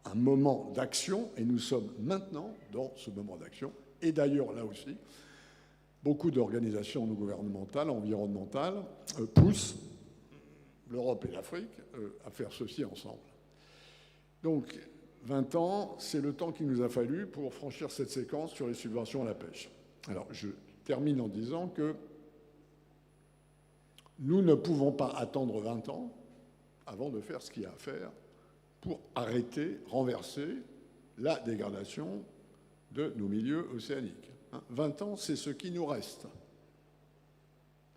un moment d'action et nous sommes maintenant dans ce moment d'action. Et d'ailleurs, là aussi, beaucoup d'organisations non gouvernementales, environnementales, poussent l'Europe et l'Afrique à faire ceci ensemble. Donc 20 ans, c'est le temps qu'il nous a fallu pour franchir cette séquence sur les subventions à la pêche. Alors je termine en disant que nous ne pouvons pas attendre 20 ans avant de faire ce qu'il y a à faire pour arrêter, renverser la dégradation de nos milieux océaniques. 20 ans, c'est ce qui nous reste.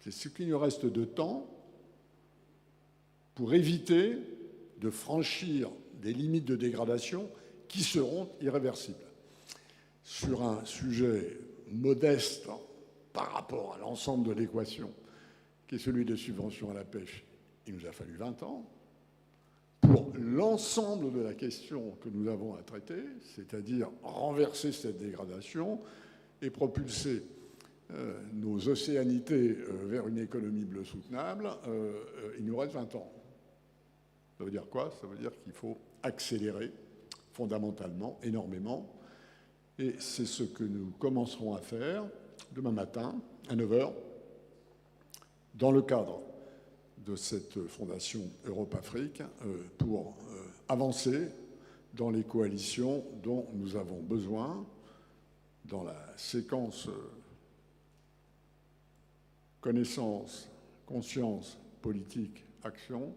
C'est ce qui nous reste de temps pour éviter de franchir des limites de dégradation qui seront irréversibles. Sur un sujet modeste par rapport à l'ensemble de l'équation, qui est celui des subventions à la pêche, il nous a fallu 20 ans. Pour l'ensemble de la question que nous avons à traiter, c'est-à-dire renverser cette dégradation et propulser nos océanités vers une économie bleue soutenable, il nous reste 20 ans. Ça veut dire quoi? Ça veut dire qu'il faut accélérer fondamentalement, énormément. Et c'est ce que nous commencerons à faire demain matin, à 9h, dans le cadre de cette fondation Europe-Afrique, pour avancer dans les coalitions dont nous avons besoin, dans la séquence connaissance, conscience, politique, action,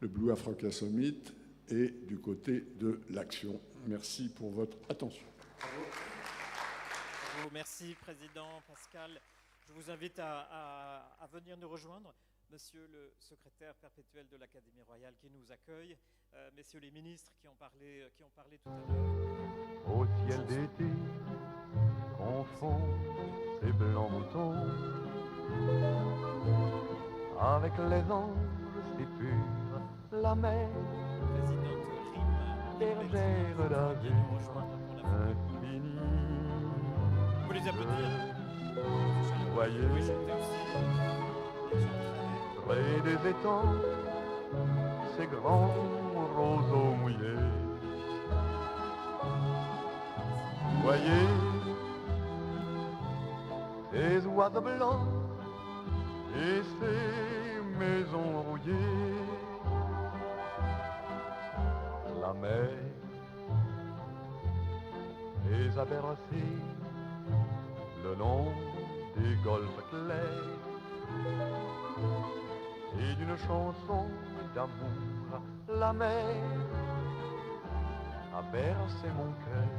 le Blue Africa Summit est du côté de l'action. Merci pour votre attention. Bravo. Merci, Président Pascal. Je vous invite à venir nous rejoindre. Monsieur le secrétaire perpétuel de l'Académie royale qui nous accueille, messieurs les ministres qui ont parlé tout à l'heure. Au ciel d'été, confond ces blancs moutons avec les anges si purs, la mer, bergère d'azur infinie. Vous les applaudir. Voyez, près des étangs, ces grands roseaux mouillés. Voyez, ces oiseaux blancs et ces maisons rouillées. La mer les a bercés le long des golfes clairs et d'une chanson d'amour, la mer a bercé mon cœur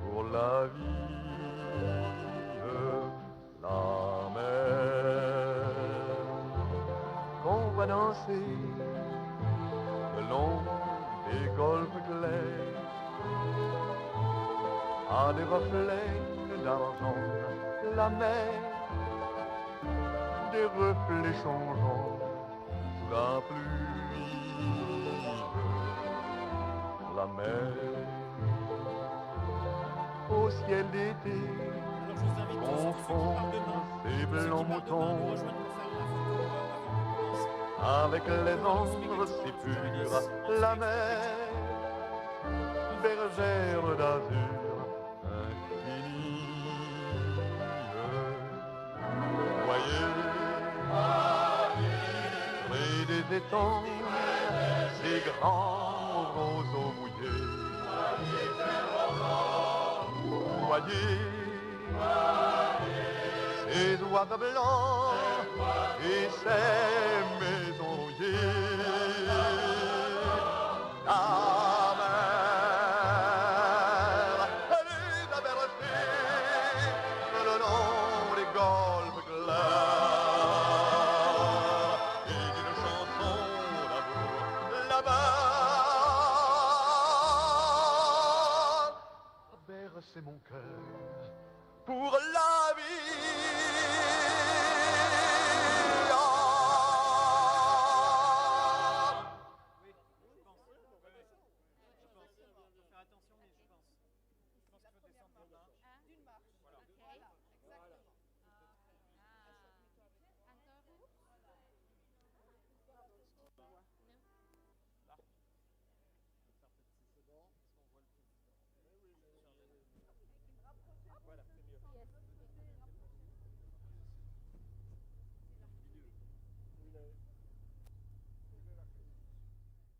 pour la vie. La mer qu'on va danser le long des golfes clairs a des reflets d'argent, la mer des reflets changeants sous la pluie. La mer au ciel d'été confond ses blancs moutons avec les ombres si pures. La mer, bergère d'azur infinie. Voyez, près des étangs, ces grands roseaux mouillés. Voyez, ces oiseaux blancs et ces maisons rouillées. La mer, elle les a bercés le long des golfes clairs et d'une chanson d'amour là-bas a bercé mon cœur pour la vie.